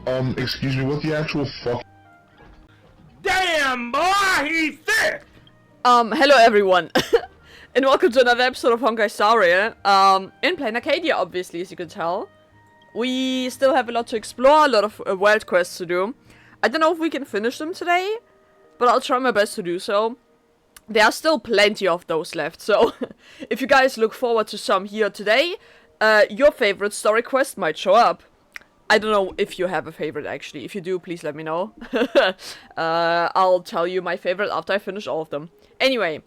Excuse me, what the actual fuck? Damn, boy, he's thick! Hello everyone, and welcome to another episode of Honkai Star Rail. In plain Arcadia, obviously, as you can tell. We still have a lot to explore, a lot of wild quests to do. I don't know if we can finish them today, but I'll try my best to do so. There are still plenty of those left, so if you guys look forward to some here today, your favorite story quest might show up. I don't know if you have a favorite, actually. If you do, please let me know. I'll tell you my favorite after I finish all of them. Anyway,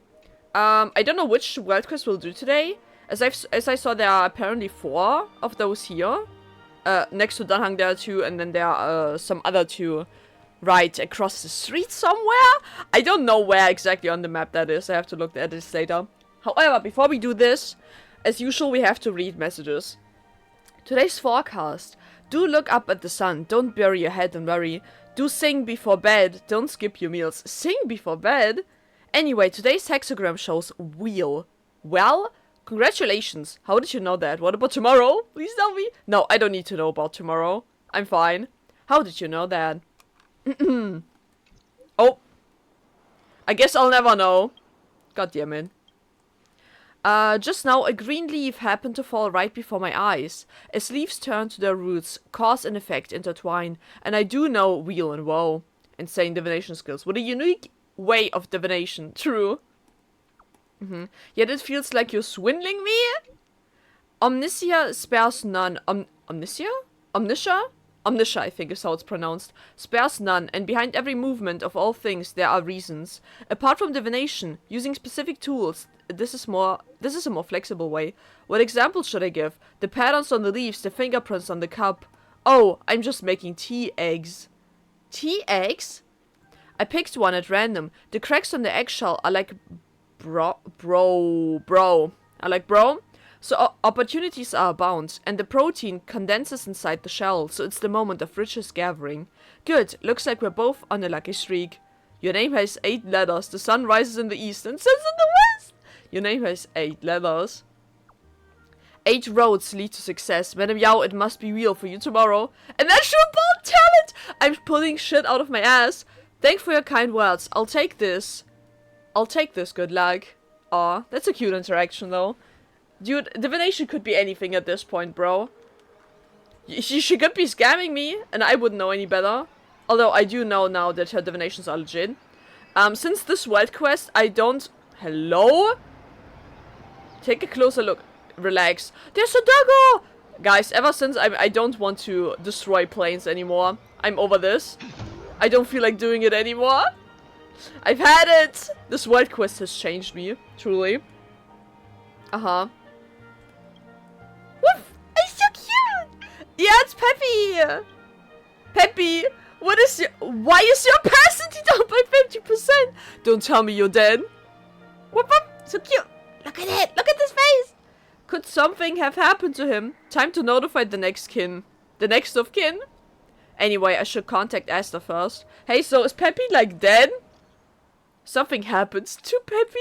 I don't know which wild quest we'll do today. As I saw, there are apparently 4 of those here. Next to Danhang there are 2, and then there are some other 2 right across the street somewhere. I don't know where exactly on the map that is. I have to look at this later. However, before we do this, as usual, we have to read messages. Today's forecast. Do look up at the sun. Don't bury your head and worry. Do sing before bed. Don't skip your meals. Sing before bed? Anyway, today's hexagram shows wheel. Well, congratulations. How did you know that? What about tomorrow? Please tell me. No, I don't need to know about tomorrow. I'm fine. How did you know that? Oh. I guess I'll never know. God damn it. Just now, a green leaf happened to fall right before my eyes. As leaves turn to their roots, cause and effect intertwine. And I do know wheel and woe. Insane divination skills. With a unique way of divination. True. Yet it feels like you're swindling me? Omniscia spares none. Omniscia? Omniscia? Omniscia, I think is how it's pronounced. Spares none, and behind every movement of all things there are reasons. Apart from divination, using specific tools, this is a more flexible way. What examples should I give? The patterns on the leaves, the fingerprints on the cup. Oh, I'm just making tea eggs. Tea eggs? I picked one at random. The cracks on the eggshell are like bro. I like bro. So opportunities are abound, and the protein condenses inside the shell, so it's the moment of riches gathering. Good, looks like we're both on a lucky streak. Your name has 8 letters. The sun rises in the east and sets in the west. Your name has 8 letters. 8 roads lead to success. Madam Yao, it must be real for you tomorrow. And that's your bold talent! I'm pulling shit out of my ass. Thanks for your kind words. I'll take this. Good luck. Aw, that's a cute interaction though. Dude, divination could be anything at this point, bro. She could be scamming me, and I wouldn't know any better. Although I do know now that her divinations are legit. Since this wild quest, I don't... Hello? Take a closer look. Relax. There's a doggo! Guys, ever since I don't want to destroy planes anymore. I'm over this. I don't feel like doing it anymore. I've had it! This wild quest has changed me, truly. Uh-huh. Woof! It's so cute! Yeah, it's Peppy! Peppy, why is your opacity down by 50%? Don't tell me you're dead. Whoop whoop! So cute! Look at it! Look at this face! Could something have happened to him? Time to notify the next kin. The next of kin? Anyway, I should contact Asta first. Hey, so is Peppy like dead? Something happens to Peppy?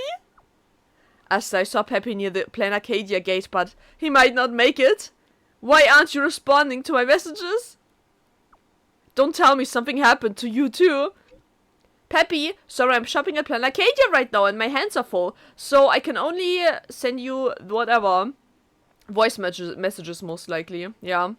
Asta, I saw Peppy near the Plain Arcadia gate, but he might not make it. Why aren't you responding to my messages? Don't tell me something happened to you too. Peppy, sorry, I'm shopping at Plain Arcadia right now and my hands are full. So I can only send you whatever. Voice messages most likely, yeah.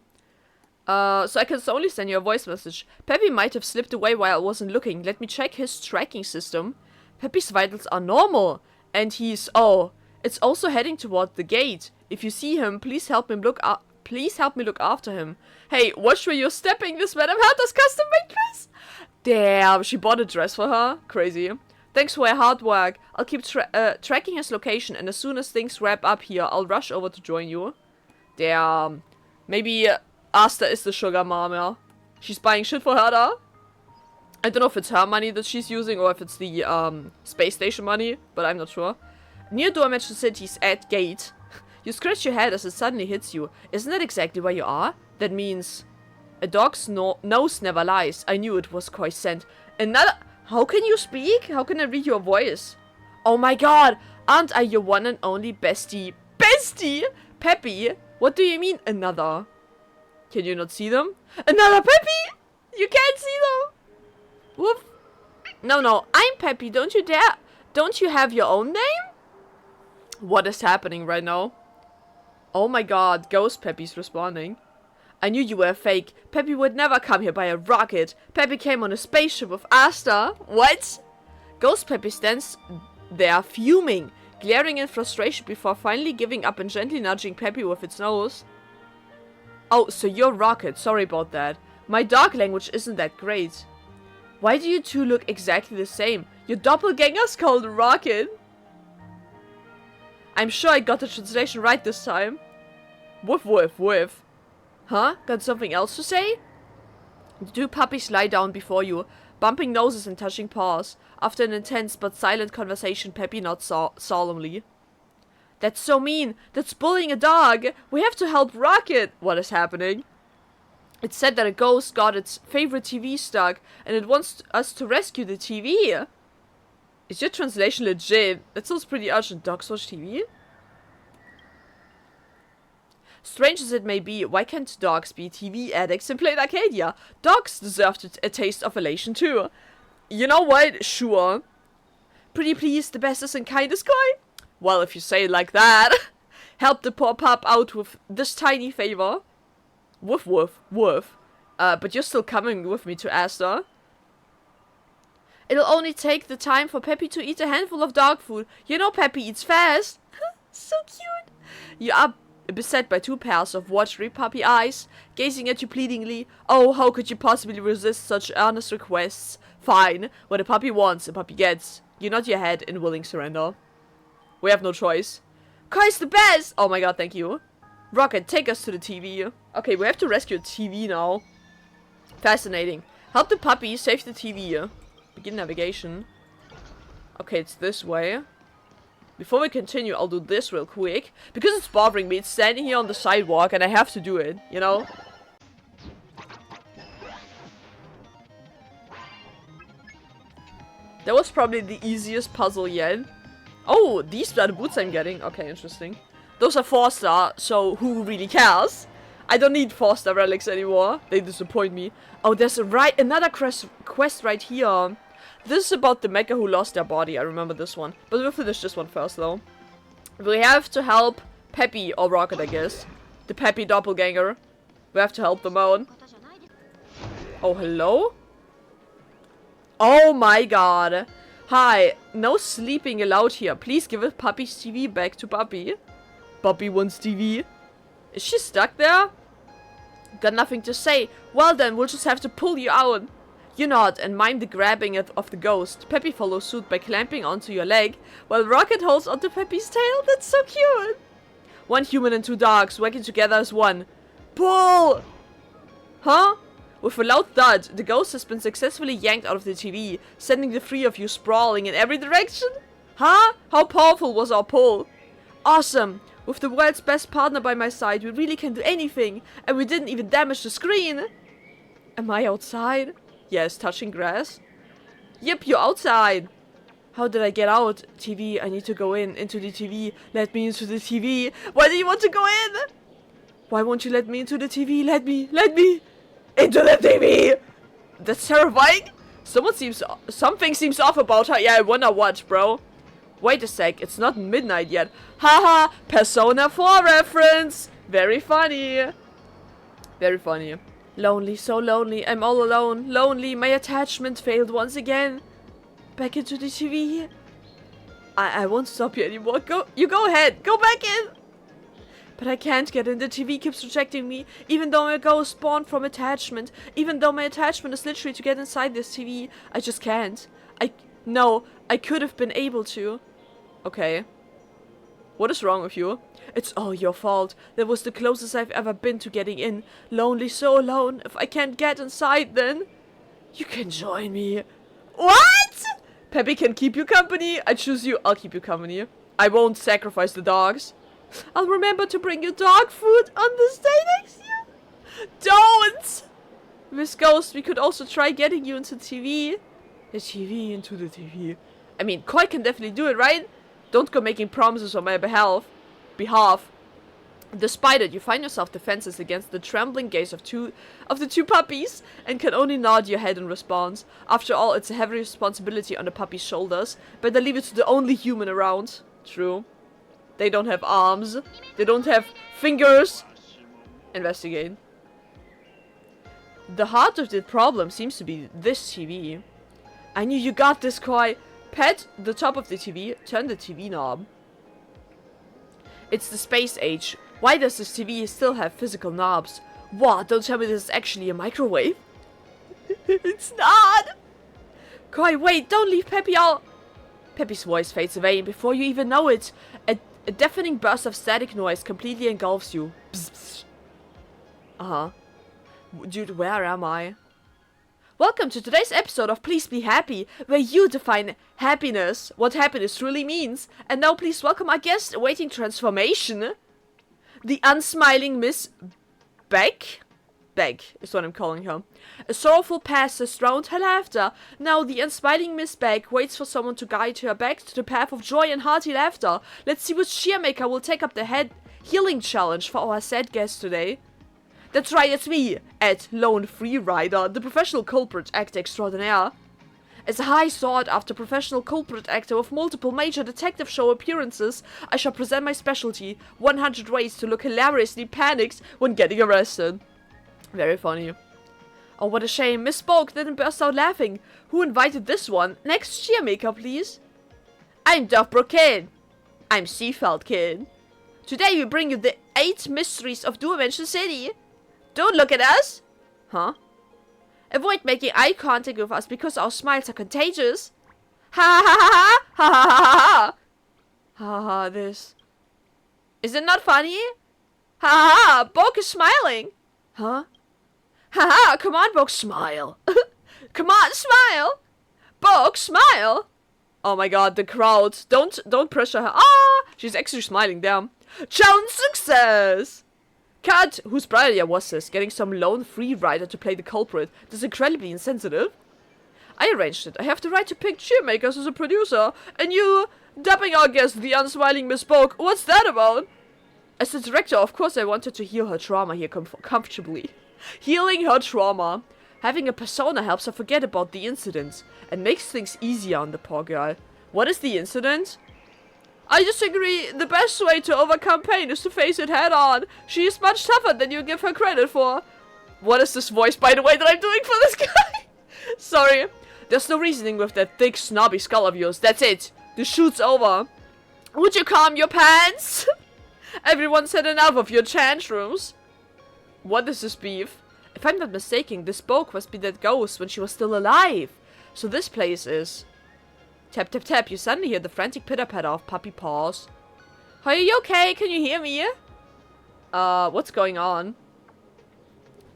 So I can only send you a voice message. Peppy might have slipped away while I wasn't looking. Let me check his tracking system. Peppy's vitals are normal. And he's... Oh, it's also heading toward the gate. If you see him, please help me look after him. Hey, watch where you're stepping. This Madam Herta's custom-made dress. Damn, she bought a dress for her. Crazy. Thanks for your hard work. I'll keep tracking his location, and as soon as things wrap up here, I'll rush over to join you. Damn. Maybe Asta is the sugar mom, yeah? She's buying shit for Herta. I don't know if it's her money that she's using or if it's the space station money, but I'm not sure. Near Dormation City's at gate. You scratch your head as it suddenly hits you. Isn't that exactly where you are? That means a dog's nose never lies. I knew it was Khoisan. Another... How can you speak? How can I read your voice? Oh my god! Aren't I your one and only bestie? Bestie? Peppy? What do you mean, another? Can you not see them? Another Peppy? You can't see them! Woof. No, I'm Peppy, don't you dare! Don't you have your own name? What is happening right now? Oh my god, Ghost Peppy's responding. I knew you were fake. Peppy would never come here by a rocket. Peppy came on a spaceship with Asta. What? Ghost Peppy stands there fuming, glaring in frustration before finally giving up and gently nudging Peppy with its nose. Oh, so you're Rocket. Sorry about that. My dog language isn't that great. Why do you two look exactly the same? Your doppelganger's called Rocket. I'm sure I got the translation right this time. Woof woof woof. Huh? Got something else to say? The two puppies lie down before you, bumping noses and touching paws. After an intense but silent conversation, Peppy nods solemnly. That's so mean. That's bullying a dog. We have to help Rocket. What is happening? It's said that a ghost got its favorite TV stuck, and it wants us to rescue the TV. Is your translation legit? That sounds pretty urgent. Dogs watch TV? Strange as it may be, why can't dogs be TV addicts and play in Arcadia? Dogs deserve a taste of elation too. You know what? Sure. Pretty please, the bestest and kindest guy? Well, if you say it like that. Help the poor pup out with this tiny favor. Woof woof woof. But you're still coming with me to Asta. It'll only take the time for Peppy to eat a handful of dog food. You know Peppy eats fast. So cute. You are beset by two pairs of watery puppy eyes, gazing at you pleadingly. Oh, how could you possibly resist such earnest requests? Fine. What a puppy wants, a puppy gets. You nod your head in willing surrender. We have no choice. Kai's the best! Oh my god, thank you. Rocket, take us to the TV. Okay, we have to rescue a TV now. Fascinating. Help the puppy save the TV. Begin navigation. Okay, it's this way. Before we continue, I'll do this real quick. Because it's bothering me, it's standing here on the sidewalk and I have to do it, you know? That was probably the easiest puzzle yet. Oh, these are the boots I'm getting. Okay, interesting. Those are 4-star, so who really cares? I don't need 4-star relics anymore. They disappoint me. Oh, there's another quest right here. This is about the mecha who lost their body. I remember this one. But we'll finish this one first, though. We have to help Peppy, or Rocket, I guess. The Peppy doppelganger. We have to help them out. Oh, hello? Oh my god. Hi, no sleeping allowed here. Please give a puppy's TV back to Puppy. Puppy wants TV. Is she stuck there? Got nothing to say. Well then, we'll just have to pull you out. You nod and mime the grabbing of the ghost. Peppy follows suit by clamping onto your leg, while Rocket holds onto Peppy's tail. That's so cute. One human and two dogs working together as one. Pull! Huh? With a loud thud, the ghost has been successfully yanked out of the TV, sending the three of you sprawling in every direction. Huh? How powerful was our pull? Awesome! With the world's best partner by my side, we really can do anything, and we didn't even damage the screen. Am I outside? Yes, touching grass. Yep, you're outside. How did I get out? TV, I need to go into the TV. Let me into the TV. Why do you want to go in? Why won't you let me into the TV? Let me into the TV. That's terrifying. Something seems off about her. Yeah, I wonder what, bro. Wait a sec, it's not midnight yet. Haha, Persona 4 reference. Very funny. Very funny. Lonely, so lonely, I'm all alone. Lonely, my attachment failed once again. Back into the TV. I won't stop you anymore. You go ahead, go back in. But I can't get in, the TV keeps rejecting me. Even though my ghost spawned from attachment. Even though my attachment is literally to get inside this TV. I just can't. No, I could have been able to. Okay. What is wrong with you? It's all your fault. That was the closest I've ever been to getting in. Lonely, so alone. If I can't get inside, then you can join me. What? Peppy can keep you company. I choose you. I'll keep you company. I won't sacrifice the dogs. I'll remember to bring you dog food on this day next year. Don't! Miss Ghost, we could also try getting you into TV. The TV into the TV. I mean, Koi can definitely do it, right? Don't go making promises on my behalf. Despite it, you find yourself defenseless against the trembling gaze of the two puppies and can only nod your head in response. After all, it's a heavy responsibility on the puppy's shoulders. Better leave it to the only human around. True. They don't have arms. They don't have fingers. Investigate. The heart of the problem seems to be this TV. I knew you got this, Koi. Pat the top of the TV, turn the TV knob. It's the space age. Why does this TV still have physical knobs? What? Don't tell me this is actually a microwave? It's not! Koi, wait, don't leave Peppy out! Peppy's voice fades away, and before you even know it, a deafening burst of static noise completely engulfs you. Bzz, bzz. Uh-huh. Dude, where am I? Welcome to today's episode of Please Be Happy, where you define happiness, what happiness really means. And now please welcome our guest awaiting transformation, the unsmiling Miss Beck. Beck is what I'm calling her. A sorrowful past has drowned her laughter. Now the unsmiling Miss Beck waits for someone to guide her back to the path of joy and hearty laughter. Let's see which cheermaker will take up the head healing challenge for our sad guest today. That's right, it's me, Ed Lone Freerider, the professional culprit actor extraordinaire. As a high sought-after professional culprit actor with multiple major detective show appearances, I shall present my specialty, 100 ways to look hilariously panicked when getting arrested. Very funny. Oh, what a shame, Miss Spoke didn't burst out laughing. Who invited this one? Next cheermaker, please. I'm Duffbrook Kid. I'm Seafeld Kid. Today we bring you the 8 mysteries of Dimension City. Don't look at us! Huh? Avoid making eye contact with us because our smiles are contagious. Ha ha ha ha ha ha ha ha ha ha this. Is it not funny? Ha ha ha! Boke is smiling! Huh? Ha ha! Come on, Boke, smile! Come on, smile! Boke, smile! Oh my god, the crowd. Don't pressure her. Ah! She's actually smiling, damn. Challenge success! Cut! Whose bright idea was this? Getting some lone free rider to play the culprit. This is incredibly insensitive. I arranged it. I have the right to pick cheermakers as a producer. And you, dubbing our guest, the unsmiling Miss Spoke. What's that about? As the director, of course I wanted to heal her trauma here comfortably. Healing her trauma. Having a persona helps her forget about the incident. And makes things easier on the poor girl. What is the incident? I disagree. The best way to overcome pain is to face it head on. She is much tougher than you give her credit for. What is this voice, by the way, that I'm doing for this guy? Sorry. There's no reasoning with that thick, snobby skull of yours. That's it. The shoot's over. Would you calm your pants? Everyone's had enough of your tantrums. What is this beef? If I'm not mistaken, this Spoke must be that ghost when she was still alive. So this place is... Tap, tap, tap. You suddenly hear the frantic pitter-patter of puppy paws. Are you okay? Can you hear me? What's going on?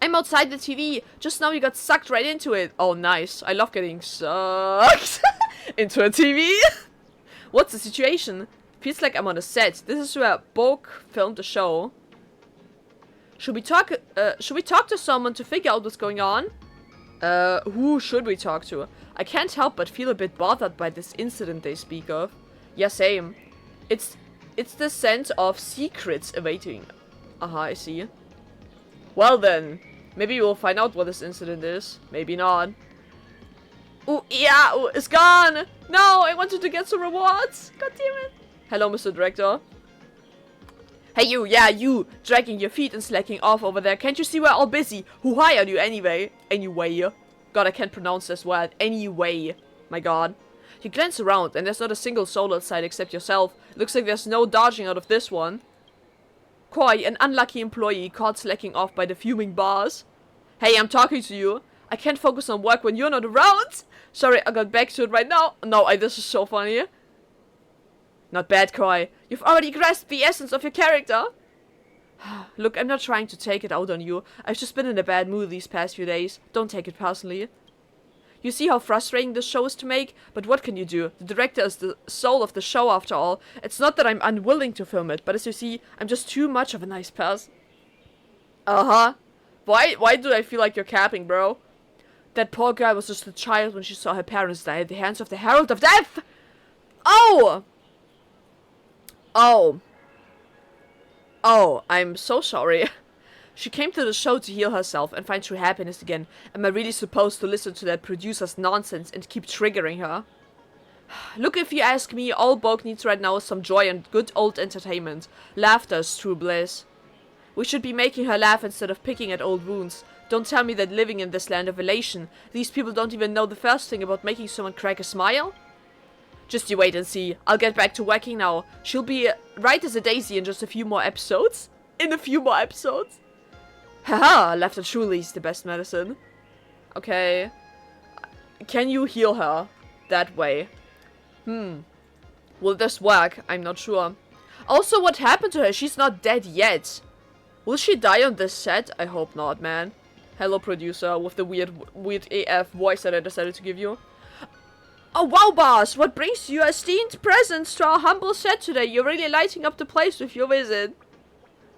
I'm outside the TV. Just now you got sucked right into it. Oh, nice. I love getting sucked into a TV. What's the situation? Feels like I'm on a set. This is where Boke filmed the show. Should we talk to someone to figure out what's going on? Who should we talk to? I can't help but feel a bit bothered by this incident they speak of. Yeah, same. It's the sense of secrets awaiting. I see. Well then, maybe we'll find out what this incident is. Maybe not. Ooh, yeah, ooh, it's gone! No, I wanted to get some rewards! God damn it! Hello, Mr. Director. Hey you, yeah, you! Dragging your feet and slacking off over there. Can't you see we're all busy? Who hired you anyway? Anyway. God, I can't pronounce this word. Anyway. My god. You glance around, and there's not a single soul outside except yourself. Looks like there's no dodging out of this one. Koi, an unlucky employee caught slacking off by the fuming boss. Hey, I'm talking to you. I can't focus on work when you're not around. Sorry, I got back to it right now. No, this is so funny. Not bad, Koi. You've already grasped the essence of your character. Look, I'm not trying to take it out on you. I've just been in a bad mood these past few days. Don't take it personally. You see how frustrating this show is to make? But what can you do? The director is the soul of the show after all. It's not that I'm unwilling to film it, but as you see, I'm just too much of a nice person. Uh-huh. Why do I feel like you're capping, bro? That poor girl was just a child when she saw her parents die at the hands of the Herald of Death! Oh! Oh. Oh, I'm so sorry. She came to the show to heal herself and find true happiness again. Am I really supposed to listen to that producer's nonsense and keep triggering her? Look, if you ask me, all Boke needs right now is some joy and good old entertainment. Laughter is true bliss. We should be making her laugh instead of picking at old wounds. Don't tell me that living in this land of elation, these people don't even know the first thing about making someone crack a smile? Just you wait and see. I'll get back to working now. She'll be right as a daisy in just a few more episodes. In a few more episodes. Haha, laughter truly is the best medicine. Okay. Can you heal her that way? Will this work? I'm not sure. Also, what happened to her? She's not dead yet. Will she die on this set? I hope not, man. Hello, producer, with the weird AF voice that I decided to give you. Oh, wow, boss! What brings you esteemed presents to our humble set today? You're really lighting up the place with your visit.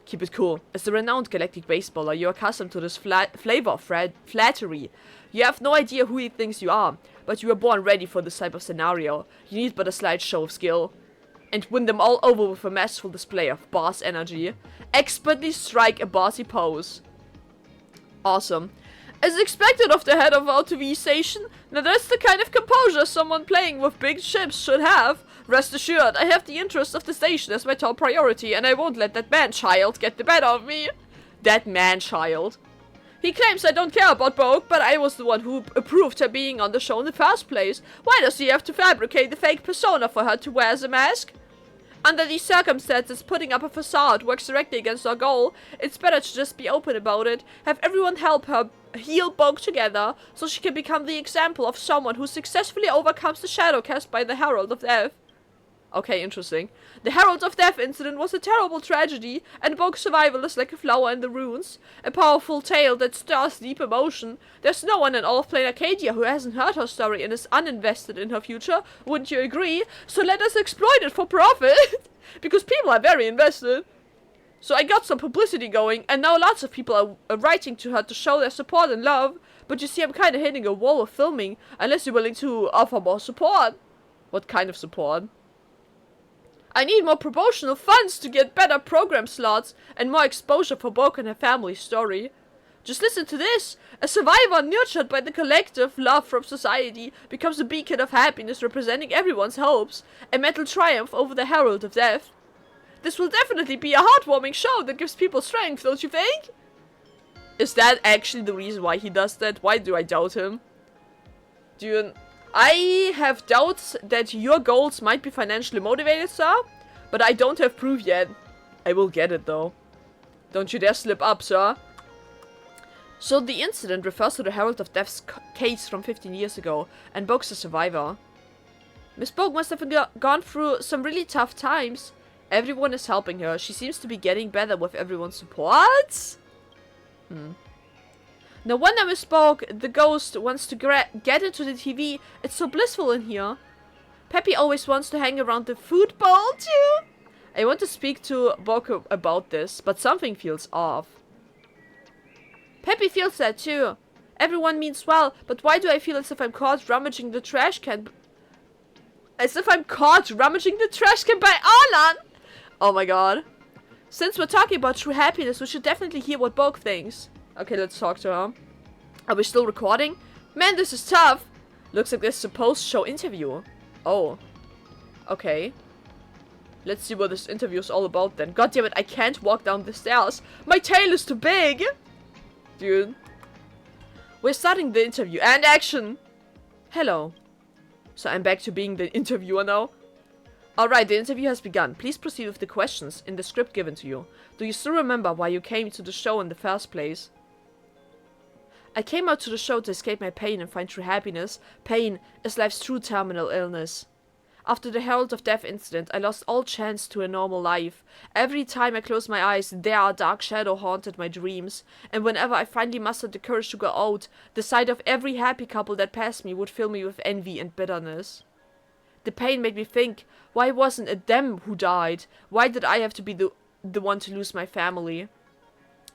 Keep it cool. As the renowned galactic baseballer, you're accustomed to this flavor of flattery. You have no idea who he thinks you are, but you were born ready for this type of scenario. You need but a slight show of skill. And win them all over with a masterful display of boss energy. Expertly strike a bossy pose. Awesome. As expected of the head of our TV station, now that's the kind of composure someone playing with big ships should have. Rest assured, I have the interest of the station as my top priority, and I won't let that man-child get the better of me. That man-child. He claims I don't care about Boke, but I was the one who approved her being on the show in the first place. Why does he have to fabricate the fake persona for her to wear as a mask? Under these circumstances, putting up a facade works directly against our goal. It's better to just be open about it. Have everyone help her heal Boke together, so she can become the example of someone who successfully overcomes the shadow cast by the Herald of Death. Okay, interesting. The Herald of Death incident was a terrible tragedy, and Boke's survival is like a flower in the ruins. A powerful tale that stirs deep emotion. There's no one in all of Plain Arcadia who hasn't heard her story and is uninvested in her future. Wouldn't you agree? So let us exploit it for profit. Because people are very invested. So I got some publicity going, and now lots of people are writing to her to show their support and love. But you see, I'm kind of hitting a wall with filming, unless you're willing to offer more support. What kind of support? I need more promotional funds to get better program slots and more exposure for Boke and her family's story. Just listen to this. A survivor nurtured by the collective love from society becomes a beacon of happiness representing everyone's hopes. A metal triumph over the Herald of Death. This will definitely be a heartwarming show that gives people strength, don't you think? Is that actually the reason why he does that? Why do I doubt him? I have doubts that your goals might be financially motivated, sir, but I don't have proof yet. I will get it, though. Don't you dare slip up, sir. So the incident refers to the Herald of Death's case from 15 years ago, and Boke's a survivor. Miss Boke must have gone through some really tough times. Everyone is helping her. She seems to be getting better with everyone's support. No wonder Miss Boke, the ghost, wants to get into the TV. It's so blissful in here. Peppy always wants to hang around the food bowl too. I want to speak to Boke about this, but something feels off. Peppy feels that too. Everyone means well, but why do I feel as if I'm caught rummaging the trash can? As if I'm caught rummaging the trash can by Alan! Oh my god. Since we're talking about true happiness, we should definitely hear what Boke thinks. Okay, let's talk to her. Are we still recording? Man, this is tough. Looks like this is a post-show interview. Oh. Okay. Let's see what this interview is all about then. God damn it, I can't walk down the stairs. My tail is too big. Dude. We're starting the interview. And action. Hello. So I'm back to being the interviewer now. Alright, the interview has begun. Please proceed with the questions in the script given to you. Do you still remember why you came to the show in the first place? I came out to the show to escape my pain and find true happiness. Pain is life's true terminal illness. After the Herald of Death incident, I lost all chance to a normal life. Every time I closed my eyes, there a dark shadow haunted my dreams. And whenever I finally mustered the courage to go out, the sight of every happy couple that passed me would fill me with envy and bitterness. The pain made me think, why wasn't it them who died? Why did I have to be the one to lose my family?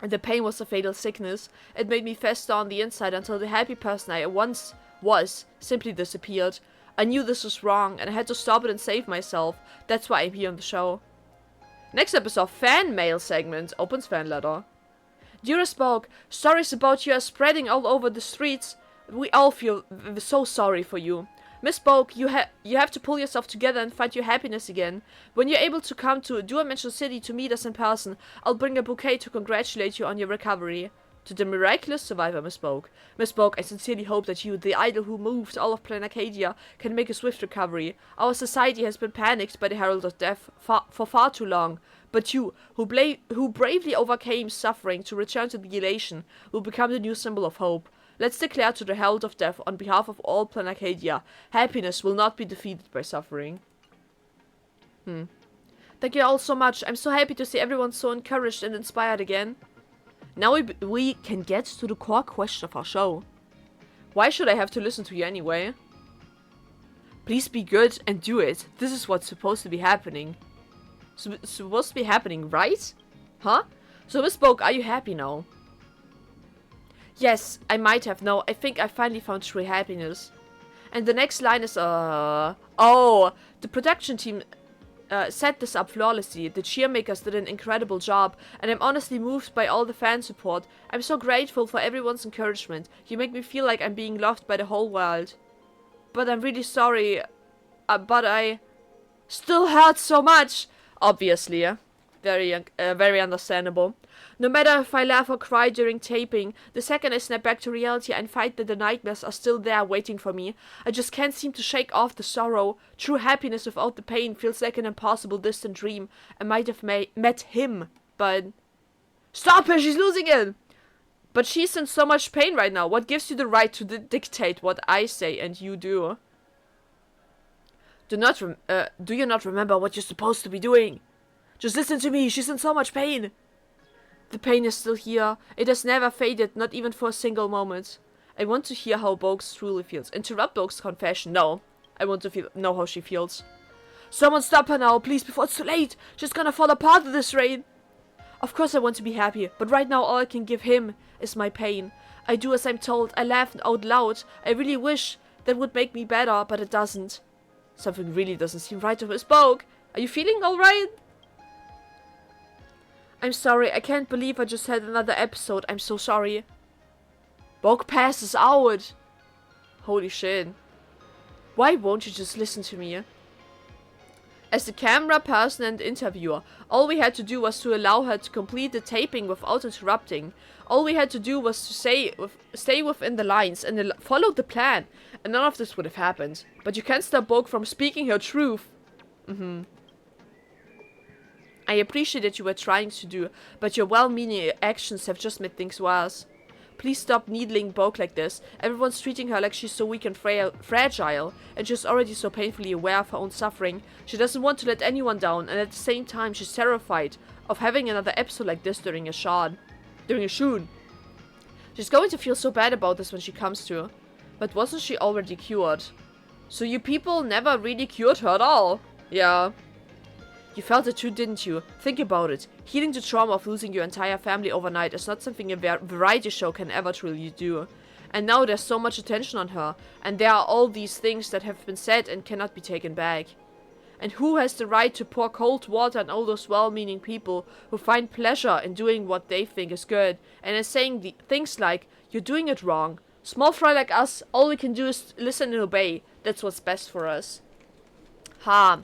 And the pain was a fatal sickness. It made me fester on the inside until the happy person I once was simply disappeared. I knew this was wrong, and I had to stop it and save myself. That's why I'm here on the show. Next episode, fan mail segment. Opens fan letter. Dearest Spoke, stories about you are spreading all over the streets. We all feel so sorry for you. Miss Spoke, you have to pull yourself together and find your happiness again. When you're able to come to Dimension City to meet us in person, I'll bring a bouquet to congratulate you on your recovery. To the miraculous survivor, Miss Spoke. Miss Spoke, I sincerely hope that you, the idol who moved all of Planet Acadia, can make a swift recovery. Our society has been panicked by the Herald of Death for far too long. But you, who bravely overcame suffering to return to the elation, will become the new symbol of hope. Let's declare to the Herald of Death on behalf of all Planet Acadia, happiness will not be defeated by suffering. Thank you all so much. I'm so happy to see everyone so encouraged and inspired again. Now we can get to the core question of our show. Why should I have to listen to you anyway? Please be good and do it. This is what's supposed to be happening. Supposed to be happening, right? Huh? So Miss Spoke, are you happy now? Yes, I might have. No, I think I finally found true happiness. And the next line is, oh, the production team set this up flawlessly. The cheermakers did an incredible job, and I'm honestly moved by all the fan support. I'm so grateful for everyone's encouragement. You make me feel like I'm being loved by the whole world. But I'm really sorry, but I still hurt so much. Obviously, very understandable. No matter if I laugh or cry during taping, the second I snap back to reality and find that the nightmares are still there waiting for me, I just can't seem to shake off the sorrow. True happiness without the pain feels like an impossible distant dream. I might have met him, but... Stop her! She's losing it! But she's in so much pain right now. What gives you the right to dictate what I say and you do? Do you not remember what you're supposed to be doing? Just listen to me. She's in so much pain. The pain is still here. It has never faded, not even for a single moment. I want to hear how Bogues truly feels. Interrupt Bogues' confession. No. I want to know how she feels. Someone stop her now, please, before it's too late. She's gonna fall apart in this rain. Of course I want to be happy, but right now all I can give him is my pain. I do as I'm told. I laugh out loud. I really wish that would make me better, but it doesn't. Something really doesn't seem right to Miss Bogue. Are you feeling alright? I'm sorry, I can't believe I just had another episode. I'm so sorry. Bogue passes out. Holy shit. Why won't you just listen to me? As the camera person and interviewer, all we had to do was to allow her to complete the taping without interrupting. All we had to do was to stay within the lines and follow the plan. And none of this would have happened. But you can't stop Bogue from speaking her truth. I appreciate that you were trying to do, but your well-meaning actions have just made things worse. Please stop needling Bogue like this. Everyone's treating her like she's so weak and fragile, and she's already so painfully aware of her own suffering. She doesn't want to let anyone down, and at the same time she's terrified of having another episode like this during a shoot. She's going to feel so bad about this when she comes to. But wasn't she already cured? So you people never really cured her at all. Yeah. You felt it too, didn't you? Think about it. Healing the trauma of losing your entire family overnight is not something a variety show can ever truly do. And now there's so much attention on her, and there are all these things that have been said and cannot be taken back. And who has the right to pour cold water on all those well-meaning people who find pleasure in doing what they think is good, and in saying things like, you're doing it wrong. Small fry like us, all we can do is listen and obey. That's what's best for us. Ha.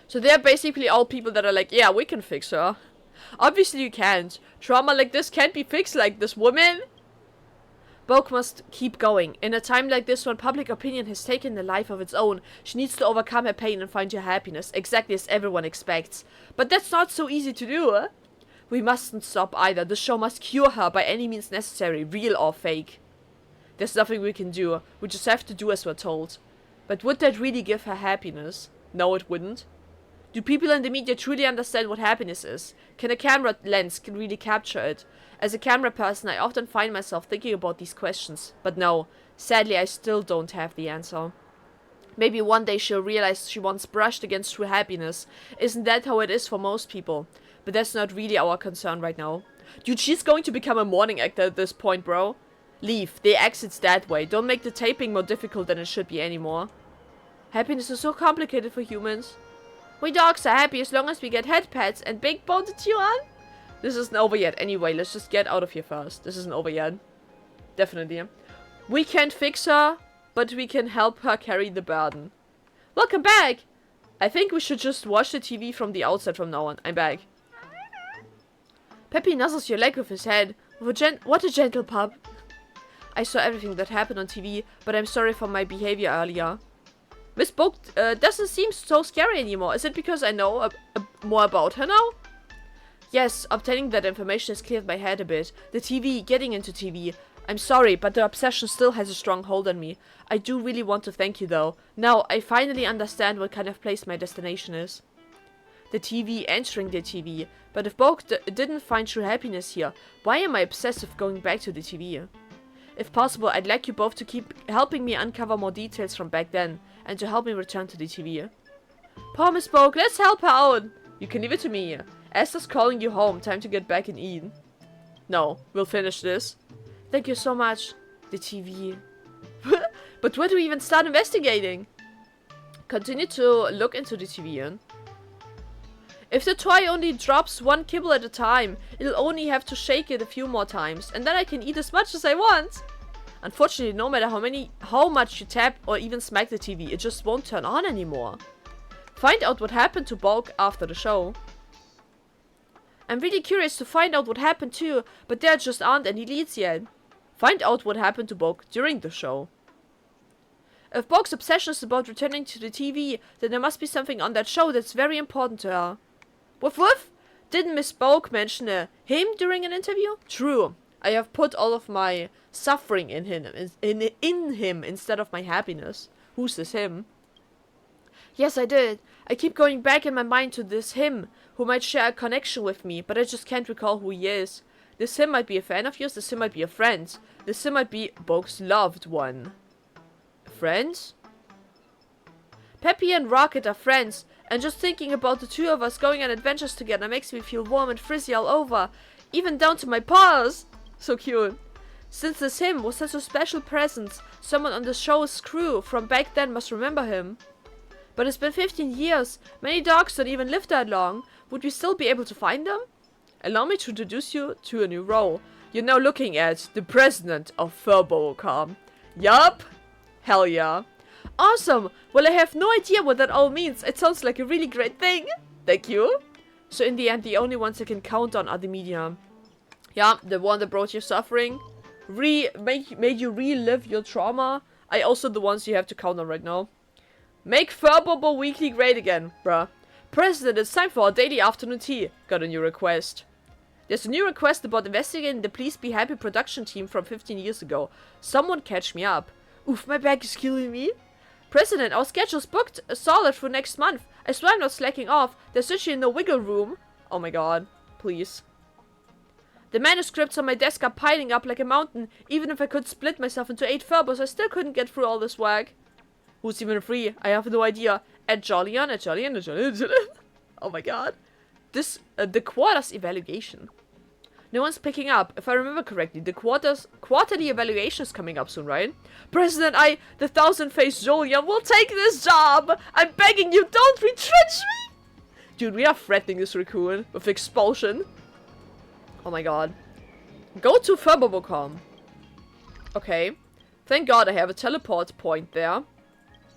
So they're basically all people that are like, yeah, we can fix her. Obviously you can't. Trauma like this can't be fixed like this, woman. Bogue must keep going. In a time like this, when public opinion has taken a life of its own, she needs to overcome her pain and find her happiness, exactly as everyone expects. But that's not so easy to do, eh? We mustn't stop either. The show must cure her by any means necessary, real or fake. There's nothing we can do. We just have to do as we're told. But would that really give her happiness? No, it wouldn't. Do people in the media truly understand what happiness is? Can a camera lens really capture it? As a camera person, I often find myself thinking about these questions. But no, sadly I still don't have the answer. Maybe one day she'll realize she once brushed against true happiness. Isn't that how it is for most people? But that's not really our concern right now. Dude, she's going to become a morning actor at this point, bro. Leave. The exit's that way. Don't make the taping more difficult than it should be anymore. Happiness is so complicated for humans. We dogs are happy as long as we get head pets and big bone to chew on. This isn't over yet. Anyway, let's just get out of here first. This isn't over yet. Definitely. We can't fix her, but we can help her carry the burden. Welcome back! I think we should just watch the TV from the outside from now on. I'm back. Peppy nuzzles your leg with his head. What a gentle pup. I saw everything that happened on TV, but I'm sorry for my behavior earlier. Miss Boke doesn't seem so scary anymore. Is it because I know more about her now? Yes, obtaining that information has cleared my head a bit. The TV, getting into TV. I'm sorry, but the obsession still has a strong hold on me. I do really want to thank you, though. Now, I finally understand what kind of place my destination is. The TV, entering the TV. But if Boke didn't find true happiness here, why am I obsessed with going back to the TV? If possible, I'd like you both to keep helping me uncover more details from back then, and to help me return to the TV. Poor Miss Boke, let's help her out! You can leave it to me. Esther's calling you home, time to get back and eat. No, we'll finish this. Thank you so much. The TV. But where do we even start investigating? Continue to look into the TV. If the toy only drops one kibble at a time, it'll only have to shake it a few more times, and then I can eat as much as I want. Unfortunately, no matter how much you tap or even smack the TV, it just won't turn on anymore. Find out what happened to Boke after the show. I'm really curious to find out what happened too, but there just aren't any leads yet. Find out what happened to Boke during the show. If Boke's obsession is about returning to the TV, then there must be something on that show that's very important to her. Woof woof! Didn't Miss Boke mention him during an interview? True. I have put all of my suffering in him instead of my happiness. Who's this him? Yes, I did. I keep going back in my mind to this him, who might share a connection with me, but I just can't recall who he is. This him might be a fan of yours, this him might be a friend. This him might be Boke's loved one. Friends? Peppy and Rocket are friends, and just thinking about the two of us going on adventures together makes me feel warm and frizzy all over, even down to my paws. So cute. Since this him was such a special presence, someone on the show's crew from back then must remember him. But it's been 15 years. Many dogs don't even live that long. Would we still be able to find them? Allow me to introduce you to a new role. You're now looking at the president of Furbocom. Yup. Hell yeah. Awesome. Well, I have no idea what that all means. It sounds like a really great thing. Thank you. So in the end, the only ones I can count on are the media. Yeah, the one that brought you suffering. Made you relive your trauma. I also the ones you have to count on right now. Make Furbobo Weekly great again, bruh. President, it's time for our daily afternoon tea. Got a new request. There's a new request about investigating the Please Be Happy production team from 15 years ago. Someone catch me up. Oof, my back is killing me. President, our schedule's booked solid for next month. I swear I'm not slacking off. There's literally no wiggle room. Oh my god. Please. The manuscripts on my desk are piling up like a mountain. Even if I could split myself into 8 Furbos, I still couldn't get through all this work. Who's even free? I have no idea. At Jolyon. Oh my god. This, the quarter's evaluation. No one's picking up. If I remember correctly, the quarterly evaluation is coming up soon, right? President, the 1000-faced Jolyon, will take this job! I'm begging you, don't retrench me! Dude, we are threatening this raccoon with expulsion. Oh my god. Go to Furbocom. Okay. Thank god I have a teleport point there.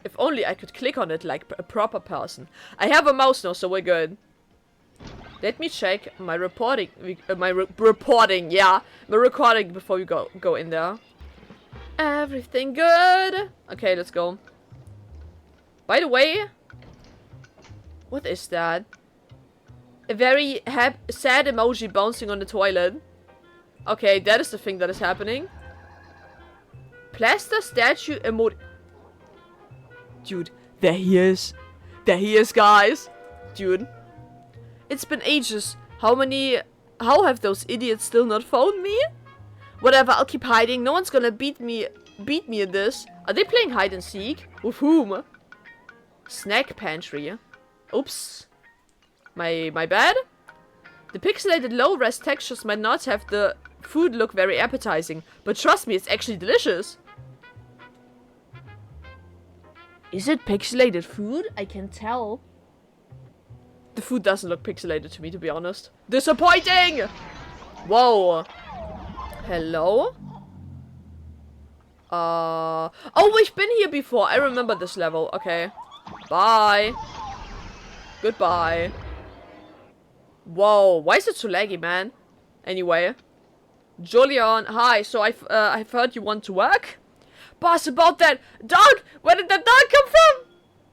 If only I could click on it like a proper person. I have a mouse now, so we're good. Let me check my reporting. My recording before we go in there. Everything good. Okay, let's go. By the way, what is that? A very sad emoji bouncing on the toilet. Okay, that is the thing that is happening. Plaster statue emoji. Dude, there he is. There he is, guys. Dude. It's been ages. How have those idiots still not found me? Whatever, I'll keep hiding. No one's gonna beat me in this. Are they playing hide and seek? With whom? Snack pantry. Oops. My bad? The pixelated low-res textures might not have the food look very appetizing, but trust me, it's actually delicious. Is it pixelated food? I can tell. The food doesn't look pixelated to me, to be honest. Disappointing! Whoa. Hello? Oh, we've been here before. I remember this level. Okay. Bye. Goodbye. Whoa. Why is it so laggy, man? Anyway. Julian, hi. So I've heard you want to work? Boss, about that dog! Where did that dog come from?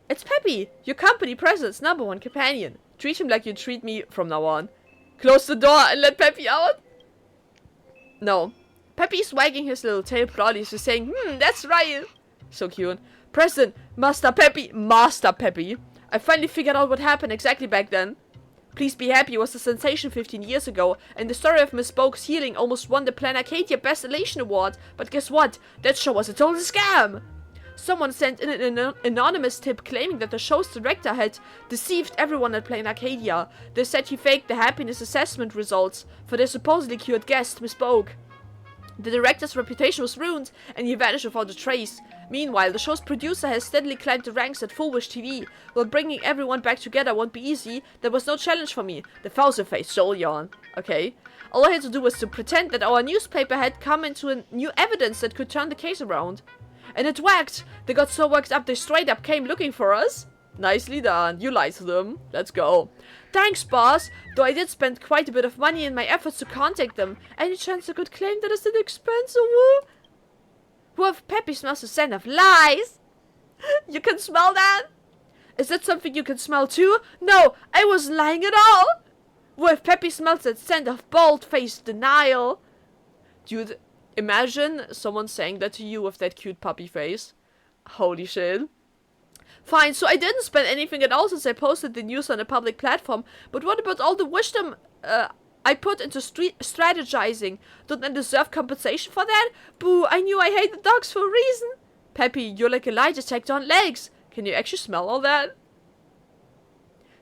It's Peppy, your company president's #1 companion. Treat him like you treat me from now on. Close the door and let Peppy out. No. Peppy's wagging his little tail proudly. He's saying, that's right. So cute. President, Master Peppy. I finally figured out what happened exactly back then. Please Be Happy was a sensation 15 years ago, and the story of Miss Boke's healing almost won the Plan Arcadia Best Elation Award. But guess what? That show was a total scam. Someone sent in an anonymous tip claiming that the show's director had deceived everyone at Plain Arcadia. They said he faked the happiness assessment results for their supposedly cured guest, Miss Boke. The director's reputation was ruined, and he vanished without a trace. Meanwhile, the show's producer has steadily climbed the ranks at Full Wish TV. While bringing everyone back together won't be easy, there was no challenge for me. The thousand-faced Jolion. Okay. All I had to do was to pretend that our newspaper had come into new evidence that could turn the case around. And it worked! They got so worked up they straight up came looking for us. Nicely done. You lied to them. Let's go. Thanks, boss. Though I did spend quite a bit of money in my efforts to contact them. Any chance I could claim that it's an expense or woo? Woof, Peppy smells the scent of lies. You can smell that? Is that something you can smell too? No, I wasn't lying at all. Woof, Peppy smells that scent of bald-faced denial. Dude, imagine someone saying that to you with that cute puppy face. Holy shit. Fine, so I didn't spend anything at all since I posted the news on a public platform. But what about all the wisdom I put into strategizing? Don't I deserve compensation for that? Boo, I knew I hated dogs for a reason. Peppy, you're like a lie detector on legs. Can you actually smell all that?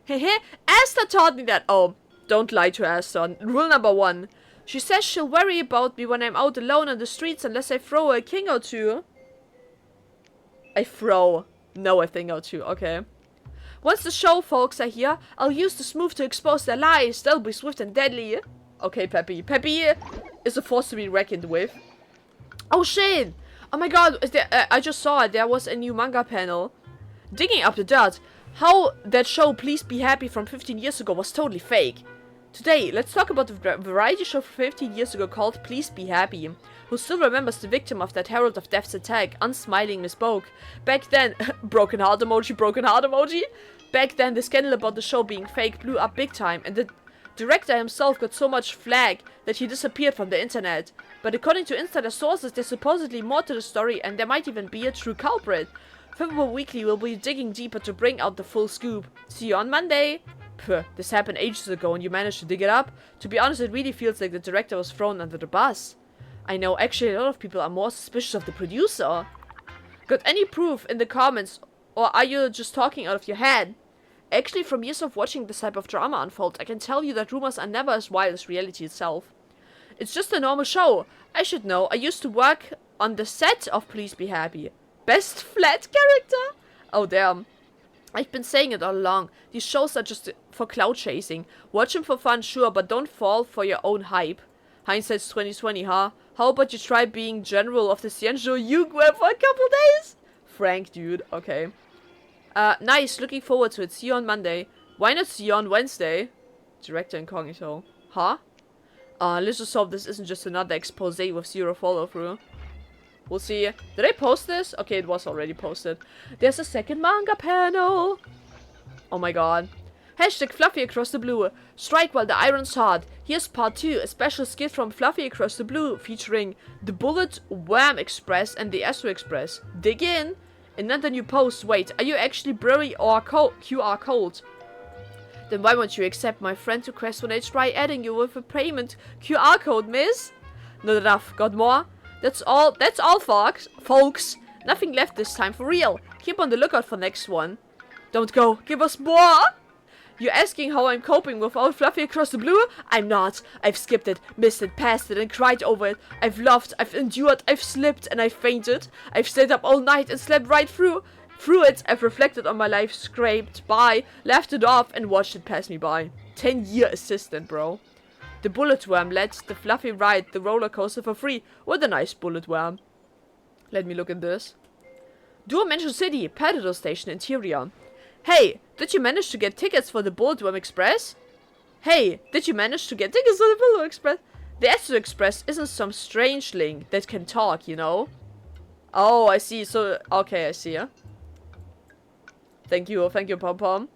Hehe, Asta taught me that. Oh, don't lie to Asta. Rule number 1. She says she'll worry about me when I'm out alone on the streets unless I throw a king or two. I throw. No, a thing or two. Okay. Once the show folks are here, I'll use this move to expose their lies. They'll be swift and deadly. Okay, Peppy. Peppy is a force to be reckoned with. Oh, shit. Oh, my God. Is there, I just saw it. There was a new manga panel. Digging up the dirt. How that show Please Be Happy from 15 years ago was totally fake. Today, let's talk about the variety show from 15 years ago called Please Be Happy. Who still remembers the victim of that Herald of Death's attack, unsmiling Miss Boke. Back then, broken heart emoji. Back then, the scandal about the show being fake blew up big time, and the director himself got so much flag that he disappeared from the internet. But according to insider sources, there's supposedly more to the story, and there might even be a true culprit. February Weekly will be digging deeper to bring out the full scoop. See you on Monday! Puh, this happened ages ago and you managed to dig it up? To be honest, it really feels like the director was thrown under the bus. I know, actually a lot of people are more suspicious of the producer. Got any proof in the comments, or are you just talking out of your head? Actually, from years of watching this type of drama unfold, I can tell you that rumors are never as wild as reality itself. It's just a normal show. I should know, I used to work on the set of Please Be Happy. Best flat character? Oh damn. I've been saying it all along. These shows are just for clout chasing. Watch them for fun, sure, but don't fall for your own hype. Hindsight's 2020, huh? How about you try being general of the Xianzhou Yugue for a couple days? Frank, dude. Okay. Nice. Looking forward to it. See you on Monday. Why not see you on Wednesday? Director Incognito. Huh? Let's just hope this isn't just another expose with zero follow-through. We'll see. Did I post this? Okay, it was already posted. There's a second manga panel. Oh my god. Hashtag Fluffy Across the Blue. Strike while the iron's hot. Here's part 2. A special skit from Fluffy Across the Blue featuring the Bullet Wham Express and the Astro Express. Dig in. Another new post. Wait, are you actually blurry or QR code? Then why won't you accept my friend request when I try adding you with a payment QR code, miss? Not enough. Got more? That's all, folks. Nothing left this time for real. Keep on the lookout for next one. Don't go. Give us more. You're asking how I'm coping without Fluffy Across the Blue? I'm not. I've skipped it, missed it, passed it, and cried over it. I've loved, I've endured, I've slipped, and I've fainted. I've stayed up all night and slept right through. Through it, I've reflected on my life, scraped by, laughed it off, and watched it pass me by. 10-year assistant, bro. The bullet worm led the fluffy ride, the roller coaster for free. What a nice bullet worm. Let me look at this. Dual Mansion City, petrol station interior. Hey, did you manage to get tickets for the Bullet Worm Express? Hey, did you manage to get tickets for the Bullet Worm Express? The Astro Express isn't some strangeling that can talk, you know? Oh, I see. So, okay, I see. Thank you, Pom Pom.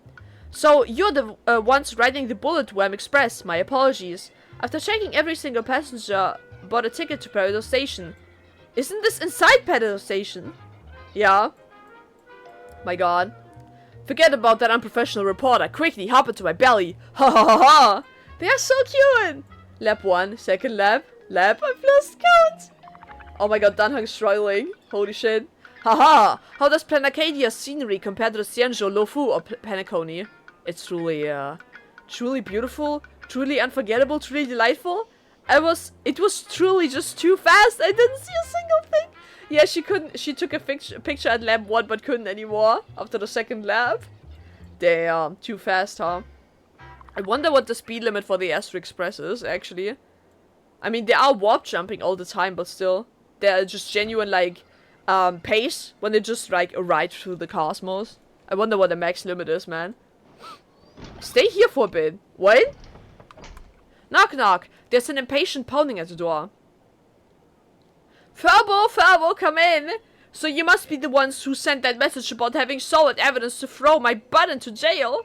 So, you're the ones riding the Bullet Worm Express. My apologies. After checking every single passenger, bought a ticket to Paradise Station. Isn't this inside Paradise Station? Yeah. My god. Forget about that unprofessional reporter. Quickly hop into my belly. Ha ha ha ha. They are so cute. Lap 1, second lap. I've lost count. Oh my god, Danhang's struggling. Holy shit. Haha! How does Planacadia's scenery compare to the Xianzhou, Luofu, or Penacony? It's truly beautiful, truly unforgettable, truly delightful. It was truly just too fast. I didn't see a single thing. Yeah, she took a picture at lap 1, but couldn't anymore after the second lap. Damn, too fast, huh? I wonder what the speed limit for the Astro Express is, actually. I mean, they are warp jumping all the time, but still. They're just genuine, like, pace when they just, like, ride through the cosmos. I wonder what the max limit is, man. Stay here for a bit. What? Knock knock. There's an impatient pounding at the door. Furbo, come in. So you must be the ones who sent that message about having solid evidence to throw my butt into jail.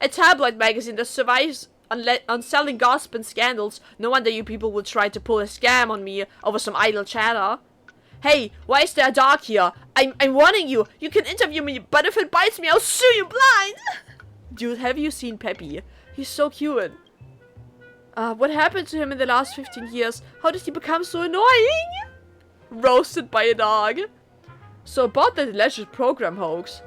A tabloid magazine that survives on selling gossip and scandals. No wonder you people would try to pull a scam on me over some idle chatter. Hey, why is there a dog here? I'm warning you. You can interview me, but if it bites me, I'll sue you blind. Dude, have you seen Peppy? He's so cute. What happened to him in the last 15 years? How did he become so annoying? Roasted by a dog. So about that alleged program hoax.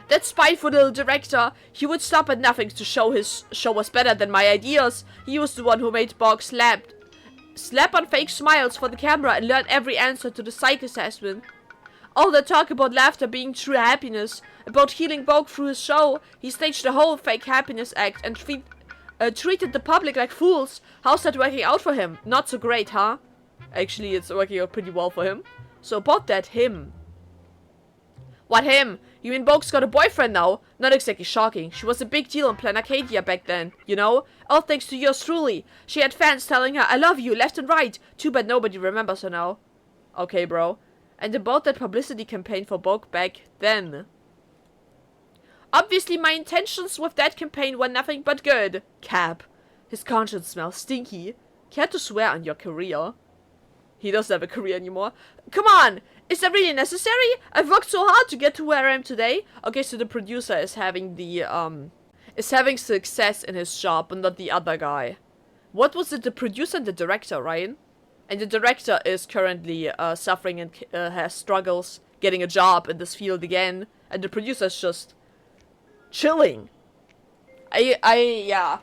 That spiteful little director, he would stop at nothing to show his show was better than my ideas. He was the one who made Bog slap on fake smiles for the camera and learn every answer to the psych assessment. All the talk about laughter being true happiness, about healing Bog through his show, he staged the whole fake happiness act and treated the public like fools. How's that working out for him? Not so great, huh? Actually, it's working out pretty well for him. So about that, him. What him? You mean Bog's got a boyfriend now? Not exactly shocking. She was a big deal in Planacadia back then, you know? All thanks to yours truly. She had fans telling her, I love you, left and right. Too bad nobody remembers her now. Okay, bro. And about that publicity campaign for Bog back then. Obviously, my intentions with that campaign were nothing but good. Cap. His conscience smells stinky. Care to swear on your career? He doesn't have a career anymore. Come on! Is that really necessary? I've worked so hard to get to where I am today. Okay, so the producer is having success in his job, but not the other guy. What was it? The producer and the director, right? And the director is currently suffering and has struggles getting a job in this field again. And the producer is just chilling. Yeah.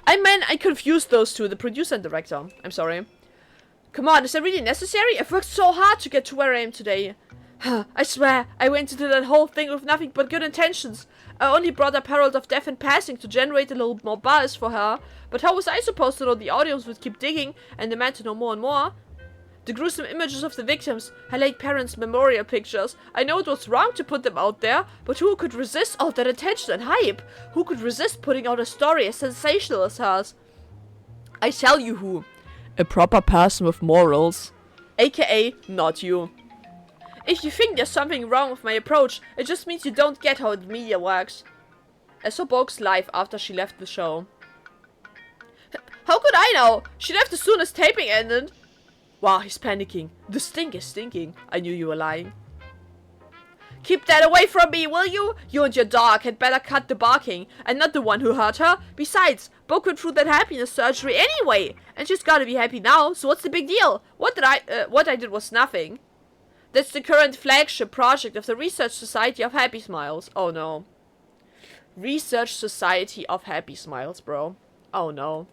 I confused those two, the producer and director. I'm sorry. Come on, is that really necessary? I've worked so hard to get to where I am today. I swear, I went into that whole thing with nothing but good intentions. I only brought up herald of death in passing to generate a little more buzz for her. But how was I supposed to know the audience would keep digging and demand to know more and more? The gruesome images of the victims, her late parents' memorial pictures. I know it was wrong to put them out there, but who could resist all that attention and hype? Who could resist putting out a story as sensational as hers? I tell you who. A proper person with morals. AKA, not you. If you think there's something wrong with my approach, it just means you don't get how the media works. I saw Bog's life after she left the show. How could I know? She left as soon as taping ended. Wow, he's panicking. The stink is stinking. I knew you were lying. Keep that away from me, will you? You and your dog had better cut the barking. I'm not the one who hurt her. Besides, Bo went through that happiness surgery anyway. And she's gotta be happy now, so what's the big deal? What I did was nothing. That's the current flagship project of the Research Society of Happy Smiles. Oh no. Research Society of Happy Smiles, bro. Oh no.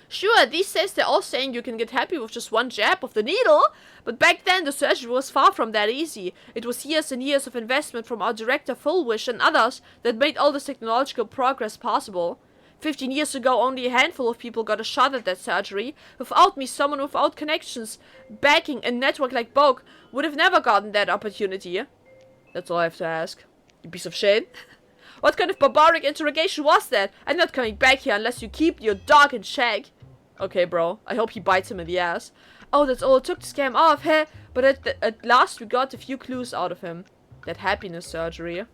Sure, these days they're all saying you can get happy with just one jab of the needle, but back then the surgery was far from that easy. It was years and years of investment from our director Fullwish and others that made all this technological progress possible. 15 years ago, only a handful of people got a shot at that surgery. Without me, someone without connections, backing, a network like Boke would have never gotten that opportunity. That's all I have to ask. You piece of shit. What kind of barbaric interrogation was that? I'm not coming back here unless you keep your dog in check. Okay, bro. I hope he bites him in the ass. Oh, that's all it took to scare him off, heh? But at last we got a few clues out of him. That happiness surgery.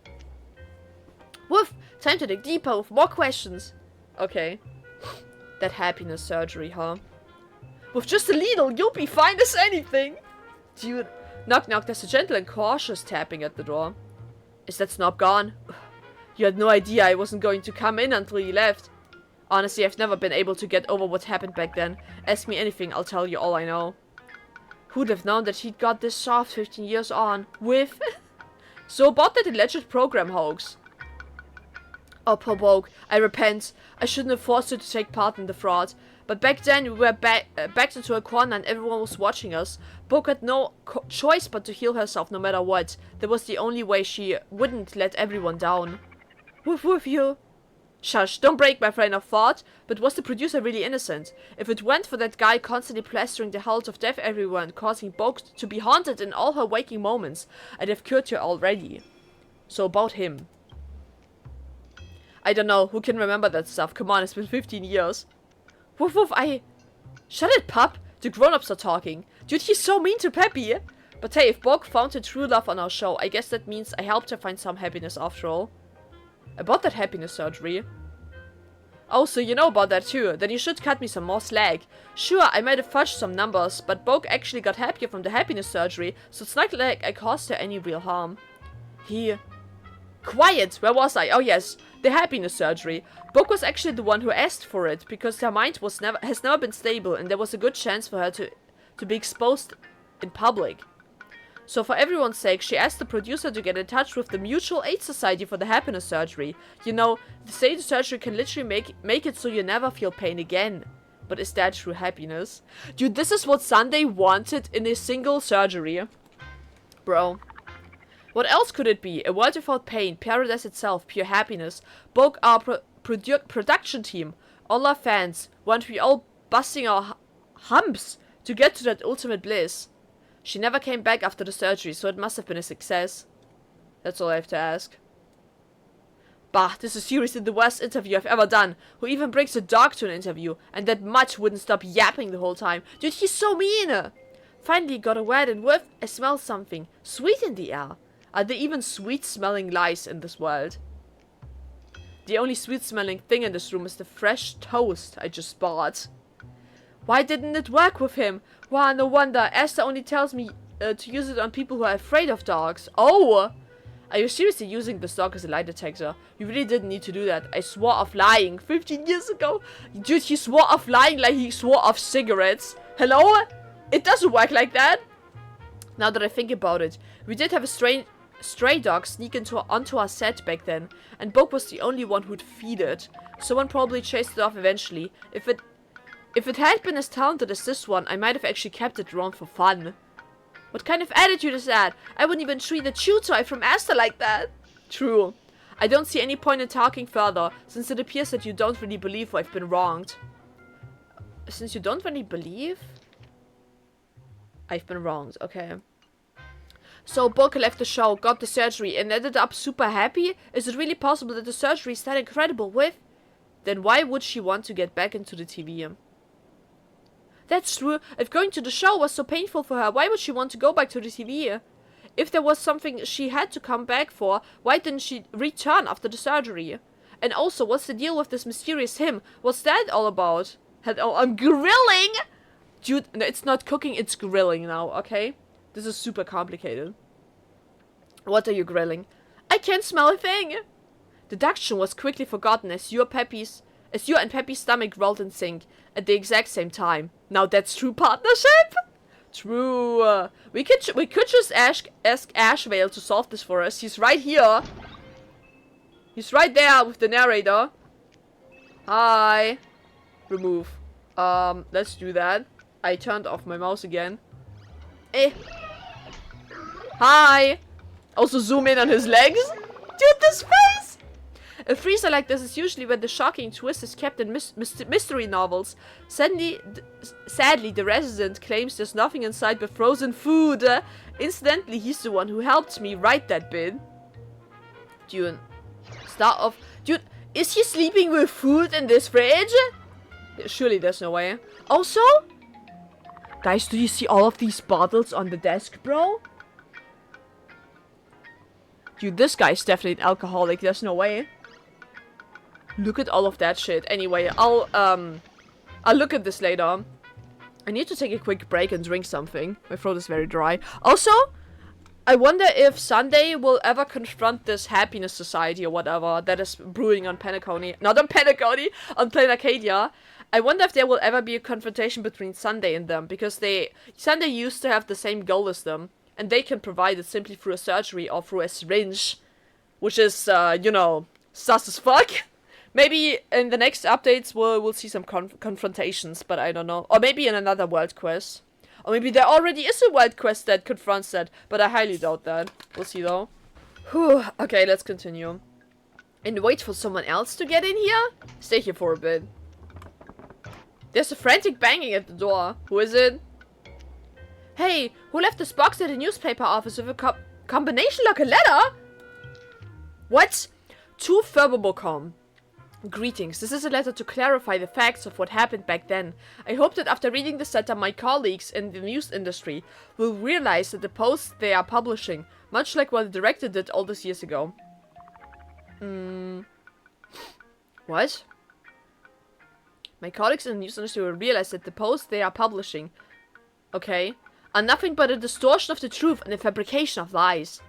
Woof! Time to dig deeper with more questions. Okay. That happiness surgery, huh? With just a needle, you'll be fine as anything. Dude. Knock knock, there's a gentle and cautious tapping at the door. Is that snob gone? You had no idea I wasn't going to come in until you left. Honestly, I've never been able to get over what happened back then. Ask me anything, I'll tell you all I know. Who'd have known that he'd got this soft 15 years on with... So about that alleged program hoax. Oh, poor Boke. I repent. I shouldn't have forced you to take part in the fraud. But back then, we were backed into a corner and everyone was watching us. Boke had no choice but to heal herself no matter what. That was the only way she wouldn't let everyone down. Woof woof you. Shush, don't break my train of thought. But was the producer really innocent? If it went for that guy constantly plastering the halls of death everywhere and causing Boke to be haunted in all her waking moments, I'd have cured her already. So about him. I don't know, who can remember that stuff? Come on, it's been 15 years. Woof woof, Shut it, pup! The grown-ups are talking. Dude, he's so mean to Peppy. But hey, if Boke found her true love on our show, I guess that means I helped her find some happiness after all. About that happiness surgery. Oh, so you know about that too. Then you should cut me some more slack. Sure, I might have fudged some numbers, but Boke actually got happier from the happiness surgery, so it's not like I caused her any real harm. Quiet! Where was I? Oh yes, the happiness surgery. Boke was actually the one who asked for it, because her mind has never been stable, and there was a good chance for her to be exposed in public. So for everyone's sake, she asked the producer to get in touch with the Mutual Aid Society for the happiness surgery. You know, they say the surgery can literally make it so you never feel pain again. But is that true happiness? Dude, this is what Sunday wanted in a single surgery. Bro. What else could it be? A world without pain, paradise itself, pure happiness. Boke our production team, all our fans, want we all busting our humps to get to that ultimate bliss. She never came back after the surgery, so it must have been a success. That's all I have to ask. Bah, this is seriously the worst interview I've ever done. Who even brings a dog to an interview? And that much wouldn't stop yapping the whole time. Dude, he's so mean! Finally got a word and whiff, I smell something. Sweet in the air. Are there even sweet-smelling lice in this world? The only sweet-smelling thing in this room is the fresh toast I just bought. Why didn't it work with him? Wow, no wonder. Esther only tells me to use it on people who are afraid of dogs. Oh! Are you seriously using this dog as a lie detector? You really didn't need to do that. I swore off lying 15 years ago. Dude, he swore off lying like he swore off cigarettes. Hello? It doesn't work like that. Now that I think about it, we did have a stray dog sneak onto our set back then, and Boke was the only one who'd feed it. Someone probably chased it off eventually. If it had been as talented as this one, I might have actually kept it around for fun. What kind of attitude is that? I wouldn't even treat a chew toy from Esther like that. True. I don't see any point in talking further, since it appears that you don't really believe I've been wronged. Since you don't really believe? I've been wronged, okay. So Boke left the show, got the surgery, and ended up super happy? Is it really possible that the surgery is that incredible with? Then why would she want to get back into the TV? That's true. If going to the show was so painful for her, why would she want to go back to the TV? If there was something she had to come back for, why didn't she return after the surgery? And also, what's the deal with this mysterious him? What's that all about? Oh, I'm grilling! Dude, no, it's not cooking, it's grilling now, okay? This is super complicated. What are you grilling? I can't smell a thing! Deduction was quickly forgotten as your and Peppy's stomach rolled in sync at the exact same time. Now that's true partnership? True. We could just ask Ashvale to solve this for us. He's right here. He's right there with the narrator. Hi. Remove. Let's do that. I turned off my mouse again. Eh. Hi! Also zoom in on his legs. Dude, this face! A freezer like this is usually where the shocking twist is kept in mystery novels. Sadly, the resident claims there's nothing inside but frozen food. Incidentally, he's the one who helped me write that bit. Dude, start off. Dude, is he sleeping with food in this fridge? Surely there's no way. Also, guys, do you see all of these bottles on the desk, bro? Dude, this guy's definitely an alcoholic. There's no way. Look at all of that shit. Anyway, I'll look at this later. I need to take a quick break and drink something. My throat is very dry. Also, I wonder if Sunday will ever confront this happiness society or whatever that is brewing on Penacony. Not on Penacony, on Plain Arcadia. I wonder if there will ever be a confrontation between Sunday and them. Because Sunday used to have the same goal as them. And they can provide it simply through a surgery or through a syringe. Which is, you know, sus as fuck. Maybe in the next updates we'll see some confrontations, but I don't know. Or maybe in another world quest. Or maybe there already is a world quest that confronts that, but I highly doubt that. We'll see though. Whew. Okay, let's continue. And wait for someone else to get in here? Stay here for a bit. There's a frantic banging at the door. Who is it? Hey, who left this box at the newspaper office with a combination like a letter? What? To Verbobocom. Greetings, this is a letter to clarify the facts of what happened back then. I hope that after reading this letter, my colleagues in the news industry will realize that the posts they are publishing, much like what the director did all those years ago. What? My colleagues in the news industry will realize that the posts they are publishing, okay, are nothing but a distortion of the truth and a fabrication of lies.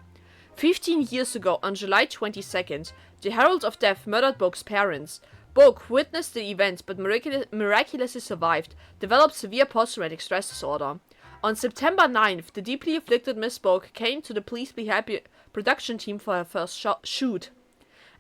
15 years ago, on July 22nd, the Herald of Death murdered Boke's parents. Boke witnessed the event but miraculously survived, developed severe post-traumatic stress disorder. On September 9th, the deeply afflicted Miss Boke came to the Please Be Happy production team for her first shoot.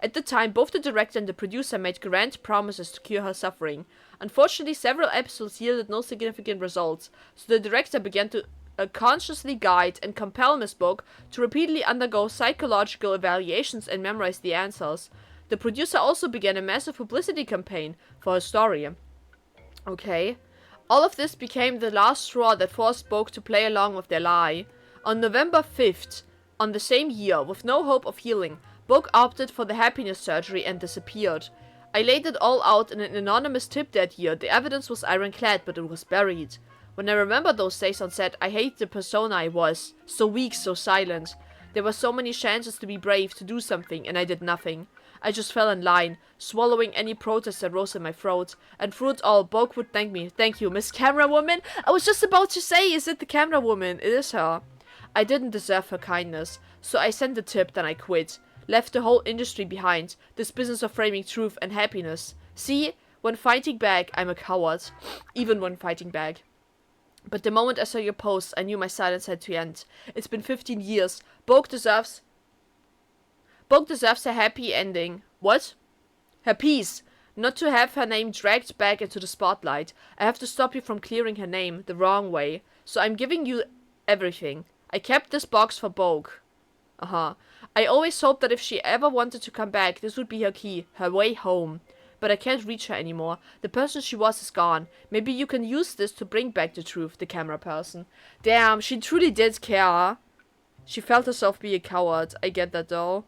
At the time, both the director and the producer made grand promises to cure her suffering. Unfortunately, several episodes yielded no significant results, so the director began to consciously guide and compel Miss Boke to repeatedly undergo psychological evaluations and memorize the answers. The producer also began a massive publicity campaign for her story. Okay. All of this became the last straw that forced Boke to play along with their lie. On November 5th, on the same year, with no hope of healing, Boke opted for the happiness surgery and disappeared. I laid it all out in an anonymous tip that year. The evidence was ironclad, but it was buried. When I remember those days on set, I hate the persona I was. So weak, so silent. There were so many chances to be brave, to do something, and I did nothing. I just fell in line, swallowing any protest that rose in my throat. And through it all, Boke would thank me. Thank you, Miss Camera Woman. I was just about to say, is it the camera woman? It is her. I didn't deserve her kindness, so I sent the tip, then I quit. Left the whole industry behind, this business of framing truth and happiness. See, when fighting back, I'm a coward. Even when fighting back. But the moment I saw your post, I knew my silence had to end. It's been 15 years. Boke deserves a happy ending. What? Her peace. Not to have her name dragged back into the spotlight. I have to stop you from clearing her name the wrong way. So I'm giving you everything. I kept this box for Boke. I always hoped that if she ever wanted to come back, this would be her key, her way home. But I can't reach her anymore. The person she was is gone. Maybe you can use this to bring back the truth, the camera person. Damn, she truly did care. She felt herself be a coward. I get that though.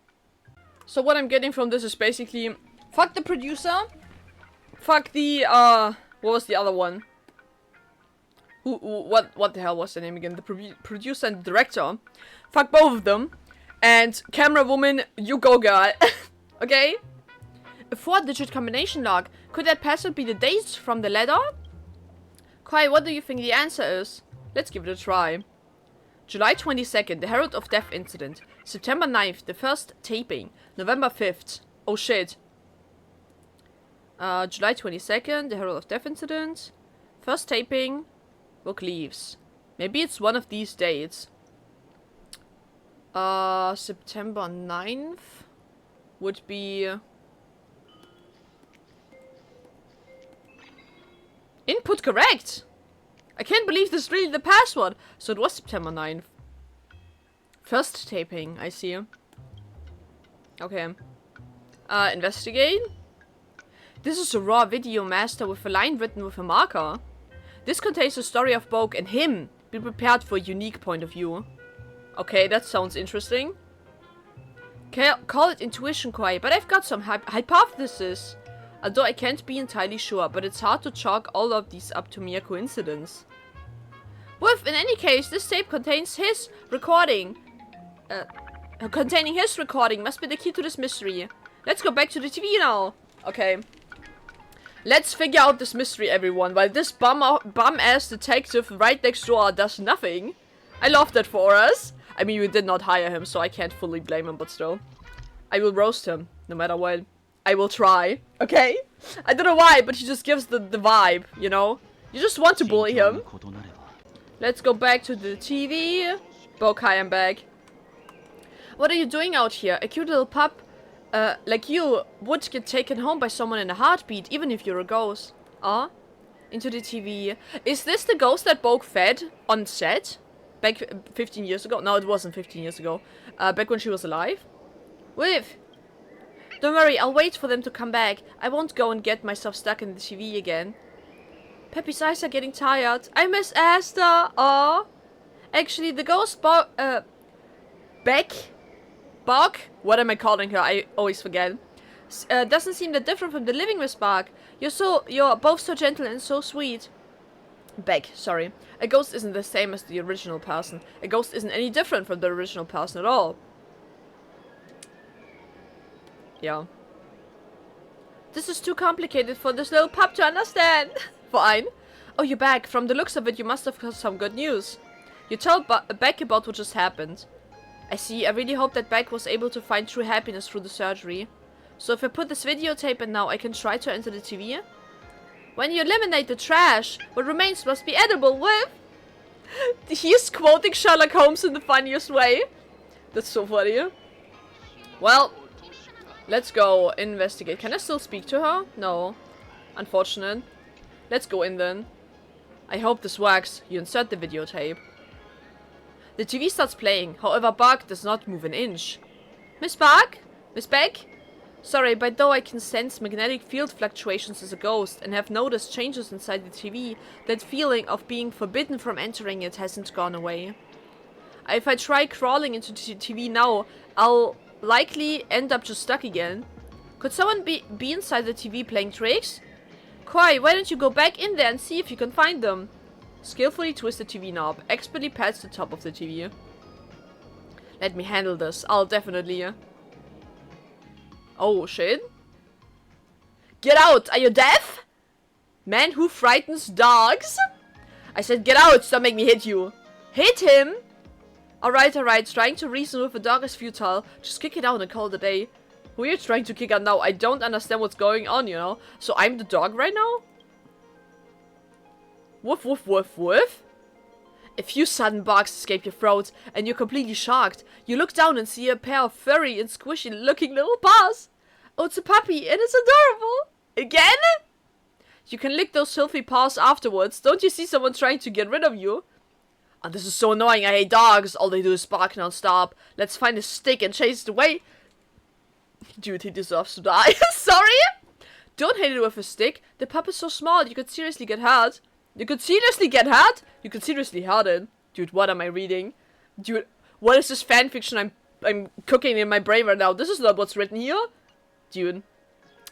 So what I'm getting from this is basically, fuck the producer. Fuck the, what was the other one? What the hell was the name again? The producer and the director. Fuck both of them. And camera woman, you go girl. Okay? A 4-digit combination log. Could that password be the dates from the letter? Kai, what do you think the answer is? Let's give it a try. July 22nd, the Herald of Death incident. September 9th, the first taping. November 5th. Oh shit. July 22nd, the Herald of Death incident. First taping. Book leaves. Maybe it's one of these dates. September 9th would be... Input correct! I can't believe this is really the password. So it was September 9th. First taping, I see. Okay. Investigate. This is a raw video master with a line written with a marker. This contains the story of Boke and him. Be prepared for a unique point of view. Okay, that sounds interesting. Call it intuition, Koi, but I've got some hypothesis. Although I can't be entirely sure, but it's hard to chalk all of these up to mere coincidence. Wolf, in any case, this tape contains his recording. Containing his recording must be the key to this mystery. Let's go back to the TV now. Okay. Let's figure out this mystery, everyone, while this bum-ass detective right next door does nothing. I love that for us. I mean, we did not hire him, so I can't fully blame him, but still. I will roast him, no matter what. I will try, okay? I don't know why, but he just gives the vibe, you know? You just want to bully him. Let's go back to the TV. Bokai, I'm back. What are you doing out here? A cute little pup like you would get taken home by someone in a heartbeat, even if you're a ghost. Into the TV. Is this the ghost that Boke fed on set? Back 15 years ago? No, it wasn't 15 years ago. Back when she was alive? Whiff! Don't worry, I'll wait for them to come back. I won't go and get myself stuck in the TV again. Peppy's eyes are getting tired. I miss Asta. Aw. Actually, the ghost Bog? What am I calling her? I always forget. Doesn't seem that different from the living Miss Bog. You're both so gentle and so sweet. Beck, sorry. A ghost isn't the same as the original person. A ghost isn't any different from the original person at all. Yeah. This is too complicated for this little pup to understand. Fine. Oh, you're back. From the looks of it, you must have got some good news. You tell Beck about what just happened. I see. I really hope that Beck was able to find true happiness through the surgery. So if I put this videotape in now, I can try to enter the TV? When you eliminate the trash, what remains must be edible with. He's quoting Sherlock Holmes in the funniest way. That's so funny. Well, let's go investigate. Can I still speak to her? No. Unfortunate. Let's go in then. I hope this works. You insert the videotape. The TV starts playing. However, Bug does not move an inch. Miss Bug? Miss Beck? Sorry, but though I can sense magnetic field fluctuations as a ghost and have noticed changes inside the TV, that feeling of being forbidden from entering it hasn't gone away. If I try crawling into the TV now, I'll likely end up just stuck again. Could someone be inside the TV playing tricks? Koi, why don't you go back in there and see if you can find them? Skillfully twist the TV knob. Expertly pats the top of the TV. Let me handle this. I'll definitely... Oh, shit. Get out! Are you deaf? Man who frightens dogs? I said get out! Stop making me hit you. Hit him? Alright. Trying to reason with a dog is futile. Just kick it out and call it a day. Who are you trying to kick out now? I don't understand what's going on, you know? So I'm the dog right now? Woof, woof, woof, woof. A few sudden barks escape your throat, and you're completely shocked. You look down and see a pair of furry and squishy looking little paws. Oh, it's a puppy, and it's adorable. Again? You can lick those filthy paws afterwards. Don't you see someone trying to get rid of you? Oh, this is so annoying. I hate dogs. All they do is bark non-stop. Let's find a stick and chase it away. Dude, he deserves to die. Sorry? Don't hit it with a stick. The pup is so small, you could seriously get hurt. You could seriously get hurt? You could seriously hurt it. Dude, what am I reading? Dude, what is this fanfiction I'm cooking in my brain right now? This is not what's written here. Dude.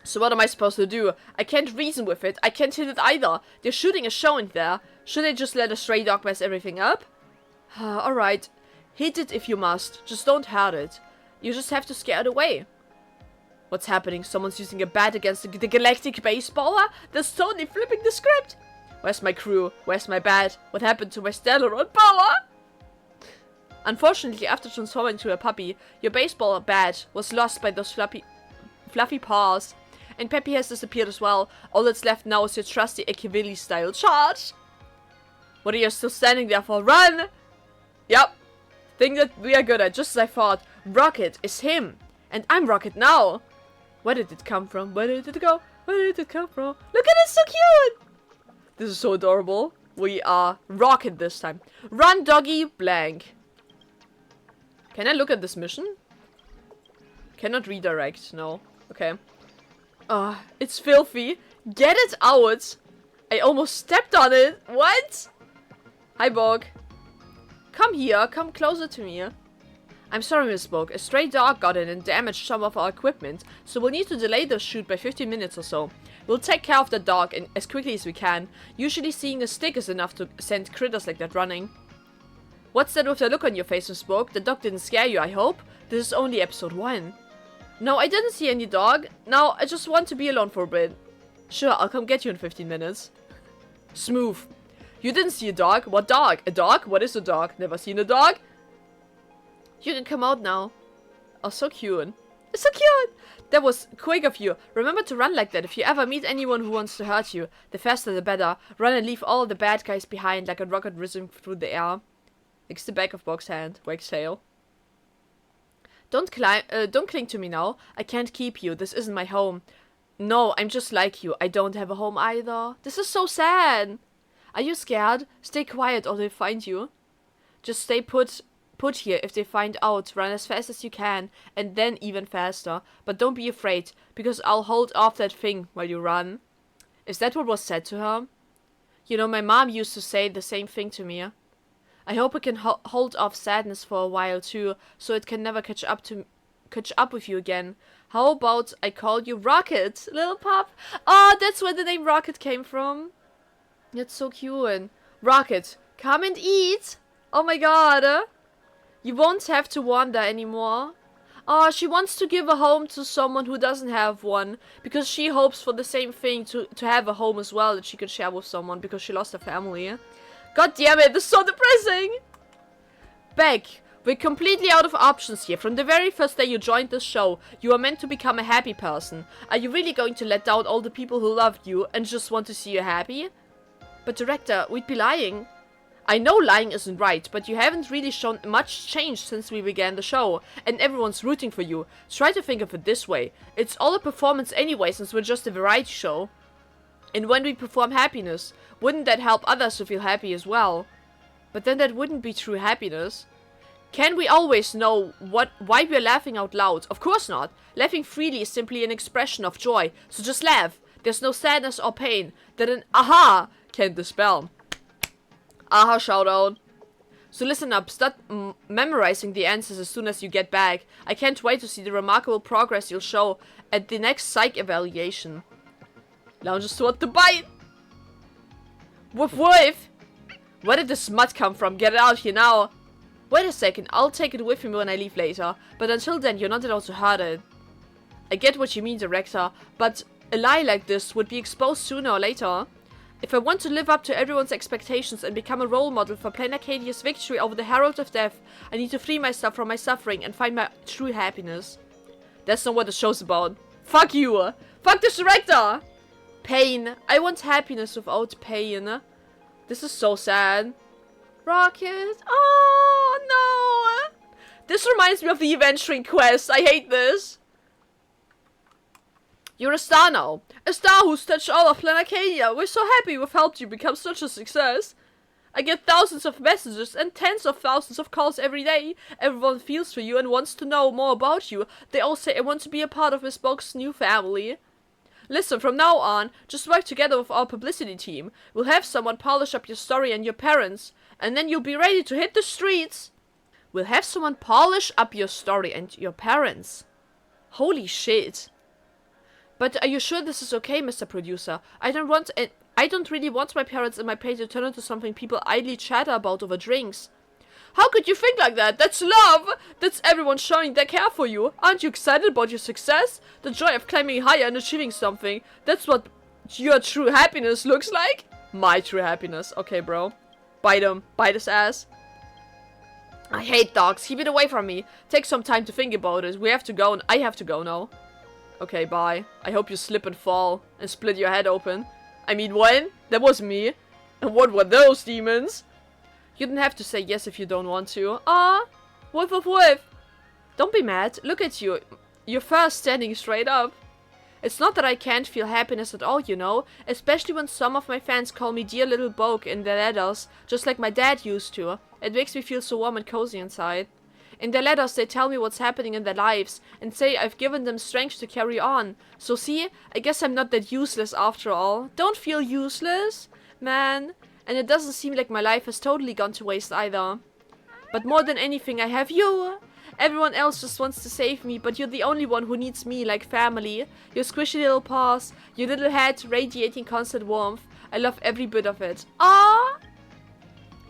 So what am I supposed to do? I can't reason with it. I can't hit it either. They're shooting a show in there. Should I just let a stray dog mess everything up? Alright. Hit it if you must. Just don't hurt it. You just have to scare it away. What's happening? Someone's using a bat against the galactic baseballer? That's totally flipping the script. Where's my crew? Where's my bat? What happened to my stellar on power? Unfortunately, after transforming into a puppy, your baseball bat was lost by those fluffy paws. And Peppy has disappeared as well. All that's left now is your trusty Ekivili style charge. What are you still standing there for? Run! Yep. Thing that we are good at, just as I thought. Rocket is him. And I'm Rocket now. Where did it come from? Where did it go? Where did it come from? Look at it, so cute! This is so adorable. We are rocket this time. Run, doggy, blank. Can I look at this mission? Cannot redirect, no. Okay. It's filthy. Get it out. I almost stepped on it. What? Hi, Bog. Come here. Come closer to me. I'm sorry, Miss Bog. A stray dog got in and damaged some of our equipment, so we'll need to delay the shoot by 15 minutes or so. We'll take care of the dog as quickly as we can. Usually seeing a stick is enough to send critters like that running. What's that with the look on your face, Miss Bog? The dog didn't scare you, I hope? This is only episode 1. No, I didn't see any dog. Now, I just want to be alone for a bit. Sure, I'll come get you in 15 minutes. Smooth. You didn't see a dog? What dog? A dog? What is a dog? Never seen a dog? You can come out now. Oh, so cute. It's so cute! That was quick of you. Remember to run like that if you ever meet anyone who wants to hurt you. The faster the better. Run and leave all the bad guys behind like a rocket whizzing through the air. Licks the back of Bog's hand. Wags tail. Don't cling to me now. I can't keep you. This isn't my home. No, I'm just like you. I don't have a home either. This is so sad. Are you scared? Stay quiet or they'll find you. Just stay put here. If they find out, run as fast as you can, and then even faster. But don't be afraid, because I'll hold off that thing while you run. Is that what was said to her? You know, my mom used to say the same thing to me. I hope I can hold off sadness for a while too, so it can never catch up with you again. How about I call you Rocket, little pup? Oh, that's where the name Rocket came from. That's so cute. Rocket, come and eat. Oh my god. You won't have to wander anymore. Oh, she wants to give a home to someone who doesn't have one, because she hopes for the same thing, to have a home as well that she could share with someone, because she lost her family. God damn it, this is so depressing! Beck, we're completely out of options here. From the very first day you joined this show, you are meant to become a happy person. Are you really going to let down all the people who loved you and just want to see you happy? But director, we'd be lying. I know lying isn't right, but you haven't really shown much change since we began the show, and everyone's rooting for you. Try to think of it this way. It's all a performance anyway, since we're just a variety show. And when we perform happiness, wouldn't that help others to feel happy as well? But then that wouldn't be true happiness. Can we always know why we're laughing out loud? Of course not. Laughing freely is simply an expression of joy, so just laugh. There's no sadness or pain that an aha can't dispel. Aha shoutout. So listen up, start memorizing the answers as soon as you get back. I can't wait to see the remarkable progress you'll show at the next psych evaluation. Lounges toward the bite. Woof woof. Where did the smut come from? Get it out here now. Wait a second, I'll take it with me when I leave later. But until then, you're not allowed to hurt it. I get what you mean, director, but a lie like this would be exposed sooner or later. If I want to live up to everyone's expectations and become a role model for Plain Arcadia's victory over the Herald of Death, I need to free myself from my suffering and find my true happiness. That's not what the show's about. Fuck you! Fuck this director! Pain. I want happiness without pain. This is so sad. Rocket. Oh, no. This reminds me of the Adventuring Quest. I hate this. You're a star now. A star who's touched all of Plain Arcadia. We're so happy we've helped you become such a success. I get thousands of messages and tens of thousands of calls every day. Everyone feels for you and wants to know more about you. They all say I want to be a part of Miss Bog's new family. Listen, from now on, just work together with our publicity team. We'll have someone polish up your story and your parents, and then you'll be ready to hit the streets. We'll have someone polish up your story and your parents. Holy shit. But are you sure this is okay, Mr. Producer? I don't really want my parents and my play to turn into something people idly chatter about over drinks. How could you think like that? That's love! That's everyone showing their care for you. Aren't you excited about your success? The joy of climbing higher and achieving something. That's what your true happiness looks like? My true happiness. Okay, bro. Bite him. Bite his ass. I hate dogs. Keep it away from me. Take some time to think about it. We have to go and I have to go now. Okay, bye. I hope you slip and fall and split your head open. I mean, when? That was me. And what were those demons? You don't have to say yes if you don't want to. Ah, woof woof woof. Don't be mad. Look at you. You're first standing straight up. It's not that I can't feel happiness at all, you know, especially when some of my fans call me dear little Boke in their letters, just like my dad used to. It makes me feel so warm and cozy inside. In their letters, they tell me what's happening in their lives, and say I've given them strength to carry on. So see, I guess I'm not that useless after all. Don't feel useless, man. And it doesn't seem like my life has totally gone to waste either. But more than anything, I have you. Everyone else just wants to save me, but you're the only one who needs me like family. Your squishy little paws, your little head radiating constant warmth. I love every bit of it. Ah!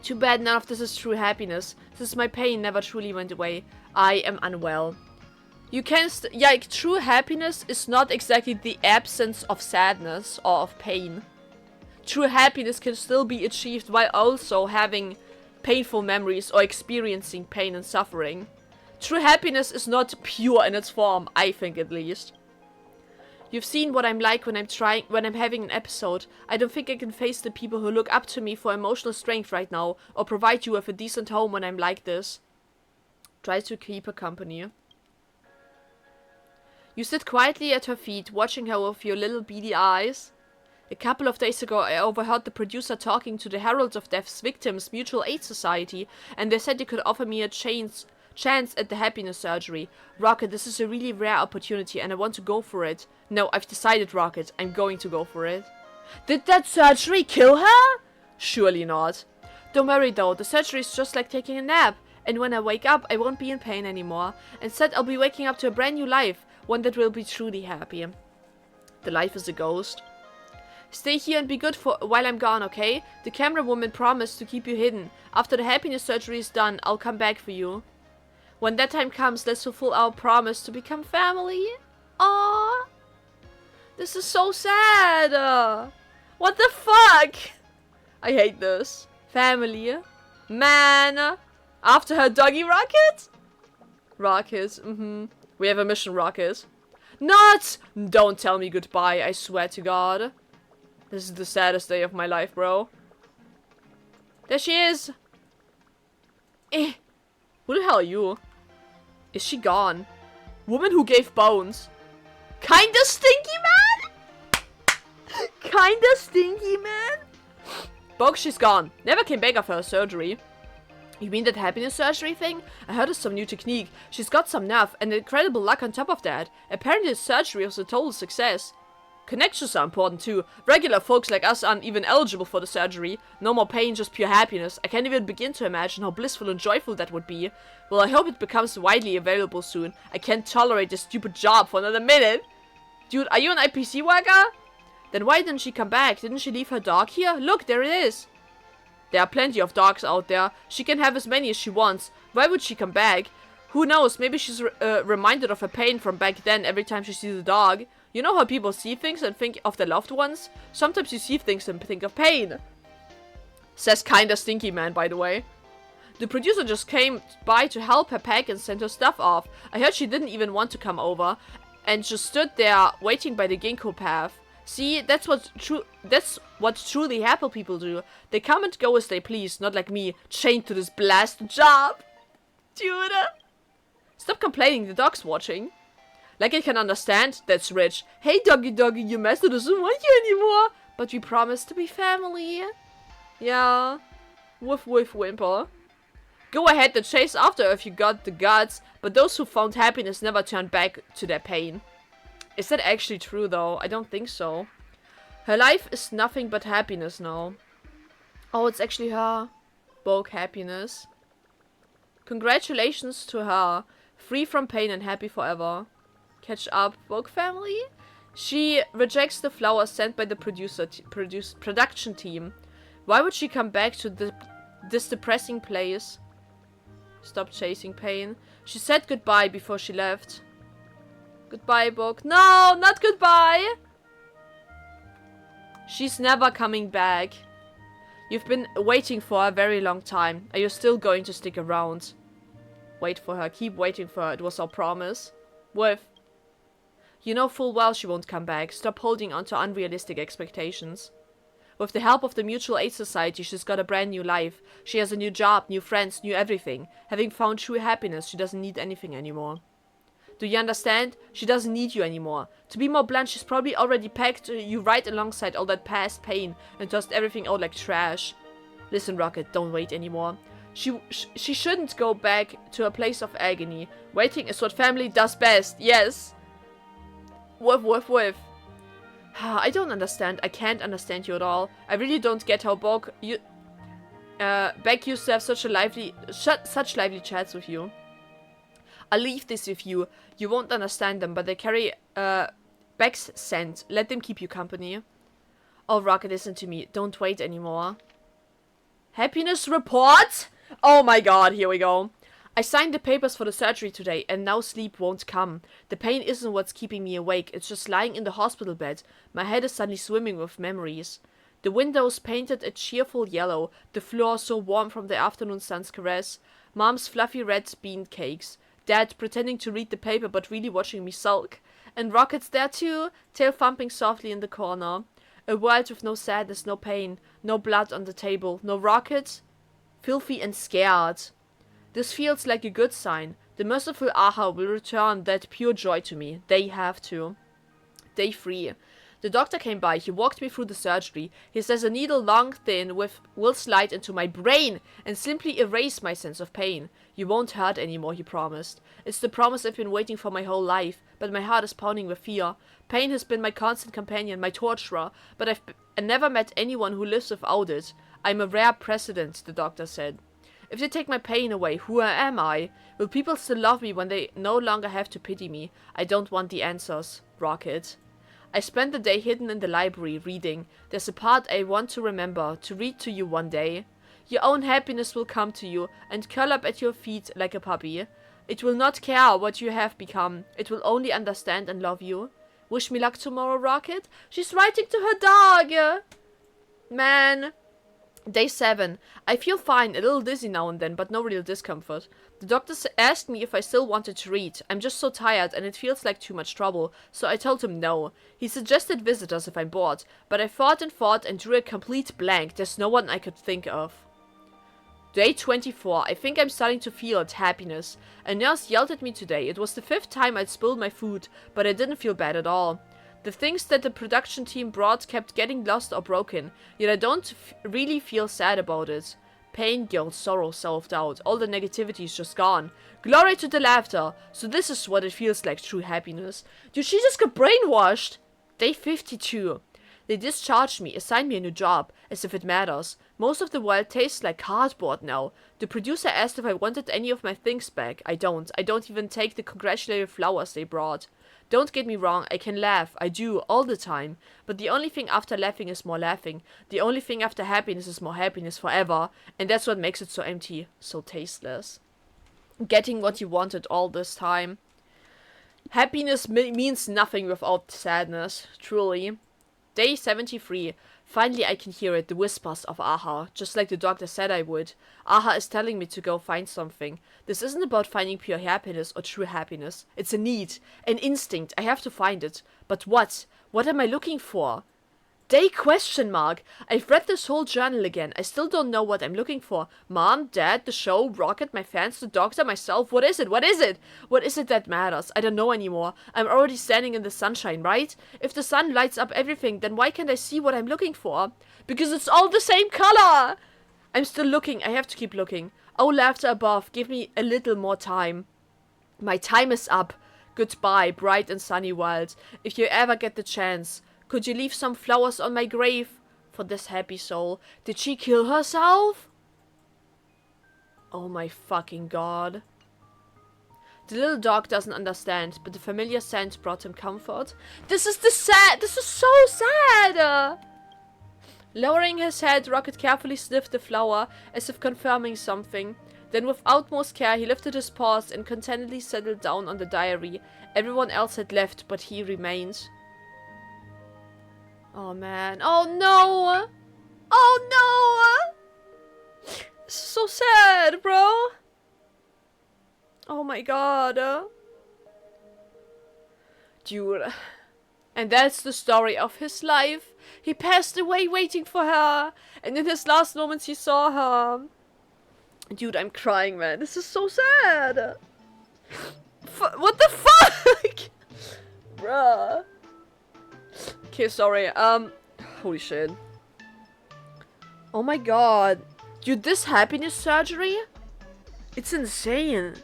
Too bad none of this is true happiness, since my pain never truly went away. I am unwell. You can true happiness is not exactly the absence of sadness or of pain. True happiness can still be achieved while also having painful memories or experiencing pain and suffering. True happiness is not pure in its form, I think at least. You've seen what I'm like when I'm having an episode. I don't think I can face the people who look up to me for emotional strength right now, or provide you with a decent home when I'm like this. Try to keep her company. You sit quietly at her feet, watching her with your little beady eyes. A couple of days ago, I overheard the producer talking to the Heralds of Death's Victims Mutual Aid Society, and they said they could offer me a chance at the happiness surgery. Rocket, this is a really rare opportunity, and I want to go for it. No, I've decided, Rocket. I'm going to go for it. Did that surgery kill her? Surely not. Don't worry though, the surgery is just like taking a nap. And when I wake up, I won't be in pain anymore. Instead, I'll be waking up to a brand new life. One that will be truly happy. The life is a ghost. Stay here and be good for while I'm gone, okay? The camera woman promised to keep you hidden. After the happiness surgery is done, I'll come back for you. When that time comes, let's fulfill our promise to become family. Aww. This is so sad. What the fuck? I hate this. Family. Man. After her doggy, Rocket? Rocket. We have a mission, Rocket. Not! Don't tell me goodbye, I swear to God. This is the saddest day of my life, bro. There she is. Who the hell are you? Is she gone? Woman who gave bones. Kinda stinky, man? Kinda stinky, man? Bogue, she's gone. Never came back after her surgery. You mean that happiness surgery thing? I heard of some new technique. She's got some nerve and incredible luck on top of that. Apparently the surgery was a total success. Connections are important too. Regular folks like us aren't even eligible for the surgery. No more pain, just pure happiness. I can't even begin to imagine how blissful and joyful that would be. Well, I hope it becomes widely available soon. I can't tolerate this stupid job for another minute. Dude, are you an IPC worker? Then why didn't she come back? Didn't she leave her dog here? Look, there it is. There are plenty of dogs out there. She can have as many as she wants. Why would she come back? Who knows, maybe she's reminded of her pain from back then every time she sees a dog. You know how people see things and think of their loved ones? Sometimes you see things and think of pain. Says kinda stinky man, by the way. The producer just came by to help her pack and send her stuff off. I heard she didn't even want to come over. And just stood there, waiting by the ginkgo path. See, that's what truly happy people do. They come and go as they please, not like me, chained to this blasted job. Dude. Stop complaining, the dog's watching. Like I can understand, that's rich. Hey doggy, your master doesn't want you anymore. But we promised to be family. Yeah. Woof whimper. Go ahead and chase after her if you got the guts. But those who found happiness never turn back to their pain. Is that actually true though? I don't think so. Her life is nothing but happiness now. Oh, it's actually her. Bogue happiness. Congratulations to her. Free from pain and happy forever. Catch up, Bogue family? She rejects the flowers sent by the production team. Why would she come back to this depressing place? Stop chasing pain. She said goodbye before she left. Goodbye, Bogue. No, not goodbye! She's never coming back. You've been waiting for a very long time. Are you still going to stick around? Wait for her. Keep waiting for her. It was our promise. With. You know full well she won't come back. Stop holding on to unrealistic expectations. With the help of the Mutual Aid Society, she's got a brand new life. She has a new job, new friends, new everything. Having found true happiness, she doesn't need anything anymore. Do you understand? She doesn't need you anymore. To be more blunt, she's probably already packed you right alongside all that past pain and tossed everything out like trash. Listen, Rocket, don't wait anymore. She shouldn't go back to a place of agony. Waiting is what family does best. Yes. Whiff. I don't understand. I can't understand you at all. I really don't get how Beck used to have such lively chats with you. I'll leave this with you. You won't understand them, but they carry Beck's scent. Let them keep you company. Oh, Rocket, listen to me. Don't wait anymore. Happiness report? Oh my god, here we go. I signed the papers for the surgery today, and now sleep won't come. The pain isn't what's keeping me awake. It's just lying in the hospital bed. My head is suddenly swimming with memories. The windows painted a cheerful yellow. The floor so warm from the afternoon sun's caress. Mom's fluffy red bean cakes. Dad pretending to read the paper but really watching me sulk. And Rocket's there too, tail thumping softly in the corner. A world with no sadness, no pain, no blood on the table, no Rocket. Filthy and scared. This feels like a good sign. The merciful Aha will return that pure joy to me. They have to. Day 3. The doctor came by. He walked me through the surgery. He says a needle long thin will slide into my brain and simply erase my sense of pain. You won't hurt anymore, he promised. It's the promise I've been waiting for my whole life, but my heart is pounding with fear. Pain has been my constant companion, my torturer, but I've never met anyone who lives without it. I'm a rare precedent, the doctor said. If they take my pain away, who am I? Will people still love me when they no longer have to pity me? I don't want the answers. Rocket. I spent the day hidden in the library, reading. There's a part I want to remember, to read to you one day. Your own happiness will come to you, and curl up at your feet like a puppy. It will not care what you have become. It will only understand and love you. Wish me luck tomorrow, Rocket. She's writing to her dog. Man. Day 7. I feel fine, a little dizzy now and then, but no real discomfort. The doctor asked me if I still wanted to read. I'm just so tired and it feels like too much trouble, so I told him no. He suggested visitors if I'm bored, but I thought and drew a complete blank. There's no one I could think of. Day 24. I think I'm starting to feel it, happiness. A nurse yelled at me today. It was the 5th time I'd spilled my food, but I didn't feel bad at all. The things that the production team brought kept getting lost or broken, yet I don't really feel sad about it. Pain, guilt, sorrow, self-doubt, all the negativity is just gone. Glory to the laughter. So this is what it feels like, true happiness. Dude, she just got brainwashed. Day 52. They discharged me, assigned me a new job, as if it matters. Most of the world tastes like cardboard now. The producer asked if I wanted any of my things back. I don't. I don't even take the congratulatory flowers they brought. Don't get me wrong, I can laugh. I do, all the time. But the only thing after laughing is more laughing. The only thing after happiness is more happiness forever. And that's what makes it so empty, so tasteless. Getting what you wanted all this time. Happiness means nothing without sadness, truly. Day 73. Finally I can hear it, the whispers of Aha, just like the doctor said I would. Aha is telling me to go find something. This isn't about finding pure happiness or true happiness. It's a need, an instinct. I have to find it. But what? What am I looking for? Day question mark. I've read this whole journal again. I still don't know what I'm looking for. Mom, Dad, the show, Rocket, my fans, the doctor, myself. What is it? What is it? What is it that matters? I don't know anymore. I'm already standing in the sunshine, right? If the sun lights up everything, then why can't I see what I'm looking for? Because it's all the same color! I'm still looking. I have to keep looking. Oh, laughter above. Give me a little more time. My time is up. Goodbye, bright and sunny world. If you ever get the chance, could you leave some flowers on my grave for this happy soul? Did she kill herself? Oh my fucking god. The little dog doesn't understand, but the familiar scent brought him comfort. This is so sad! Lowering his head, Rocket carefully sniffed the flower, as if confirming something. Then with utmost care, he lifted his paws and contentedly settled down on the diary. Everyone else had left, but he remained. Oh man. Oh no! Oh no! This is so sad, bro. Oh my god. Dude. And that's the story of his life. He passed away waiting for her. And in his last moments he saw her. Dude, I'm crying, man. This is so sad. What the fuck? Bruh. Okay, sorry. Holy shit. Oh my god. Dude, this happiness surgery? It's insane.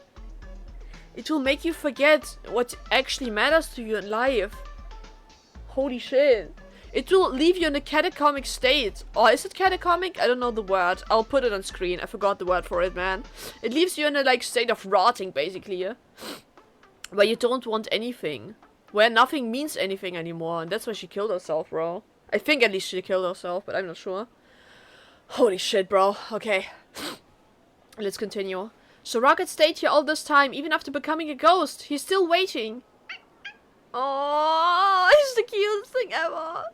It will make you forget what actually matters to you in life. Holy shit. It will leave you in a catacomic state. Or is it catacomic? I don't know the word. I'll put it on screen. I forgot the word for it, man. It leaves you in a, like, state of rotting, basically. Where you don't want anything. Where nothing means anything anymore. And that's why she killed herself, bro. I think at least she killed herself, but I'm not sure. Holy shit, bro. Okay. Let's continue. So Rocket stayed here all this time, even after becoming a ghost. He's still waiting. Oh, he's the cutest thing ever.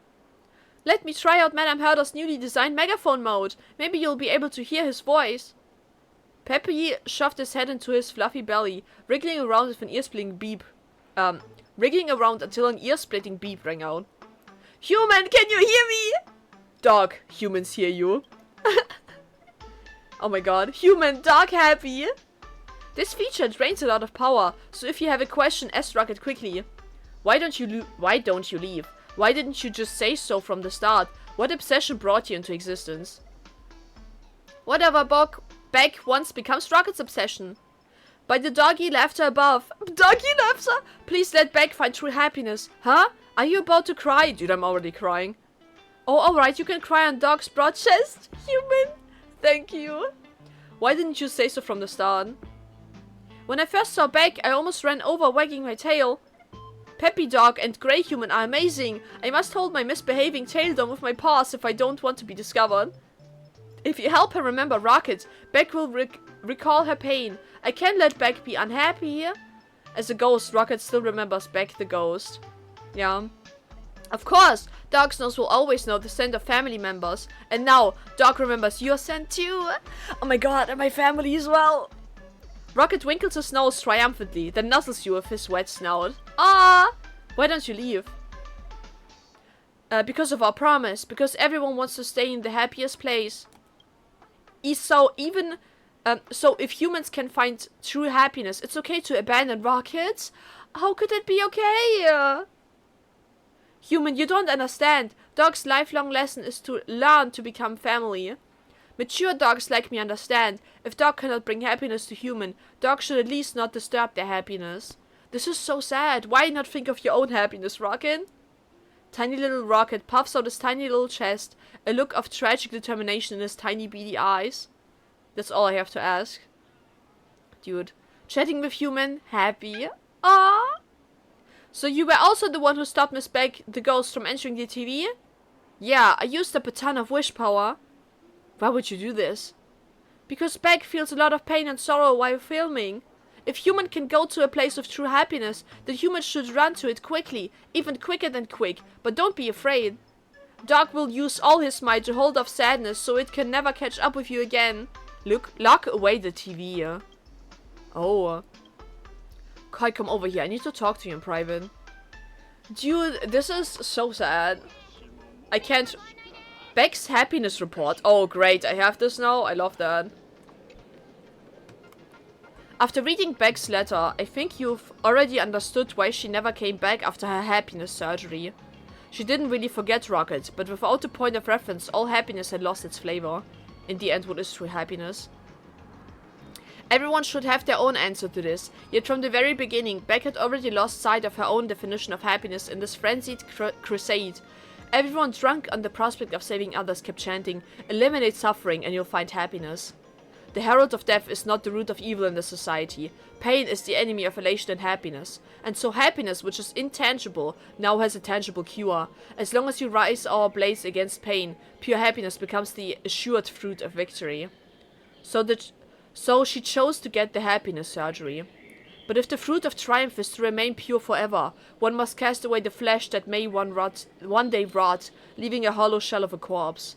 Let me try out Madame Herder's newly designed megaphone mode. Maybe you'll be able to hear his voice. Peppy shoved his head into his fluffy belly, wriggling around with an ear-splitting beep. Wriggling around until an ear-splitting beep rang out. Human, can you hear me? Dog, humans hear you. Oh my god. Human, dog happy. This feature drains a lot of power, so if you have a question, ask Rocket quickly. Why don't you leave? Why didn't you just say so from the start? What obsession brought you into existence? Whatever Beck wants becomes Rocket's obsession. By the doggy laughter above. Doggy laughter? Please let Beck find true happiness. Huh? Are you about to cry? Dude, I'm already crying. Oh, alright, you can cry on Dog's broad chest. Human. Thank you. Why didn't you say so from the start? When I first saw Beck, I almost ran over wagging my tail. Peppy Dog and Grey Human are amazing. I must hold my misbehaving tail down with my paws if I don't want to be discovered. If you help her remember Rocket, Beck will recall her pain. I can't let Beck be unhappy here. As a ghost, Rocket still remembers Beck the ghost. Yeah. Of course, Dog's nose will always know the scent of family members. And now, Dog remembers your scent too. Oh my god, and my family as well. Rocket winkles his nose triumphantly, then nuzzles you with his wet snout. Ah! Why don't you leave? Because of our promise. Because everyone wants to stay in the happiest place. So if humans can find true happiness, it's okay to abandon Rocket? How could it be okay? Human, you don't understand. Dog's lifelong lesson is to learn to become family. Mature dogs like me understand. If Dog cannot bring happiness to human, Dog should at least not disturb their happiness. This is so sad. Why not think of your own happiness, Rocket? Tiny little Rocket puffs out his tiny little chest, a look of tragic determination in his tiny beady eyes. That's all I have to ask. Dude. Chatting with human, happy. Ah. So you were also the one who stopped Miss Beck, the ghost, from entering the TV? Yeah, I used up a ton of wish power. Why would you do this? Because Beck feels a lot of pain and sorrow while filming. If human can go to a place of true happiness, then humans should run to it quickly, even quicker than quick, but don't be afraid. Dog will use all his might to hold off sadness so it can never catch up with you again. Lock away the TV. Oh. Kai, come over here. I need to talk to you in private. Dude, this is so sad. I can't... Beck's happiness report. Oh, great. I have this now. I love that. After reading Beck's letter, I think you've already understood why she never came back after her happiness surgery. She didn't really forget Rocket, but without a point of reference, all happiness had lost its flavor. In the end, what is true happiness? Everyone should have their own answer to this, yet from the very beginning, Beck had already lost sight of her own definition of happiness in this frenzied crusade. Everyone drunk on the prospect of saving others kept chanting, "Eliminate suffering and you'll find happiness." The herald of death is not the root of evil in the society. Pain is the enemy of elation and happiness. And so happiness, which is intangible, now has a tangible cure. As long as you raise our blades against pain, pure happiness becomes the assured fruit of victory. So she chose to get the happiness surgery. But if the fruit of triumph is to remain pure forever, one must cast away the flesh that may one day rot, leaving a hollow shell of a corpse.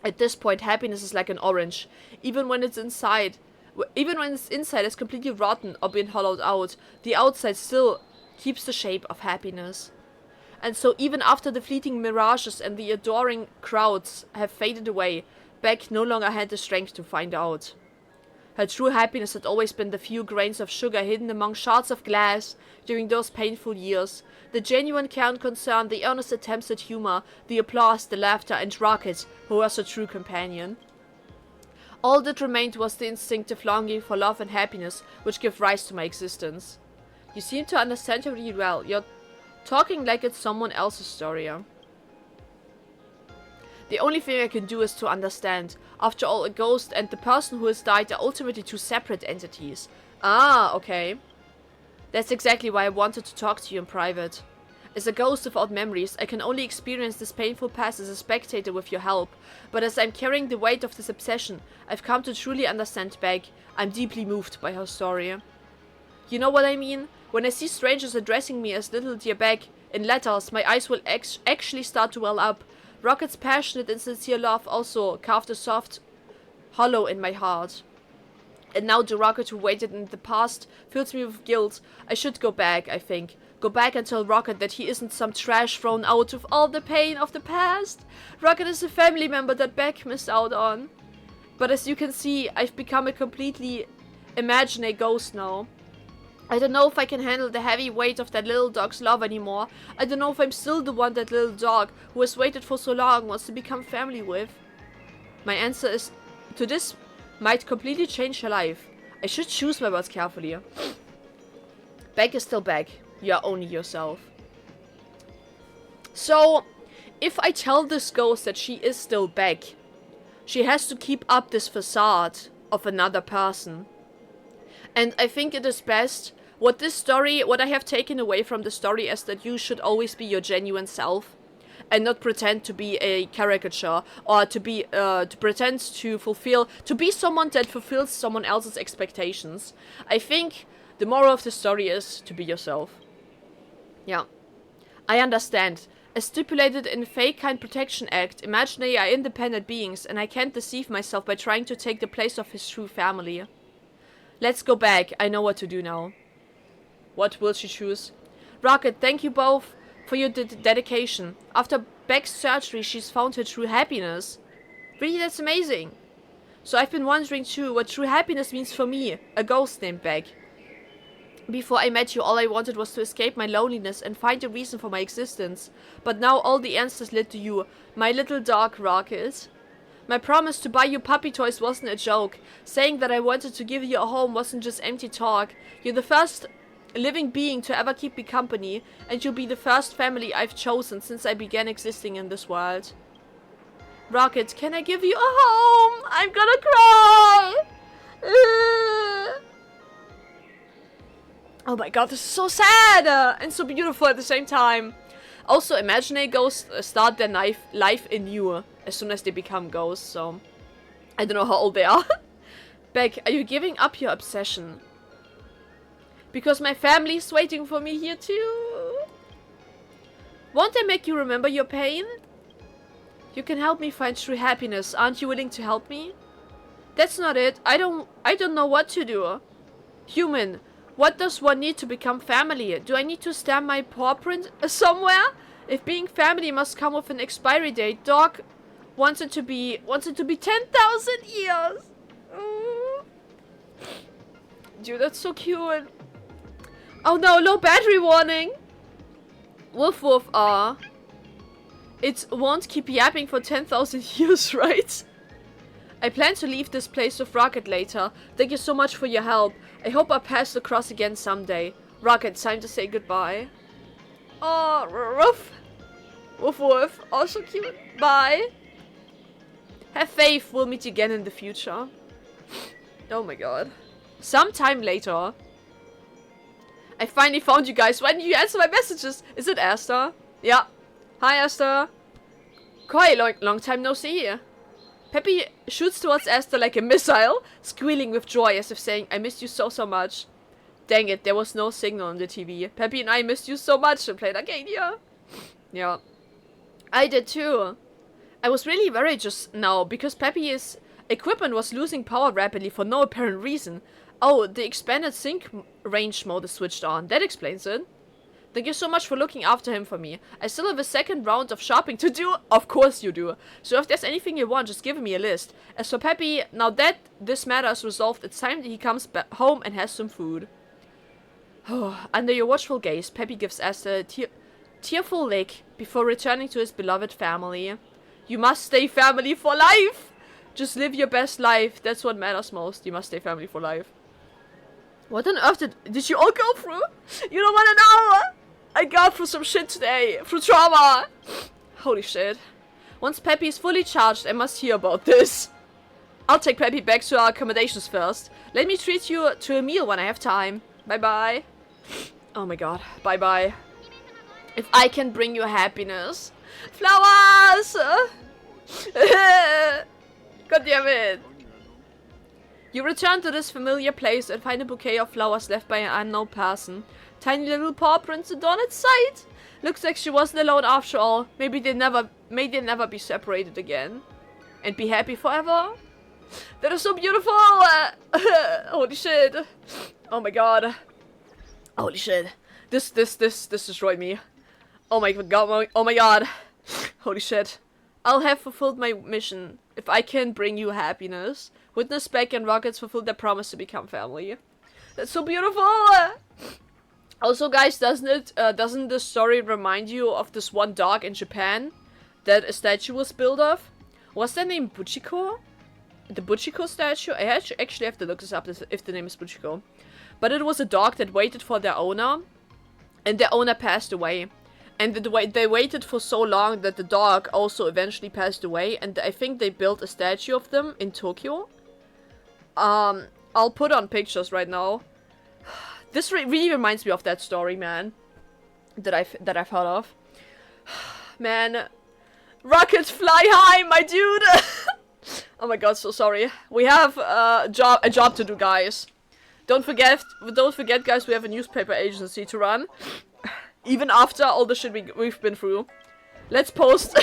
At this point, happiness is like an orange. Even when its inside is completely rotten or been hollowed out, the outside still keeps the shape of happiness. And so even after the fleeting mirages and the adoring crowds have faded away, Beck no longer had the strength to find out. Her true happiness had always been the few grains of sugar hidden among shards of glass during those painful years. The genuine care and concern, the earnest attempts at humor, the applause, the laughter, and Rocket, who was her true companion. All that remained was the instinctive longing for love and happiness, which gave rise to my existence. You seem to understand her really well. You're talking like it's someone else's story. The only thing I can do is to understand. After all, a ghost and the person who has died are ultimately two separate entities. Ah, okay. That's exactly why I wanted to talk to you in private. As a ghost without memories, I can only experience this painful past as a spectator with your help. But as I'm carrying the weight of this obsession, I've come to truly understand Beck. I'm deeply moved by her story. You know what I mean? When I see strangers addressing me as little dear Beck in letters, my eyes will actually start to well up. Rocket's passionate and sincere love also carved a soft hollow in my heart. And now the Rocket who waited in the past fills me with guilt. I should go back, I think. Go back and tell Rocket that he isn't some trash thrown out with all the pain of the past. Rocket is a family member that Beck missed out on. But as you can see, I've become a completely imaginary ghost now. I don't know if I can handle the heavy weight of that little dog's love anymore. I don't know if I'm still the one that little dog, who has waited for so long, wants to become family with. My answer is to this might completely change her life. I should choose my words carefully. Beck is still Beck. You are only yourself. So, if I tell this ghost that she is still Beck, she has to keep up this facade of another person. And I think it is best, what I have taken away from the story is that you should always be your genuine self. And not pretend to be a caricature, or to pretend to be someone that fulfills someone else's expectations. I think the moral of the story is to be yourself. Yeah. I understand. As stipulated in the Fake Kind Protection Act, imaginary are independent beings, and I can't deceive myself by trying to take the place of his true family. Let's go back. I know what to do now. What will she choose? Rocket, thank you both for your dedication. After Beck's surgery, she's found her true happiness. Really, that's amazing. So I've been wondering too what true happiness means for me, a ghost named Beck. Before I met you, all I wanted was to escape my loneliness and find a reason for my existence. But now all the answers led to you, my little dog Rocket. My promise to buy you puppy toys wasn't a joke. Saying that I wanted to give you a home wasn't just empty talk. You're the first living being to ever keep me company, and you'll be the first family I've chosen since I began existing in this world. Rocket, can I give you a home? I'm gonna cry! Oh my god, this is so sad! And so beautiful at the same time. Also, imaginary ghosts start their life anew as soon as they become ghosts, so I don't know how old they are. Beck, are you giving up your obsession? Because my family's waiting for me here too. Won't I make you remember your pain? You can help me find true happiness. Aren't you willing to help me? That's not it. I don't know what to do. Human, what does one need to become family? Do I need to stamp my paw print somewhere? If being family must come with an expiry date, dog wants it to be 10,000 years. Dude, that's so cute. Oh no, low battery warning. Woof woof, it won't keep yapping for 10,000 years, right? I plan to leave this place with Rocket later. Thank you so much for your help. I hope our paths will cross again someday. Rocket, time to say goodbye. Oh, woof. Woof woof. Oh, so cute. Bye. Have faith, we'll meet again in the future. Oh my god. Sometime later. I finally found you guys. Why didn't you answer my messages? Is it Esther? Yeah. Hi, Esther. Quite long time no see. Peppy shoots towards Esther like a missile, squealing with joy as if saying, I missed you so much. Dang it, there was no signal on the TV. Peppy and I missed you so much and played Arcadia. Yeah. I did too. I was really worried just now because Peppy's equipment was losing power rapidly for no apparent reason. Oh, the expanded sync range mode is switched on. That explains it. Thank you so much for looking after him for me. I still have a second round of shopping to do. Of course you do. So if there's anything you want, just give me a list. As for Peppy, now that this matter is resolved, it's time that he comes back home and has some food. Under your watchful gaze, Peppy gives Esther a tearful lick before returning to his beloved family. You must stay family for life! Just live your best life. That's what matters most. You must stay family for life. What on earth did you all go through? You don't want to know! I got through some shit today. Through trauma. Holy shit. Once Peppy is fully charged, I must hear about this. I'll take Peppy back to our accommodations first. Let me treat you to a meal when I have time. Bye-bye. Oh my god. Bye-bye. If I can bring you happiness. Flowers! God damn it. You return to this familiar place and find a bouquet of flowers left by an unknown person. Tiny little paw prints adorn its side. Looks like she wasn't alone after all. May they never be separated again. And be happy forever. That is so beautiful! Holy shit. Oh my god. Holy shit. This destroyed me. Oh my god, oh my god. Holy shit. I'll have fulfilled my mission if I can bring you happiness. Witness Beck and Rockets fulfilled their promise to become family. That's so beautiful! Also, guys, doesn't the story remind you of this one dog in Japan that a statue was built of? Was their name Buchiko? The Buchiko statue? I actually have to look this up if the name is Buchiko. But it was a dog that waited for their owner, and their owner passed away. And they waited for so long that the dog also eventually passed away, and I think they built a statue of them in Tokyo. I'll put on pictures right now. This really reminds me of that story, man, that I've heard of. Man, rockets fly high, my dude. Oh my god, so sorry. We have a job to do, guys. Don't forget, guys. We have a newspaper agency to run. Even after all the shit we've been through. Let's post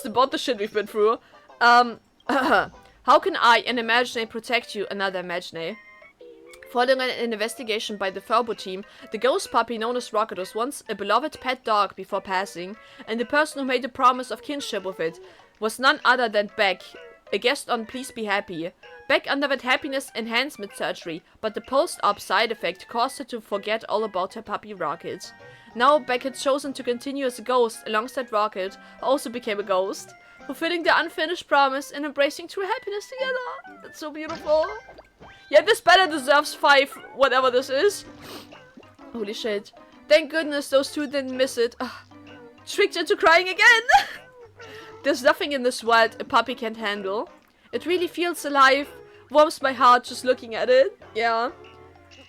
about the shit we've been through. How can I, an Imaginary, protect you, another Imaginary? Following an investigation by the Furbo team, the ghost puppy known as Rocket was once a beloved pet dog before passing, and the person who made a promise of kinship with it was none other than Beck, a guest on Please Be Happy. Beck underwent happiness enhancement surgery, but the post-op side effect caused her to forget all about her puppy Rocket. Now Beck had chosen to continue as a ghost alongside Rocket, who also became a ghost, fulfilling their unfinished promise and embracing true happiness together. That's so beautiful. Yeah, this better deserves 5, whatever this is. Holy shit. Thank goodness those two didn't miss it. Tricked into crying again. There's nothing in this world a puppy can't handle. It really feels alive. Warms my heart just looking at it. Yeah.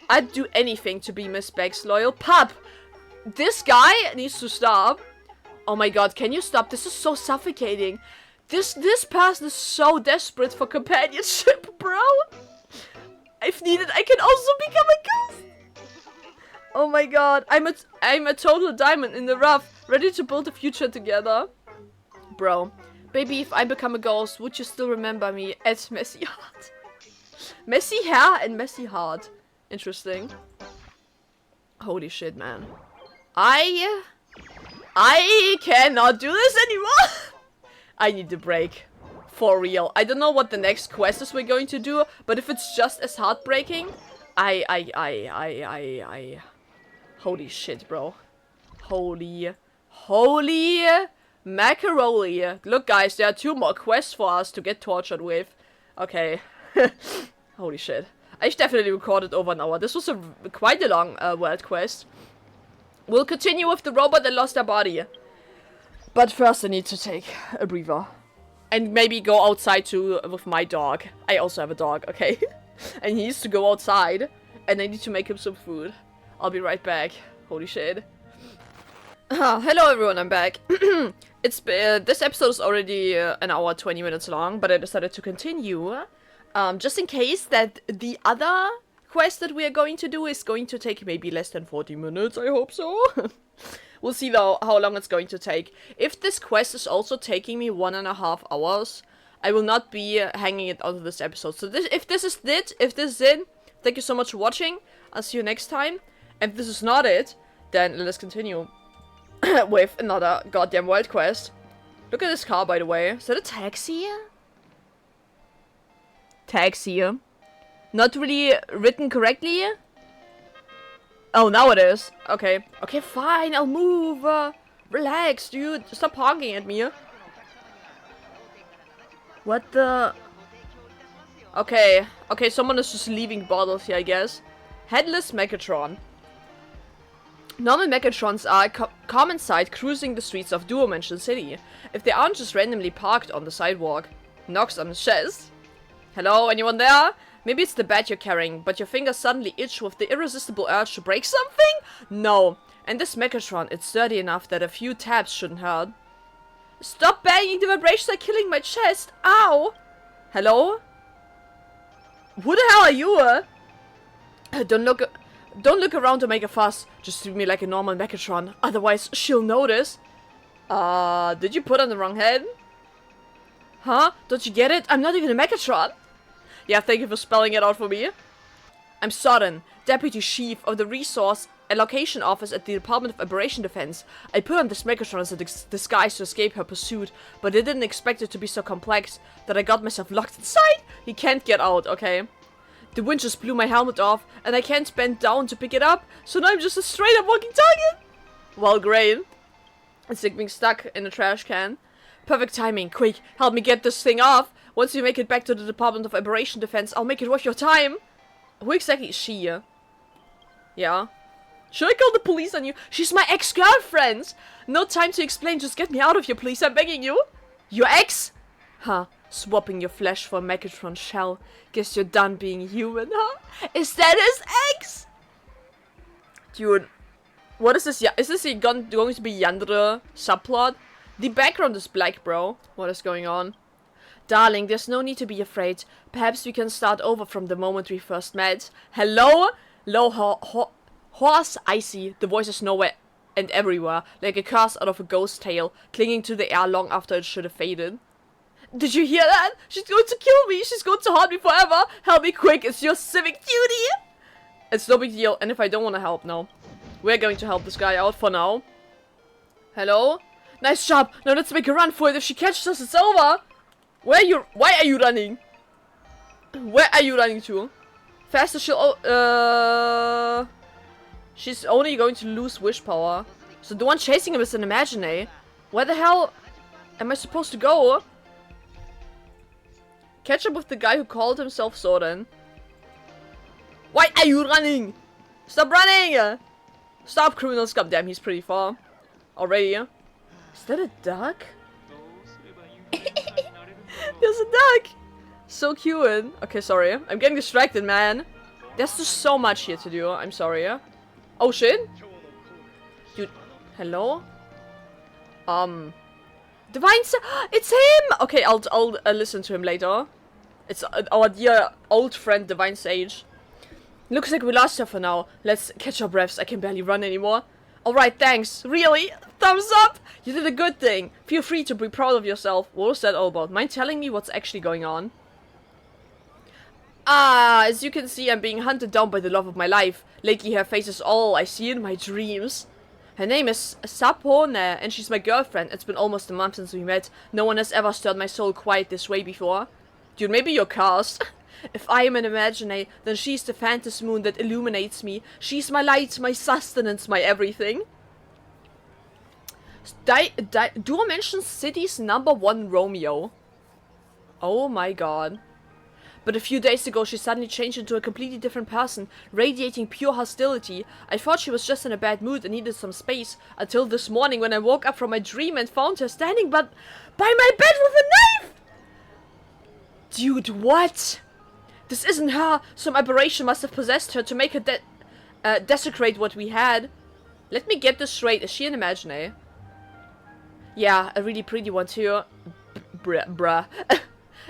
I'd do anything to be Miss Beck's loyal pup. This guy needs to stop. Oh my god, can you stop? This is so suffocating. This person is so desperate for companionship, bro. If needed, I can also become a ghost. Oh my god, I'm a total diamond in the rough, ready to build a future together. Bro, baby, if I become a ghost, would you still remember me as Messy Heart? Messy hair and messy heart. Interesting. Holy shit, man. I cannot do this anymore. I need a break. For real. I don't know what the next quest is we're going to do, but if it's just as heartbreaking, holy shit, bro. Holy macaroni. Look, guys, there are 2 more quests for us to get tortured with. Okay. Holy shit. I definitely recorded over an hour. This was quite a long world quest. We'll continue with the robot that lost their body. But first I need to take a breather. And maybe go outside too with my dog. I also have a dog, okay? And he needs to go outside. And I need to make him some food. I'll be right back. Holy shit. Hello everyone, I'm back. This episode is already an hour 20 minutes long, but I decided to continue. Just in case that the other quest that we are going to do is going to take maybe less than 40 minutes, I hope so. We'll see though how long it's going to take. If this quest is also taking me 1.5 hours, I will not be hanging it out of this episode. So if this is it, thank you so much for watching. I'll see you next time. And if this is not it, Then let us continue with another goddamn world quest. Look at this car, by the way. Is that a taxi? Taxi. Not really written correctly. Oh, now it is. Okay. Okay, fine. I'll move. Relax, dude. Stop honking at me. What the... Okay. Okay, someone is just leaving bottles here, I guess. Headless Megatron. Normal Megatrons are a common sight cruising the streets of Duo Mansion City, if they aren't just randomly parked on the sidewalk. Knocks on his chest. Hello, anyone there? Maybe it's the bat you're carrying, but your fingers suddenly itch with the irresistible urge to break something? No. And this Megatron, it's sturdy enough that a few taps shouldn't hurt. Stop banging, the vibrations are killing my chest. Ow! Hello? Who the hell are you? Don't look around to make a fuss. Just treat me like a normal Megatron. Otherwise, she'll notice. Did you put on the wrong head? Huh? Don't you get it? I'm not even a Megatron. Yeah, thank you for spelling it out for me. I'm Soren, Deputy Chief of the Resource Allocation Office at the Department of Operation Defense. I put on this Megatron as a disguise to escape her pursuit, but I didn't expect it to be so complex that I got myself locked inside. He can't get out, okay? The wind just blew my helmet off, and I can't bend down to pick it up, so now I'm just a straight-up walking target. Well, great. It's like being stuck in a trash can. Perfect timing. Quick, help me get this thing off. Once we make it back to the Department of Operation Defense, I'll make it worth your time. Who exactly is she? Yeah. Should I call the police on you? She's my ex-girlfriend. No time to explain. Just get me out of here, please. I'm begging you. Your ex? Huh. Swapping your flesh for a Megatron shell. Guess you're done being human, huh? Is that his ex? Dude. What is this? Is this going to be Yandere subplot? The background is black, bro. What is going on? Darling, there's no need to be afraid. Perhaps we can start over from the moment we first met. Hello? Low horse, icy. The voice is nowhere and everywhere, like a curse out of a ghost tale, clinging to the air long after it should have faded. Did you hear that? She's going to kill me. She's going to haunt me forever. Help me quick. It's your civic duty. It's no big deal. And if I don't want to help, no. We're going to help this guy out for now. Hello? Nice job. Now let's make a run for it. If she catches us, it's over. Why are you running? Where are you running to? Faster she'll... She's only going to lose wish power. So the one chasing him is an imaginary. Where the hell am I supposed to go? Catch up with the guy who called himself Soren. Why are you running? Stop running! Stop, criminal scum. Damn, he's pretty far. Already. Is that a duck? There's a duck! So cute. Okay, sorry. I'm getting distracted, man. There's just so much here to do. I'm sorry. Oh, shit. Dude. Hello? Divine it's him! Okay, I'll listen to him later. It's our dear old friend, Divine Sage. Looks like we lost her for now. Let's catch our breaths. I can barely run anymore. Alright, thanks. Really? Thumbs up! You did a good thing. Feel free to be proud of yourself. What was that all about? Mind telling me what's actually going on? Ah, as you can see, I'm being hunted down by the love of my life. Lately, her face is all I see in my dreams. Her name is Sapone, and she's my girlfriend. It's been almost a month since we met. No one has ever stirred my soul quite this way before. Dude, maybe you're cursed. If I am an imaginary, then she's the phantom moon that illuminates me. She's my light, my sustenance, my everything. Duo Mansion City's #1 Romeo. Oh my god. But a few days ago, she suddenly changed into a completely different person, radiating pure hostility. I thought she was just in a bad mood and needed some space, until this morning when I woke up from my dream and found her standing by my bed with a knife! Dude, what? This isn't her. Some aberration must have possessed her to make her desecrate what we had. Let me get this straight. Is she an imaginary? Yeah, a really pretty one too. Bruh.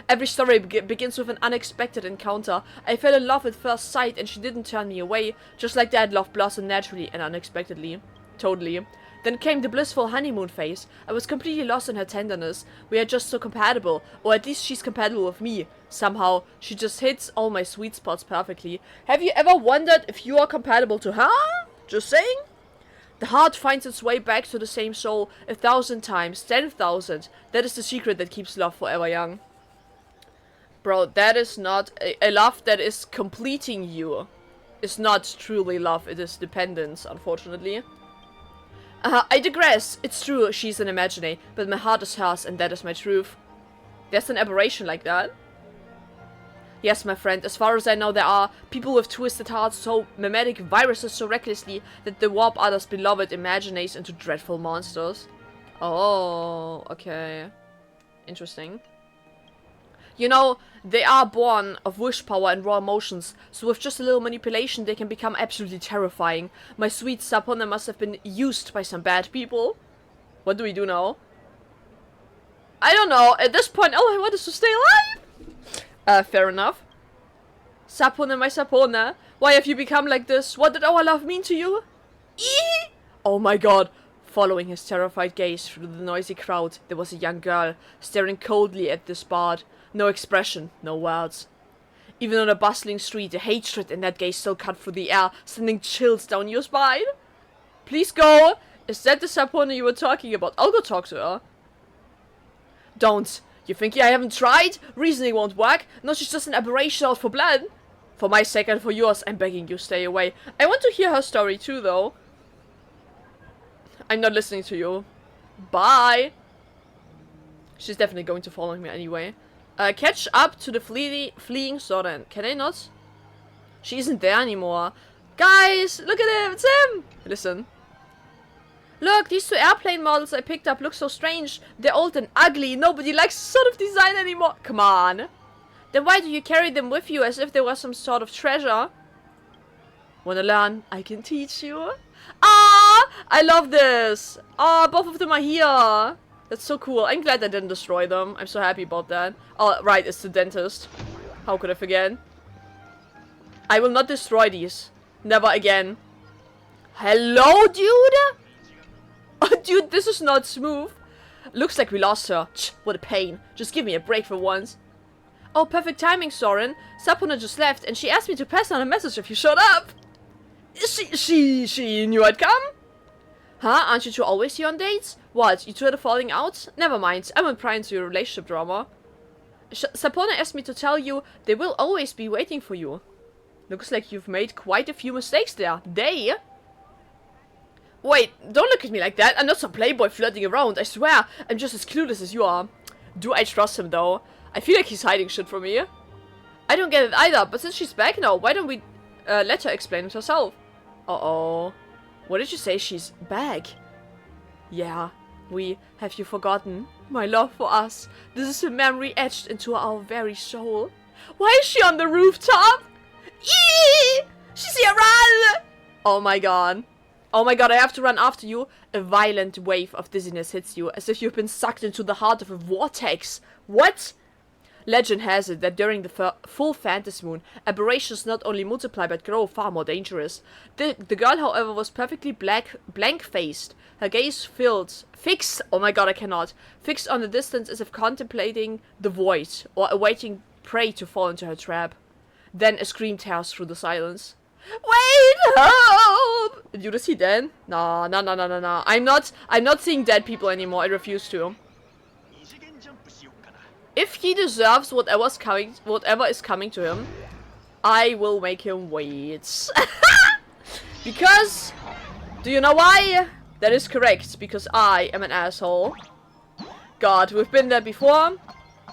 Every story begins with an unexpected encounter. I fell in love at first sight and she didn't turn me away. Just like that, love blossomed naturally and unexpectedly. Totally. Then came the blissful honeymoon phase. I was completely lost in her tenderness. We are just so compatible. Or at least she's compatible with me. Somehow, she just hits all my sweet spots perfectly. Have you ever wondered if you are compatible to her? Just saying. The heart finds its way back to the same soul 1,000 times, 10,000. That is the secret that keeps love forever young. Bro, that is not a love that is completing you. Is not truly love, it is dependence, unfortunately. I digress. It's true, she's an imaginary, but my heart is hers, and that is my truth. There's an aberration like that. Yes, my friend, as far as I know, there are people with twisted hearts, so mimetic viruses so recklessly that they warp others' beloved imaginaries into dreadful monsters. Oh, okay. Interesting. You know, they are born of wish power and raw emotions, so with just a little manipulation they can become absolutely terrifying. My sweet Sapona must have been used by some bad people. What do we do now? I don't know. At this point, all I want is to stay alive. Fair enough. Sapona, my Sapona, why have you become like this? What did our love mean to you? Eee! Oh my god. Following his terrified gaze through the noisy crowd, there was a young girl, staring coldly at this bard. No expression, no words. Even on a bustling street, the hatred in that gaze still cut through the air, sending chills down your spine. Please go! Is that the Sapona you were talking about? I'll go talk to her. Don't. You think I haven't tried? Reasoning won't work. No, she's just an aberration out for blood. For my sake and for yours, I'm begging you, stay away. I want to hear her story too, though. I'm not listening to you. Bye. She's definitely going to follow me anyway. Catch up to the fleeing Soren. Can I not? She isn't there anymore. Guys, look at him. It's him. Listen. Look, these two airplane models I picked up look so strange. They're old and ugly. Nobody likes this sort of design anymore. Come on. Then why do you carry them with you as if they were some sort of treasure? Wanna learn? I can teach you. Ah! I love this. Ah, both of them are here. That's so cool. I'm glad I didn't destroy them. I'm so happy about that. Oh, right, it's the dentist. How could I forget? I will not destroy these. Never again. Hello, dude? Oh, dude, this is not smooth. Looks like we lost her. Ch, what a pain. Just give me a break for once. Oh, perfect timing, Soren. Sapona just left, and she asked me to pass on a message if you showed up. She knew I'd come? Huh? Aren't you two always here on dates? What? You two are falling out? Never mind. I won't pry into your relationship drama. Sapona asked me to tell you they will always be waiting for you. Looks like you've made quite a few mistakes there. They? Wait, don't look at me like that. I'm not some playboy flirting around. I swear. I'm just as clueless as you are. Do I trust him, though? I feel like he's hiding shit from me. I don't get it either, but since she's back now, why don't we let her explain it herself? Uh-oh. What did you say? She's back? Yeah. Have you forgotten? My love for us. This is a memory etched into our very soul. Why is she on the rooftop? Eee! She's here, run! Oh my god. Oh my god, I have to run after you. A violent wave of dizziness hits you, as if you've been sucked into the heart of a vortex. What? Legend has it that during the full Phantasy Moon, aberrations not only multiply but grow far more dangerous. The girl, however, was perfectly blank-faced. Her gaze fixed, oh my god, I cannot, fixed on the distance as if contemplating the void, or awaiting prey to fall into her trap. Then a scream tears through the silence. Wait, help! Did you see that? No. I'm not seeing dead people anymore, I refuse to. If he deserves whatever is coming to him, I will make him wait. Because, do you know why? That is correct, because I am an asshole. God, we've been there before,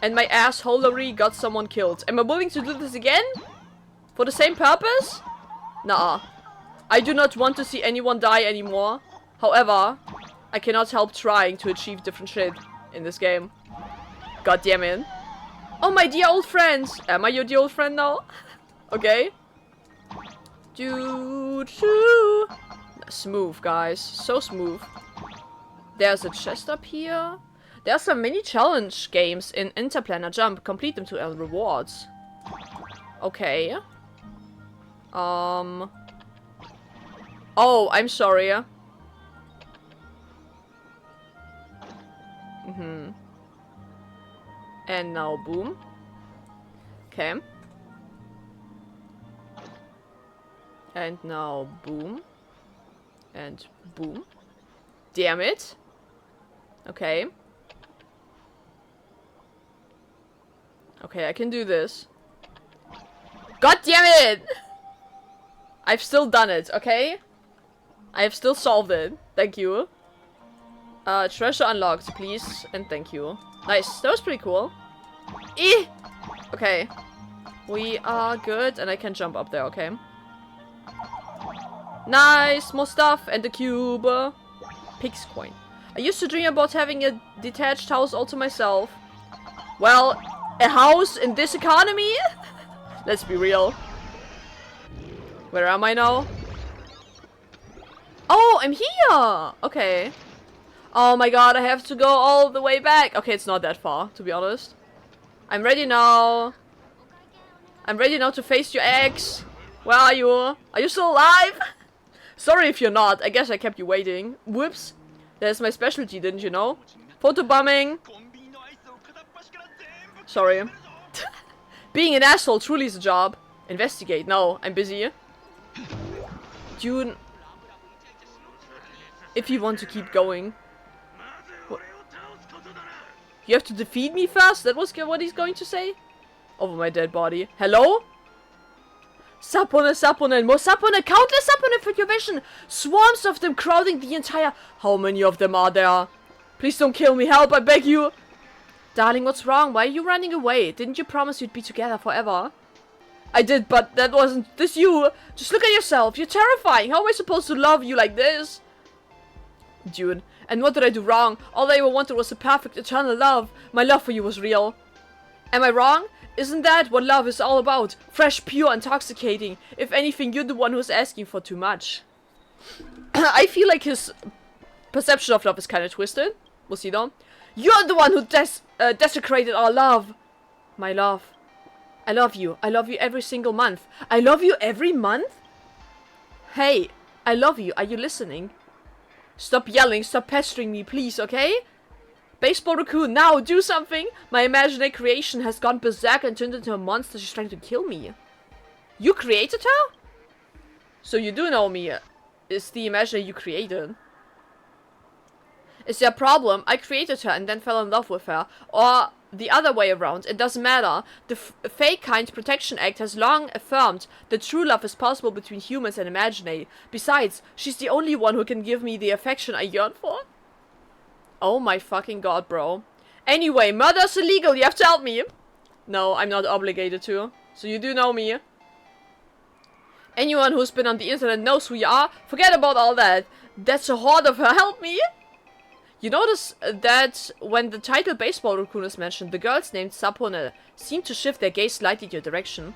and my assholery got someone killed. Am I willing to do this again? For the same purpose? Nah. I do not want to see anyone die anymore. However, I cannot help trying to achieve different shit in this game. God damn it. Oh, my dear old friends. Am I your dear old friend now? Okay. Smooth, guys. So smooth. There's a chest up here. There are some mini challenge games in Interplanar Jump. Complete them to earn rewards. Okay. Oh, I'm sorry. And now boom. Okay. And now boom. And boom. Damn it. Okay. Okay, I can do this. God damn it! I've still done it, okay? I have still solved it. Thank you. Treasure unlocked, please. And thank you. Nice. That was pretty cool. Eh! Okay. We are good. And I can jump up there, okay? Nice! More stuff. And the cube. Pig's coin. I used to dream about having a detached house all to myself. Well, a house in this economy? Let's be real. Where am I now? Oh, I'm here! Okay. Oh my god, I have to go all the way back. Okay, it's not that far, to be honest. I'm ready now. I'm ready now to face your ex. Where are you? Are you still alive? Sorry if you're not. I guess I kept you waiting. Whoops. That's my specialty, didn't you know? Photobombing. Sorry. Being an asshole truly is a job. Investigate. No, I'm busy. Dude. If you want to keep going. What? You have to defeat me first? That was what he's going to say? Over my dead body. Hello? Sapone, more Sapone, countless Sapone for your vision. Swarms of them crowding the entire... How many of them are there? Please don't kill me, help, I beg you. Darling, what's wrong? Why are you running away? Didn't you promise you'd be together forever? I did, but that wasn't this you. Just look at yourself, you're terrifying. How am I supposed to love you like this? Dude, and what did I do wrong? All I ever wanted was a perfect eternal love. My love for you was real. Am I wrong? Isn't that what love is all about? Fresh, pure, intoxicating. If anything, you're the one who's asking for too much. I feel like his perception of love is kind of twisted. We'll see though. You're the one who desecrated our love. My love. I love you. I love you every single month. I love you every month? Hey, I love you. Are you listening? Stop yelling. Stop pestering me, please, okay? Baseball raccoon, now do something! My imaginary creation has gone berserk and turned into a monster. She's trying to kill me. You created her? So you do know me. It's the imaginary you created. Is there a problem? I created her and then fell in love with her. Or the other way around. It doesn't matter. The Fake Kind Protection Act has long affirmed that true love is possible between humans and imaginary. Besides, she's the only one who can give me the affection I yearn for. Oh my fucking god, bro. Anyway, murder's illegal, you have to help me. No, I'm not obligated to. So you do know me. Anyone who's been on the internet knows who you are. Forget about all that. That's a horde of her, help me. You notice that when the title Baseball Raccoon is mentioned, the girls named Sapone seem to shift their gaze slightly to your direction.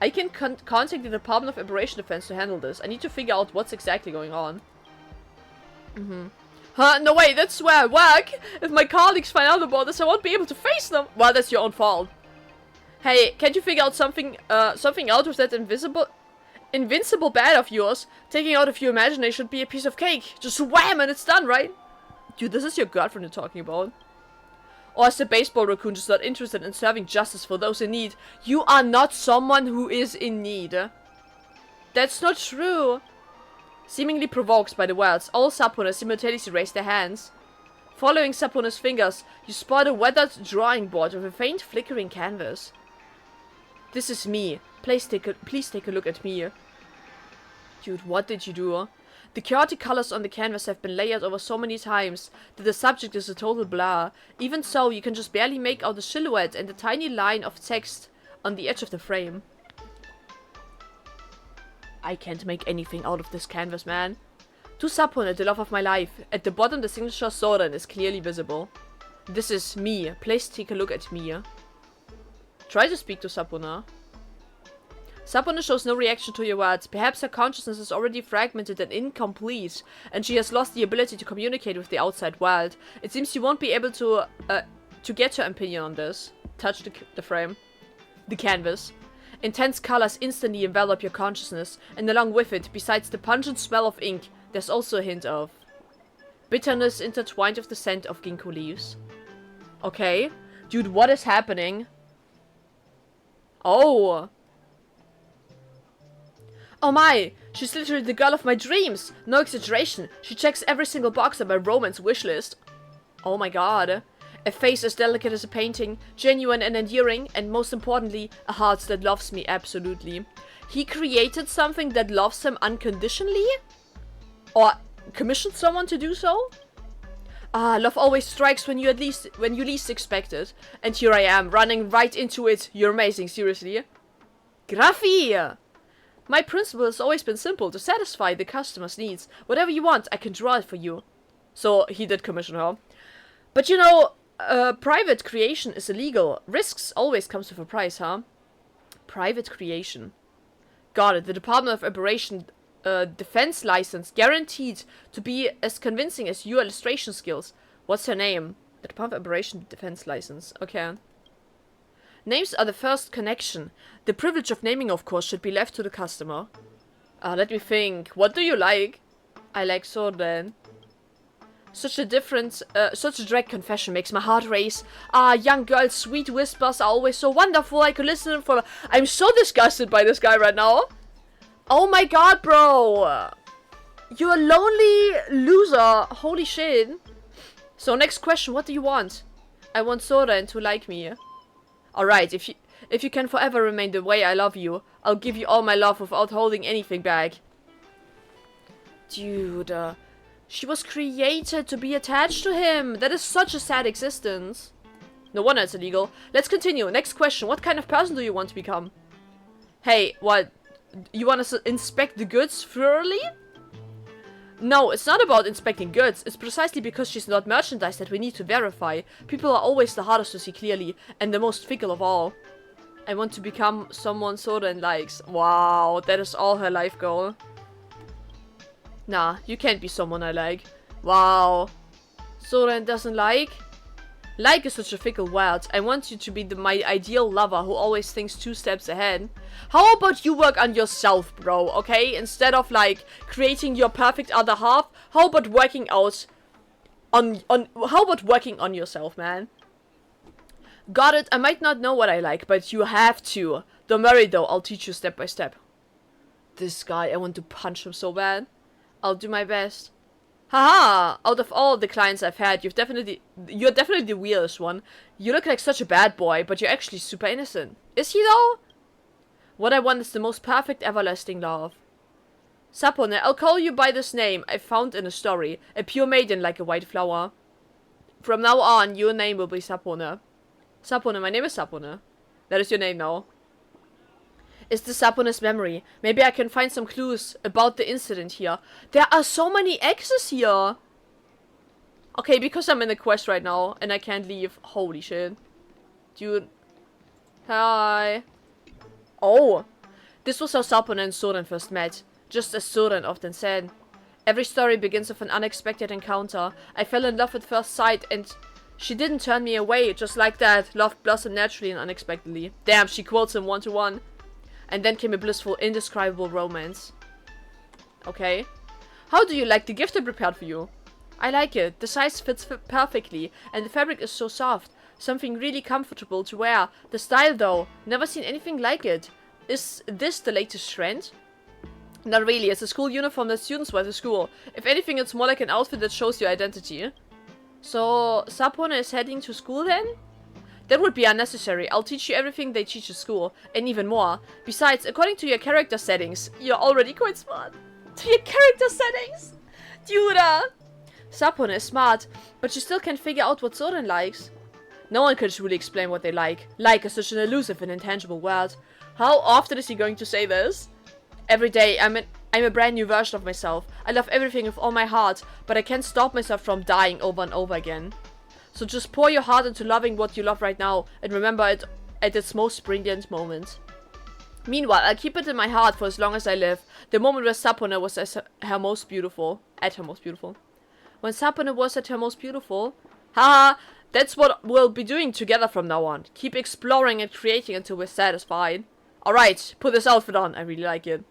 I can contact the Department of Aberration Defense to handle this. I need to figure out what's exactly going on. Huh? No way, that's where I work. If my colleagues find out about this, I won't be able to face them. Well, that's your own fault. Hey, can't you figure out something out with that invincible bat of yours? Taking out of your imagination should be a piece of cake. Just wham and it's done, right? Dude, this is your girlfriend you're talking about. Or is the baseball raccoon just not interested in serving justice for those in need? You are not someone who is in need. That's not true. Seemingly provoked by the words, all Sapone simultaneously raise their hands. Following Sapone's fingers, you spot a weathered drawing board with a faint flickering canvas. This is me. Please take a look at me. Dude, what did you do? The chaotic colors on the canvas have been layered over so many times that the subject is a total blur. Even so, you can just barely make out the silhouette and the tiny line of text on the edge of the frame. I can't make anything out of this canvas, man. To Sapone, the love of my life. At the bottom, the signature Soren is clearly visible. This is me. Please take a look at me. Try to speak to Sapone. Sapone shows no reaction to your words. Perhaps her consciousness is already fragmented and incomplete, and she has lost the ability to communicate with the outside world. It seems you won't be able to get her opinion on this. Touch the frame. The canvas. Intense colors instantly envelop your consciousness, and along with it, besides the pungent smell of ink, there's also a hint of bitterness intertwined with the scent of ginkgo leaves. Okay. Dude, what is happening? Oh. Oh my, she's literally the girl of my dreams. No exaggeration. She checks every single box on my romance wish list. Oh my god. A face as delicate as a painting, genuine and endearing, and most importantly, a heart that loves me absolutely. He created something that loves him unconditionally? Or commissioned someone to do so? Ah, love always strikes when you least expect it. And here I am, running right into it. You're amazing, seriously. Graffi! My principle has always been simple, to satisfy the customer's needs. Whatever you want, I can draw it for you. So, he did commission her. But you know, private creation is illegal. Risks always comes with a price, huh? Private creation. Got it. The Department of Aberration defense license, guaranteed to be as convincing as your illustration skills. What's her name? The Department of Aberration defense license. Okay. Names are the first connection. The privilege of naming, of course, should be left to the customer. Let me think. What do you like? I like Soren. Such a direct confession makes my heart race. Young girls' sweet whispers are always so wonderful. I could listen for... I'm so disgusted by this guy right now. Oh my god, bro. You're a lonely loser. Holy shit. So next question, what do you want? I want Soren to like me. Alright, if you can forever remain the way I love you, I'll give you all my love without holding anything back. Dude, she was created to be attached to him. That is such a sad existence. No wonder it's illegal. Let's continue. Next question. What kind of person do you want to become? Hey, what? You want to inspect the goods thoroughly? No, it's not about inspecting goods. It's precisely because she's not merchandise that we need to verify. People are always the hardest to see clearly, and the most fickle of all. I want to become someone Soren likes. Wow, that is all her life goal. Nah, you can't be someone I like. Wow. Soren doesn't like? Like is such a fickle word. I want you to be my ideal lover who always thinks 2 steps ahead. How about you work on yourself, bro, okay? Instead of, like, creating your perfect other half, how about working out how about working on yourself, man? Got it, I might not know what I like, but you have to. Don't worry, though, I'll teach you step by step. This guy, I want to punch him so bad. I'll do my best. Haha! Out of all the clients I've had, you're definitely the weirdest one. You look like such a bad boy, but you're actually super innocent. Is he though? What I want is the most perfect everlasting love. Sapone, I'll call you by this name I found in a story. A pure maiden like a white flower. From now on, your name will be Sapone. Sapone, my name is Sapone. That is your name now. Is the Sapone's memory. Maybe I can find some clues about the incident here. There are so many X's here. Okay, because I'm in a quest right now and I can't leave. Holy shit. Dude. Hi. Oh. This was how Sapone and Soren first met. Just as Soren often said. Every story begins with an unexpected encounter. I fell in love at first sight and she didn't turn me away. Just like that. Love blossomed naturally and unexpectedly. Damn, she quotes him 1-to-1. And then came a blissful, indescribable romance. Okay. How do you like the gift I prepared for you? I like it. The size fits perfectly, and the fabric is so soft. Something really comfortable to wear. The style, though, never seen anything like it. Is this the latest trend? Not really. It's a school uniform that students wear to school. If anything, it's more like an outfit that shows your identity. So, Sapone is heading to school then? That would be unnecessary. I'll teach you everything they teach at school, and even more. Besides, according to your character settings, you're already quite smart. To your character settings? Dude! Sapone is smart, but she still can't figure out what Soren likes. No one can truly explain what they like. Like is such an elusive and intangible word. How often is he going to say this? Every day, I'm a brand new version of myself. I love everything with all my heart, but I can't stop myself from dying over and over again. So just pour your heart into loving what you love right now, and remember it at its most brilliant moment. Meanwhile, I'll keep it in my heart for as long as I live. The moment where Sapone was at her most beautiful. When Sapone was at her most beautiful. Haha, that's what we'll be doing together from now on. Keep exploring and creating until we're satisfied. Alright, put this outfit on. I really like it.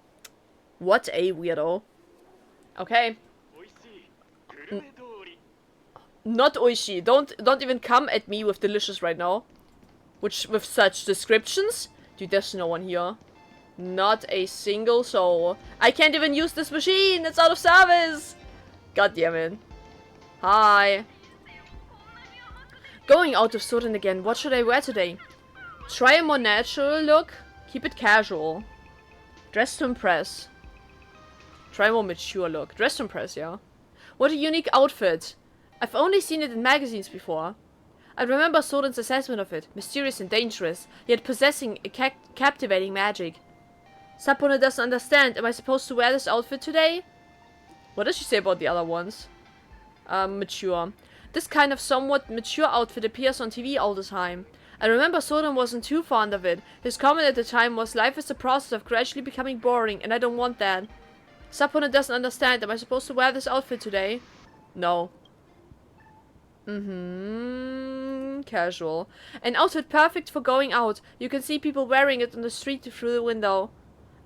What a weirdo. Okay. Not oishi. Don't even come at me with delicious right now. With such descriptions. Dude, there's no one here. Not a single soul. I can't even use this machine. It's out of service. God damn it. Hi. Going out with Soren again. What should I wear today? Try a more natural look. Keep it casual. Dress to impress. Try a more mature look. Dress to impress, yeah. What a unique outfit. I've only seen it in magazines before. I remember Soren's assessment of it. Mysterious and dangerous, yet possessing a captivating magic. Sapone doesn't understand. Am I supposed to wear this outfit today? What does she say about the other ones? Mature. This kind of somewhat mature outfit appears on TV all the time. I remember Soren wasn't too fond of it. His comment at the time was, life is a process of gradually becoming boring, and I don't want that. Sapone doesn't understand. Am I supposed to wear this outfit today? No. Casual. An outfit perfect for going out. You can see people wearing it on the street through the window.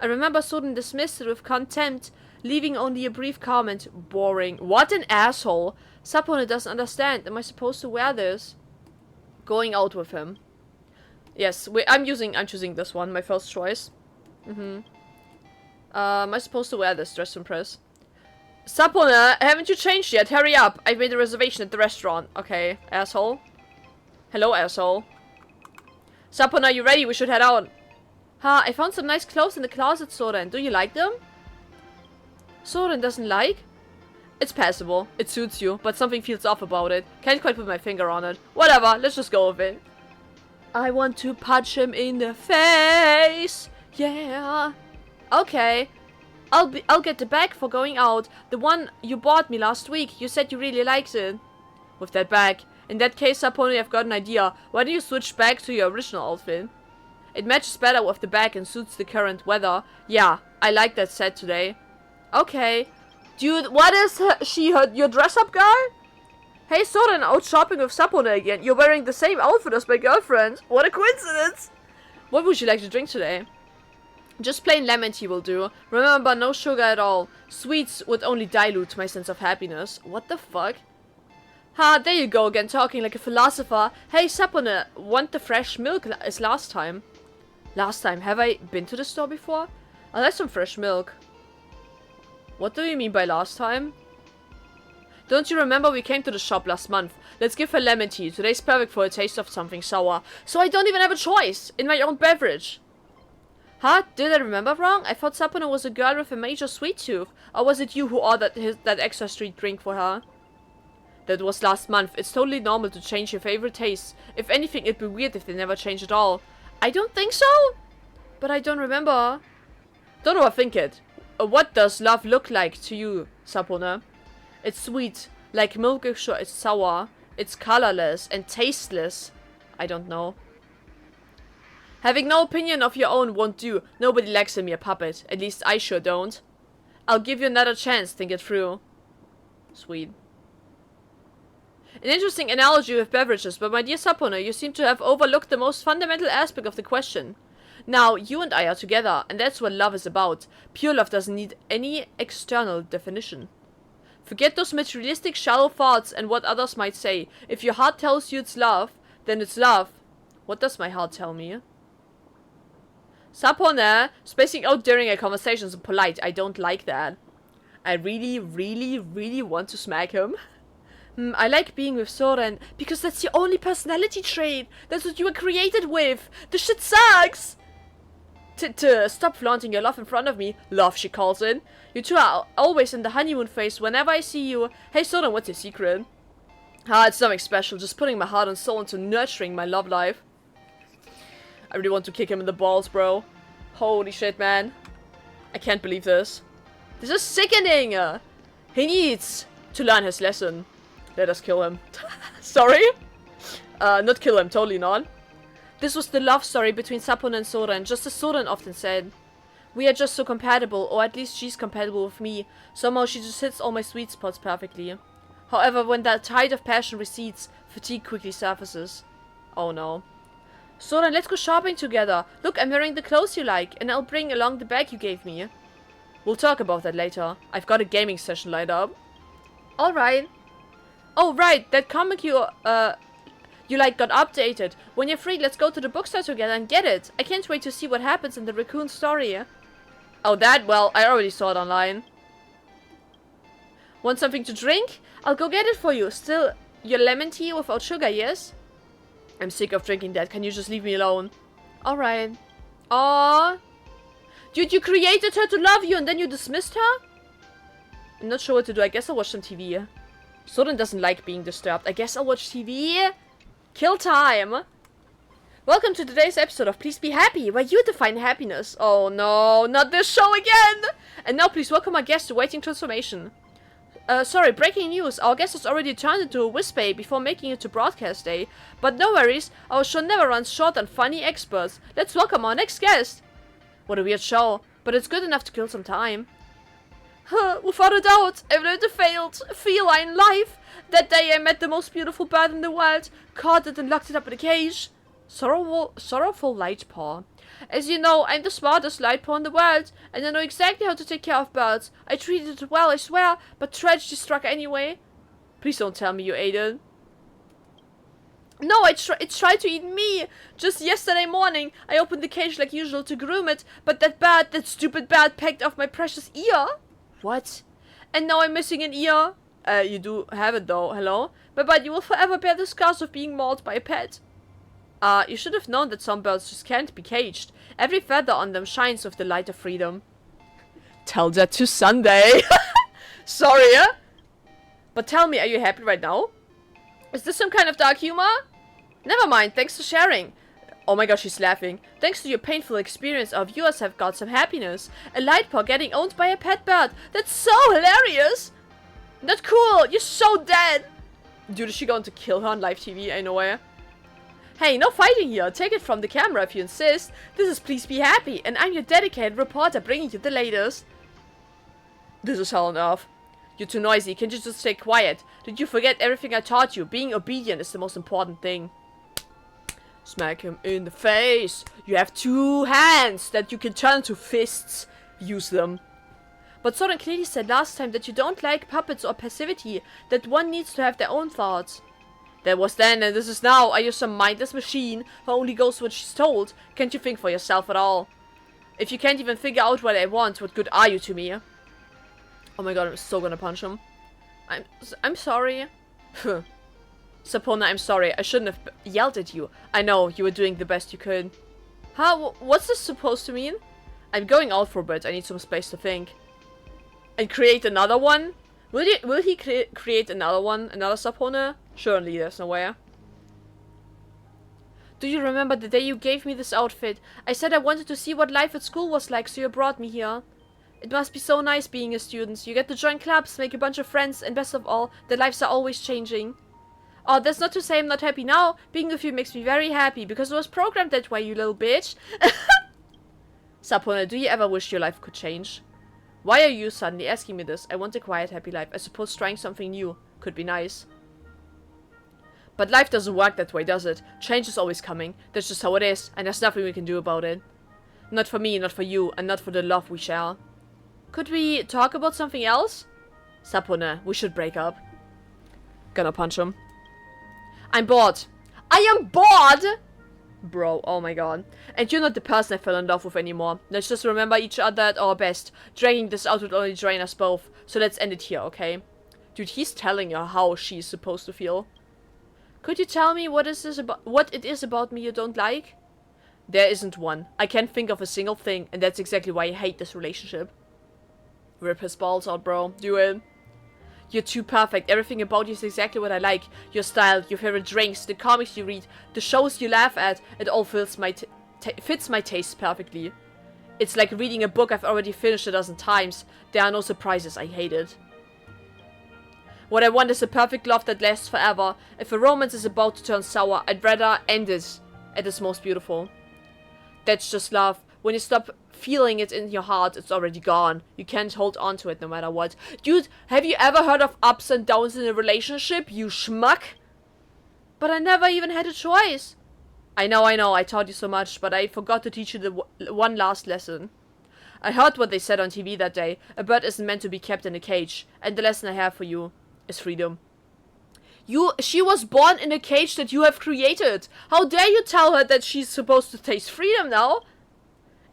I remember Soren dismissed it with contempt, leaving only a brief comment. Boring. What an asshole. Sapone doesn't understand. Am I supposed to wear this? Going out with him. Yes, I'm choosing this one, my first choice. Am I supposed to wear this dress to impress? Sapone, haven't you changed yet? Hurry up. I've made a reservation at the restaurant. Okay, asshole. Hello, asshole. Sapone, are you ready? We should head out. Ha, I found some nice clothes in the closet, Soren. Do you like them? Soren doesn't like? It's passable. It suits you, but something feels off about it. Can't quite put my finger on it. Whatever, let's just go with it. I want to punch him in the face. Yeah. Okay. I'll get the bag for going out. The one you bought me last week. You said you really liked it. With that bag. In that case, Sapone, I've got an idea. Why don't you switch back to your original outfit? It matches better with the bag and suits the current weather. Yeah, I like that set today. Okay. Dude, what is your dress-up guy? Hey, Soren, out shopping with Sapone again. You're wearing the same outfit as my girlfriend. What a coincidence. What would you like to drink today? Just plain lemon tea will do. Remember, no sugar at all. Sweets would only dilute my sense of happiness. What the fuck? Ha, there you go again, talking like a philosopher. Hey, Sapone, want the fresh milk as last time? Last time? Have I been to the store before? I'll have some fresh milk. What do you mean by last time? Don't you remember we came to the shop last month? Let's give her lemon tea. Today's perfect for a taste of something sour. So I don't even have a choice in my own beverage. Huh? Did I remember wrong? I thought Sapone was a girl with a major sweet tooth. Or was it you who ordered that extra sweet drink for her? That was last month. It's totally normal to change your favorite tastes. If anything, it'd be weird if they never change at all. I don't think so. But I don't remember. Don't overthink it. What does love look like to you, Sapone? It's sweet, like milk. It's sour. It's colorless and tasteless. I don't know. Having no opinion of your own won't do. Nobody likes a mere puppet. At least I sure don't. I'll give you another chance. Think it through. Sweet. An interesting analogy with beverages, but my dear Sapone, you seem to have overlooked the most fundamental aspect of the question. Now, you and I are together, and that's what love is about. Pure love doesn't need any external definition. Forget those materialistic, shallow thoughts and what others might say. If your heart tells you it's love, then it's love. What does my heart tell me? Sapone, spacing out during a conversation is polite. I don't like that. I really, really, really want to smack him. I like being with Soren because that's your only personality trait. That's what you were created with. The shit sucks. To stop flaunting your love in front of me. Love, she calls it. You two are always in the honeymoon phase whenever I see you. Hey, Soren, what's your secret? Ah, it's nothing special. Just putting my heart and soul into nurturing my love life. I really want to kick him in the balls, bro. Holy shit, man. I can't believe this. This is sickening. He needs to learn his lesson. Let us kill him. Sorry? Not kill him, totally not. This was the love story between Sapone and Soren, just as Soren often said. We are just so compatible, or at least she's compatible with me. Somehow she just hits all my sweet spots perfectly. However, when that tide of passion recedes, fatigue quickly surfaces. Oh no. Soren, let's go shopping together. Look, I'm wearing the clothes you like, and I'll bring along the bag you gave me. We'll talk about that later. I've got a gaming session lined up. Alright. Oh, right, that comic you You like got updated. When you're free, let's go to the bookstore together and get it. I can't wait to see what happens in the raccoon story. Oh, that? Well, I already saw it online. Want something to drink? I'll go get it for you. Still, your lemon tea without sugar, yes? I'm sick of drinking that. Can you just leave me alone? Alright. Aww. Dude, you created her to love you and then you dismissed her? I'm not sure what to do. I guess I'll watch some TV. Soren doesn't like being disturbed. I guess I'll watch TV. Kill time. Welcome to today's episode of Please Be Happy, where you define happiness. Oh no, not this show again! And now please welcome our guest to Waiting Transformation. Sorry, breaking news. Our guest has already turned into a whiz-bay before making it to broadcast day. But no worries, our show never runs short on funny experts. Let's welcome our next guest. What a weird show, but it's good enough to kill some time. Without a doubt, I've lived a failed feline life. That day I met the most beautiful bird in the world, caught it and locked it up in a cage. Sorrowful Lightpaw. As you know, I'm the smartest Lightpaw in the world, and I know exactly how to take care of birds. I treated it well, I swear, but tragedy struck anyway. Please don't tell me you ate it. No, it tried to eat me! Just yesterday morning, I opened the cage like usual to groom it, but that stupid bird pecked off my precious ear. What? And now I'm missing an ear. You do have it though, hello? But you will forever bear the scars of being mauled by a pet. You should have known that some birds just can't be caged. Every feather on them shines with the light of freedom. Tell that to Sunday. Sorry, But tell me, are you happy right now? Is this some kind of dark humor? Never mind, thanks for sharing. Oh my gosh, she's laughing. Thanks to your painful experience, our viewers have got some happiness. A Lightpaw getting owned by a pet bird. That's so hilarious! Not cool, you're so dead! Dude, is she going to kill her on live TV? I know her. Hey, no fighting here. Take it from the camera if you insist. This is Please Be Happy, and I'm your dedicated reporter bringing you the latest. This is hell on earth. You're too noisy. Can't you just stay quiet? Did you forget everything I taught you? Being obedient is the most important thing. Smack him in the face. You have 2 hands that you can turn to fists. Use them. But Soren clearly said last time that you don't like puppets or passivity. That one needs to have their own thoughts. That was then and this is now. Are you some mindless machine who only goes what she's told? Can't you think for yourself at all? If you can't even figure out what I want, what good are you to me? Oh my god, I'm so gonna punch him. I'm sorry. Sapona, I'm sorry. I shouldn't have yelled at you. I know, you were doing the best you could. Huh? What's this supposed to mean? I'm going out for a bit. I need some space to think. And create another one? Will he create another one? Another Sapona? Surely, there's no way. Do you remember the day you gave me this outfit? I said I wanted to see what life at school was like, so you brought me here. It must be so nice being a student. You get to join clubs, make a bunch of friends, and best of all, their lives are always changing. Oh, that's not to say I'm not happy now. Being with you makes me very happy, because it was programmed that way, you little bitch. Sapona, do you ever wish your life could change? Why are you suddenly asking me this? I want a quiet, happy life. I suppose trying something new could be nice. But life doesn't work that way, does it? Change is always coming. That's just how it is, and there's nothing we can do about it. Not for me, not for you, and not for the love we share. Could we talk about something else? Sapona, we should break up. Gonna punch him. I'm bored. I am bored! Bro, oh my god. And you're not the person I fell in love with anymore. Let's just remember each other at our best. Dragging this out would only drain us both. So let's end it here, okay? Dude, he's telling her how she's supposed to feel. Could you tell me what it is about me you don't like? There isn't one. I can't think of a single thing, and that's exactly why I hate this relationship. Rip his balls out, bro. Do it. You're too perfect. Everything about you is exactly what I like. Your style, your favorite drinks, the comics you read, the shows you laugh at. It all fits my taste perfectly. It's like reading a book I've already finished a dozen times. There are no surprises. I hate it. What I want is a perfect love that lasts forever. If a romance is about to turn sour, I'd rather end it at its most beautiful. That's just love. When you stop feeling it in your heart, it's already gone. You can't hold on to it no matter what. Dude, have you ever heard of ups and downs in a relationship, you schmuck? But I never even had a choice. I know, I taught you so much, but I forgot to teach you the one last lesson. I heard what they said on TV that day. A bird isn't meant to be kept in a cage. And the lesson I have for you is freedom. She was born in a cage that you have created. How dare you tell her that she's supposed to taste freedom now?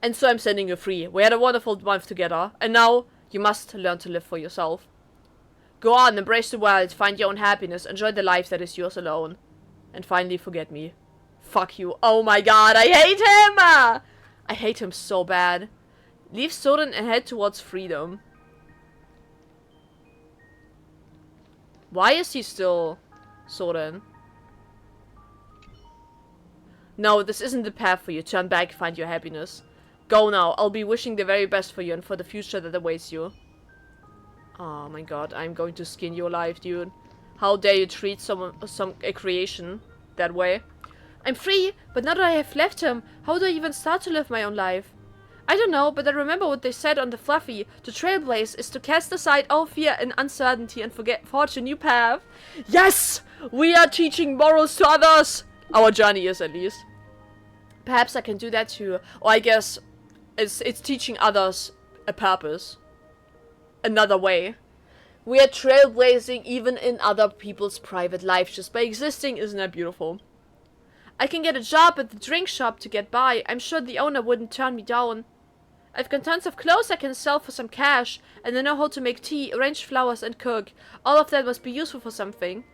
And so I'm sending you free. We had a wonderful month together. And now, you must learn to live for yourself. Go on, embrace the world, find your own happiness, enjoy the life that is yours alone. And finally forget me. Fuck you. Oh my god, I hate him! I hate him so bad. Leave Soren and head towards freedom. Why is he still Soren? No, this isn't the path for you. Turn back, find your happiness. Go now. I'll be wishing the very best for you and for the future that awaits you. Oh my god, I'm going to skin your life, dude. How dare you treat a creation that way? I'm free, but now that I have left him, how do I even start to live my own life? I don't know, but I remember what they said on the Fluffy. To trailblaze is to cast aside all fear and uncertainty and forge a new path. Yes! We are teaching morals to others! Our journey is, at least. Perhaps I can do that too. Or I guess it's teaching others a purpose. Another way. We are trailblazing even in other people's private lives just by existing. Isn't that beautiful? I can get a job at the drink shop to get by. I'm sure the owner wouldn't turn me down. I've got tons of clothes I can sell for some cash, and I know how to make tea, arrange flowers, and cook. All of that must be useful for something.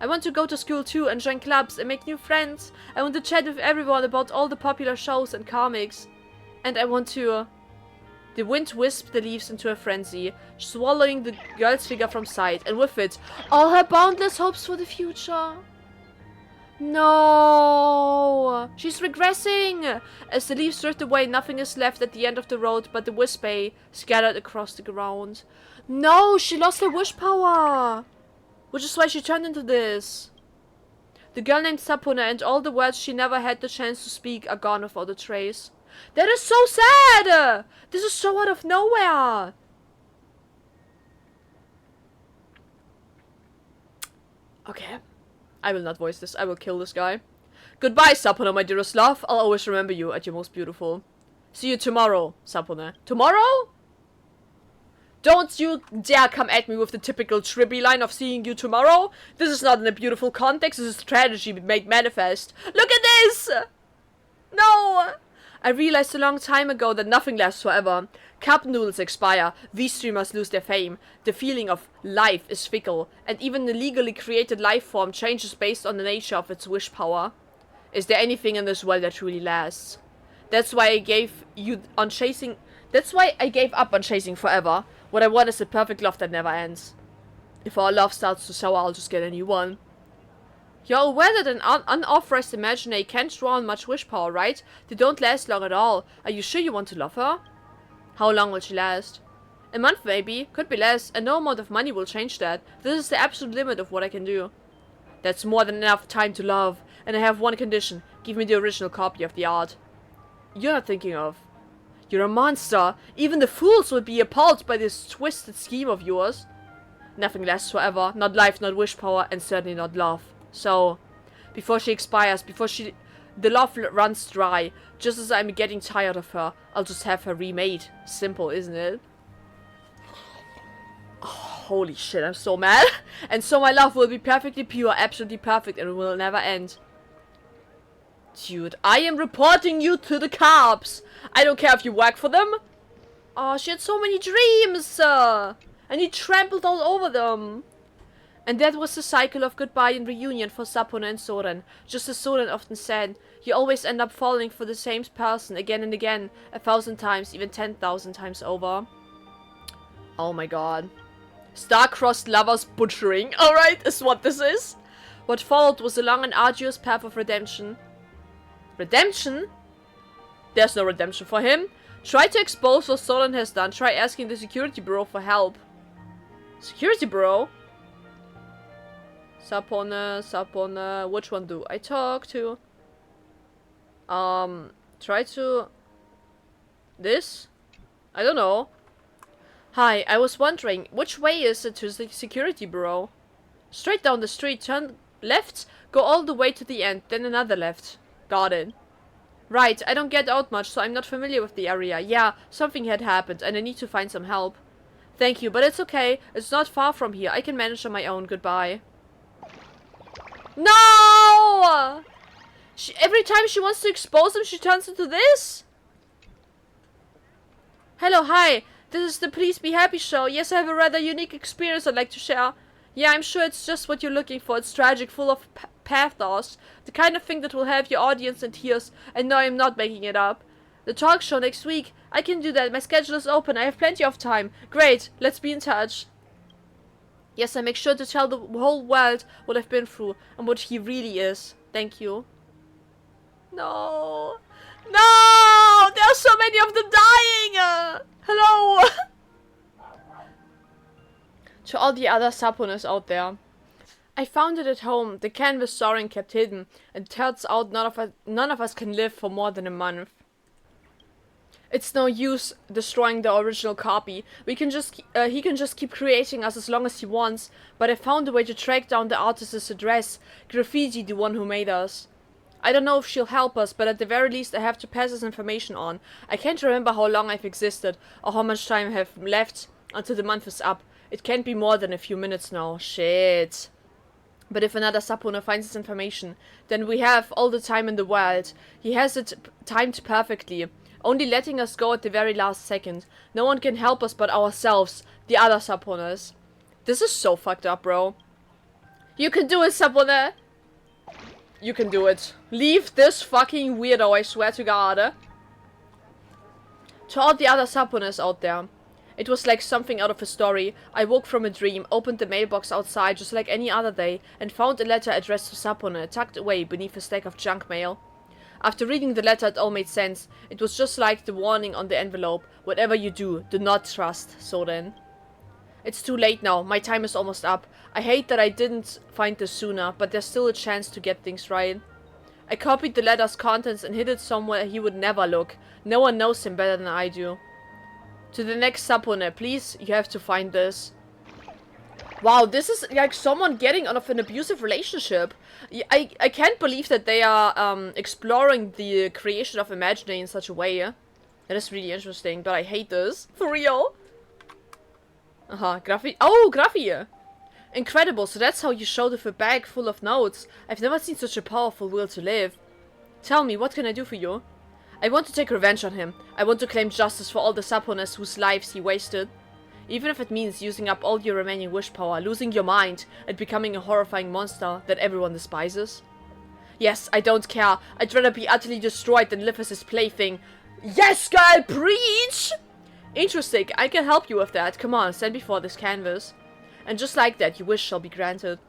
I want to go to school too and join clubs and make new friends. I want to chat with everyone about all the popular shows and comics. And I want to... The wind whisked the leaves into a frenzy, swallowing the girl's figure from sight, and with it, all her boundless hopes for the future. No! She's regressing! As the leaves drift away, nothing is left at the end of the road but the wispy scattered across the ground. No! She lost her wish power! Which is why she turned into this. The girl named Sapuna and all the words she never had the chance to speak are gone without a trace. That is so sad! This is so out of nowhere! Okay. I will not voice this. I will kill this guy. Goodbye, Sapuna, my dearest love. I'll always remember you at your most beautiful. See you tomorrow, Sapuna. Tomorrow? Don't you dare come at me with the typical Tribby line of seeing you tomorrow. This is not in a beautiful context. This is strategy made manifest. Look at this! No! I realized a long time ago that nothing lasts forever. Cup noodles expire, V-streamers lose their fame, the feeling of life is fickle, and even the legally created life form changes based on the nature of its wish power. Is there anything in this world that truly lasts? That's why I gave up on chasing forever. What I want is a perfect love that never ends. If our love starts to sour, I'll just get a new one. You're aware that an unauthorized imaginary can't draw on much wish power, right? They don't last long at all. Are you sure you want to love her? How long will she last? A month maybe, could be less, and no amount of money will change that. This is the absolute limit of what I can do. That's more than enough time to love, and I have one condition. Give me the original copy of the art. You're not thinking of. You're a monster. Even the fools would be appalled by this twisted scheme of yours. Nothing lasts forever, not life, not wish power, and certainly not love. So, before she expires, the love runs dry, just as I'm getting tired of her, I'll just have her remade. Simple, isn't it? Oh, holy shit, I'm so mad. And so my love will be perfectly pure, absolutely perfect, and will never end. Dude, I am reporting you to the cops. I don't care if you work for them. Oh, she had so many dreams. And he trampled all over them. And that was the cycle of goodbye and reunion for Sapuna and Soren. Just as Soren often said, you always end up falling for the same person again and again, 1,000 times, even 10,000 times over. Oh my god. Star-crossed lovers butchering, alright, is what this is. What followed was a long and arduous path of redemption. Redemption? There's no redemption for him. Try to expose what Soren has done. Try asking the security bureau for help. Security bureau? Sapona, which one do I talk to? Try to... This? I don't know. Hi, I was wondering, which way is it to the security bureau? Straight down the street, turn left, go all the way to the end, then another left. Got it. Right, I don't get out much, so I'm not familiar with the area. Yeah, something had happened, and I need to find some help. Thank you, but it's okay. It's not far from here. I can manage on my own. Goodbye. No! Every time she wants to expose him, she turns into this? Hello, hi. This is the Please Be Happy show. Yes, I have a rather unique experience I'd like to share. Yeah, I'm sure it's just what you're looking for. It's tragic, full of pathos. The kind of thing that will have your audience in tears. And no, I'm not making it up. The talk show next week. I can do that. My schedule is open. I have plenty of time. Great. Let's be in touch. Yes, I make sure to tell the whole world what I've been through and what he really is. Thank you. No. No! There are so many of them dying! Hello! To all the other Sapones out there. I found it at home. The canvas Soren kept hidden. And turns out none of us can live for more than a month. It's no use destroying the original copy. He can just keep creating us as long as he wants. But I found a way to track down the artist's address. Graffiti, the one who made us. I don't know if she'll help us, but at the very least I have to pass this information on. I can't remember how long I've existed, or how much time I have left until the month is up. It can't be more than a few minutes now. Shit. But if another Sapone finds this information, then we have all the time in the world. He has it timed perfectly, only letting us go at the very last second. No one can help us but ourselves, the other Sapones. This is so fucked up, bro. You can do it, Sapone! You can do it. Leave this fucking weirdo, I swear to God. To all the other Sapones out there. It was like something out of a story. I woke from a dream, opened the mailbox outside just like any other day, and found a letter addressed to Sapone, tucked away beneath a stack of junk mail. After reading the letter, it all made sense. It was just like the warning on the envelope. Whatever you do not trust, Soren. It's too late now. My time is almost up. I hate that I didn't find this sooner, but there's still a chance to get things right. I copied the letter's contents and hid it somewhere he would never look. No one knows him better than I do. To the next Sapone, please, you have to find this. Wow, this is like someone getting out of an abusive relationship. I can't believe that they are exploring the creation of imagining in such a way. That is really interesting, but I hate this. For real. Graphy. Oh, Graphy! Incredible, so that's how you showed off a bag full of notes. I've never seen such a powerful will to live. Tell me, what can I do for you? I want to take revenge on him. I want to claim justice for all the Sapones whose lives he wasted. Even if it means using up all your remaining wish power, losing your mind, and becoming a horrifying monster that everyone despises. Yes, I don't care. I'd rather be utterly destroyed than live as his plaything. Yes, girl, preach! Interesting, I can help you with that. Come on, stand before this canvas. And just like that, your wish shall be granted.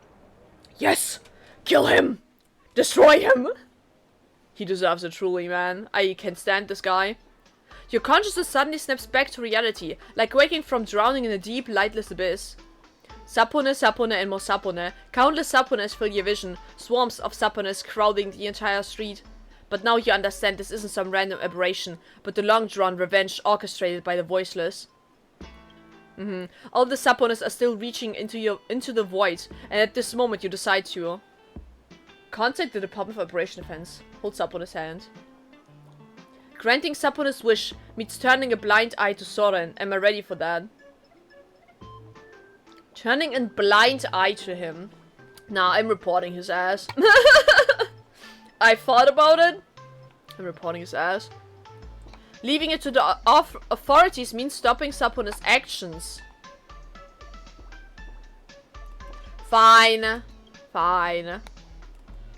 Yes! Kill him! Destroy him! He deserves it truly, man. I can't stand this guy. Your consciousness suddenly snaps back to reality, like waking from drowning in a deep, lightless abyss. Sapone, Sapone, and more Sapone. Countless Sapones fill your vision, swarms of Sapones crowding the entire street. But now you understand this isn't some random aberration, but the long-drawn revenge orchestrated by the voiceless. All the Sapones are still reaching into the void, and at this moment you decide to contact the Department of Operation Defense. Hold Sapone's hand. Granting Sapone's wish means turning a blind eye to Soren. Am I ready for that? Turning a blind eye to him. Nah, I'm reporting his ass. I thought about it. I'm reporting his ass. Leaving it to the authorities means stopping Sapone's actions. Fine. Fine.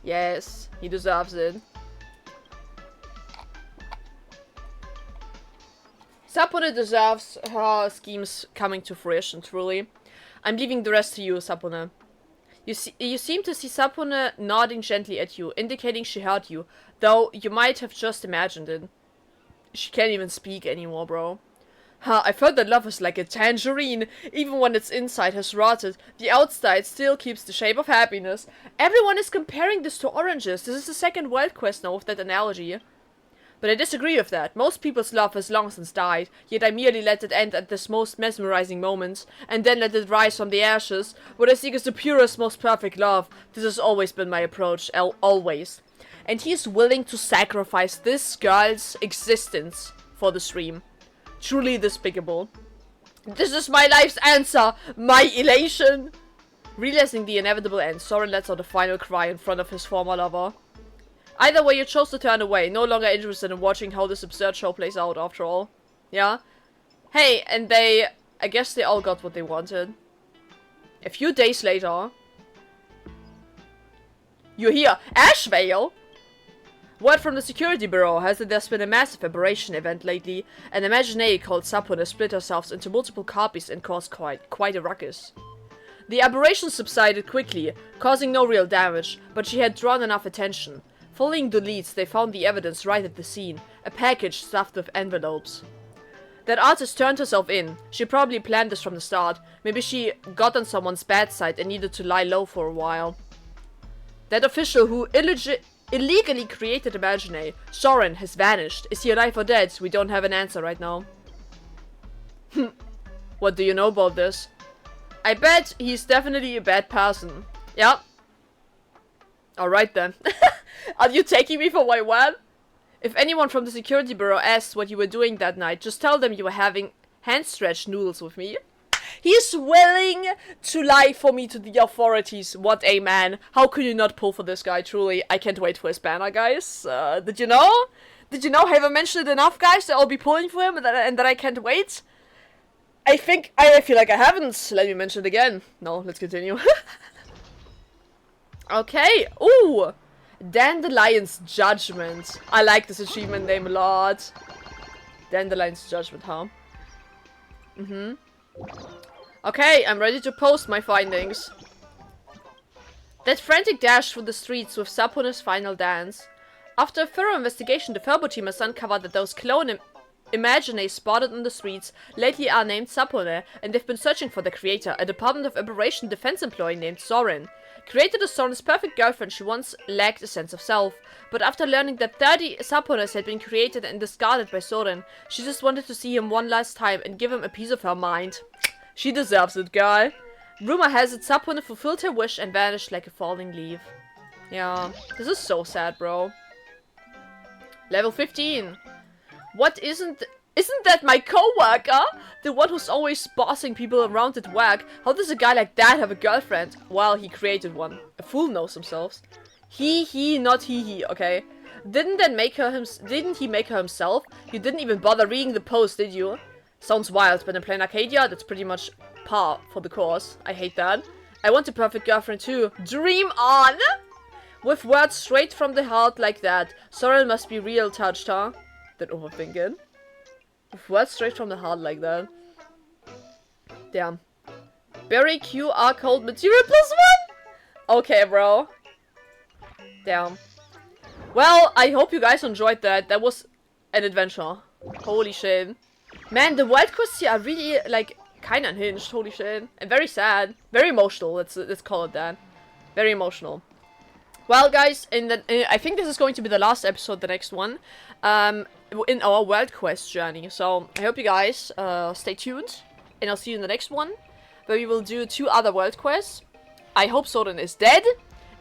Yes, he deserves it. Sapone deserves her schemes coming to fruition, truly. I'm leaving the rest to you, Sapone. You seem to see Sapone nodding gently at you, indicating she heard you, though you might have just imagined it. She can't even speak anymore, bro. I've heard that love is like a tangerine. Even when its inside has rotted, the outside still keeps the shape of happiness. Everyone is comparing this to oranges. This is the second world quest now with that analogy. But I disagree with that. Most people's love has long since died, yet I merely let it end at this most mesmerizing moment, and then let it rise from the ashes. What I seek is the purest, most perfect love. This has always been my approach, always. And he is willing to sacrifice this girl's existence for the stream. Truly despicable. This is my life's answer! My elation! Realizing the inevitable end, Soren lets out a final cry in front of his former lover. Either way, you chose to turn away, no longer interested in watching how this absurd show plays out after all. Yeah? Hey, and I guess they all got what they wanted. A few days later... You hear Ashvale? Word from the security bureau has that there's been a massive aberration event lately. An imaginary called Sapun has split herself into multiple copies and caused quite a ruckus. The aberration subsided quickly, causing no real damage, but she had drawn enough attention. Following the leads, they found the evidence right at the scene, a package stuffed with envelopes. That artist turned herself in. She probably planned this from the start. Maybe she got on someone's bad side and needed to lie low for a while. That official who illegally created Imaginary, Soren, has vanished. Is he alive or dead? We don't have an answer right now. What do you know about this? I bet he's definitely a bad person. Yeah. Alright then. Are you taking me for my word? If anyone from the security bureau asks what you were doing that night, just tell them you were having hand-stretched noodles with me. He's willing to lie for me to the authorities. What a man. How could you not pull for this guy, truly? I can't wait for his banner, guys. Did you know? Did you know? Have I mentioned it enough, guys, that I'll be pulling for him and that I can't wait? I feel like I haven't. Let me mention it again. No, let's continue. Okay. Ooh. Dandelion's Judgment. I like this achievement name a lot. Dandelion's Judgment, huh? Okay, I'm ready to post my findings. That frantic dash through the streets with Sapune's final dance. After a thorough investigation, the Furbo team has uncovered that those clone Imaginaries spotted on the streets lately are named Sapune, and they've been searching for their creator, a Department of Aberration defense employee named Soren. Created as Soren's perfect girlfriend, she once lacked a sense of self, but after learning that 30 Sapunes had been created and discarded by Soren, she just wanted to see him one last time and give him a piece of her mind. She deserves it, guy. Rumor has it Sapune fulfilled her wish and vanished like a falling leaf. Yeah, this is so sad, bro. Level 15. What isn't that my co-worker? The one who's always bossing people around at work. How does a guy like that have a girlfriend? Well, he created one. A fool knows himself. He, not he, okay? Didn't he make her himself? You didn't even bother reading the post, did you? Sounds wild, but in plain Arcadia, that's pretty much par for the course. I hate that. I want a perfect girlfriend too. Dream on! With words straight from the heart like that. Soren must be real touched, huh? That overthinking. With words straight from the heart like that. Damn. Berry QR code material +1? Okay, bro. Damn. Well, I hope you guys enjoyed that. That was an adventure. Holy shit. Man, the wild quests here are really, like, kinda unhinged. Holy shit. And very sad. Very emotional. Let's call it that. Very emotional. Well, guys, I think this is going to be the last episode, the next one, in our world quest journey. So, I hope you guys stay tuned, and I'll see you in the next one, where we will do 2 other world quests. I hope Soren is dead,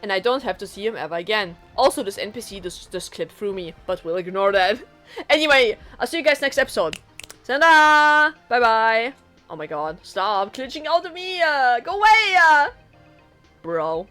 and I don't have to see him ever again. Also, this NPC just clipped through me, but we'll ignore that. Anyway, I'll see you guys next episode. Ta-da! Bye-bye. Oh my god, stop glitching out of me! Go away! Bro.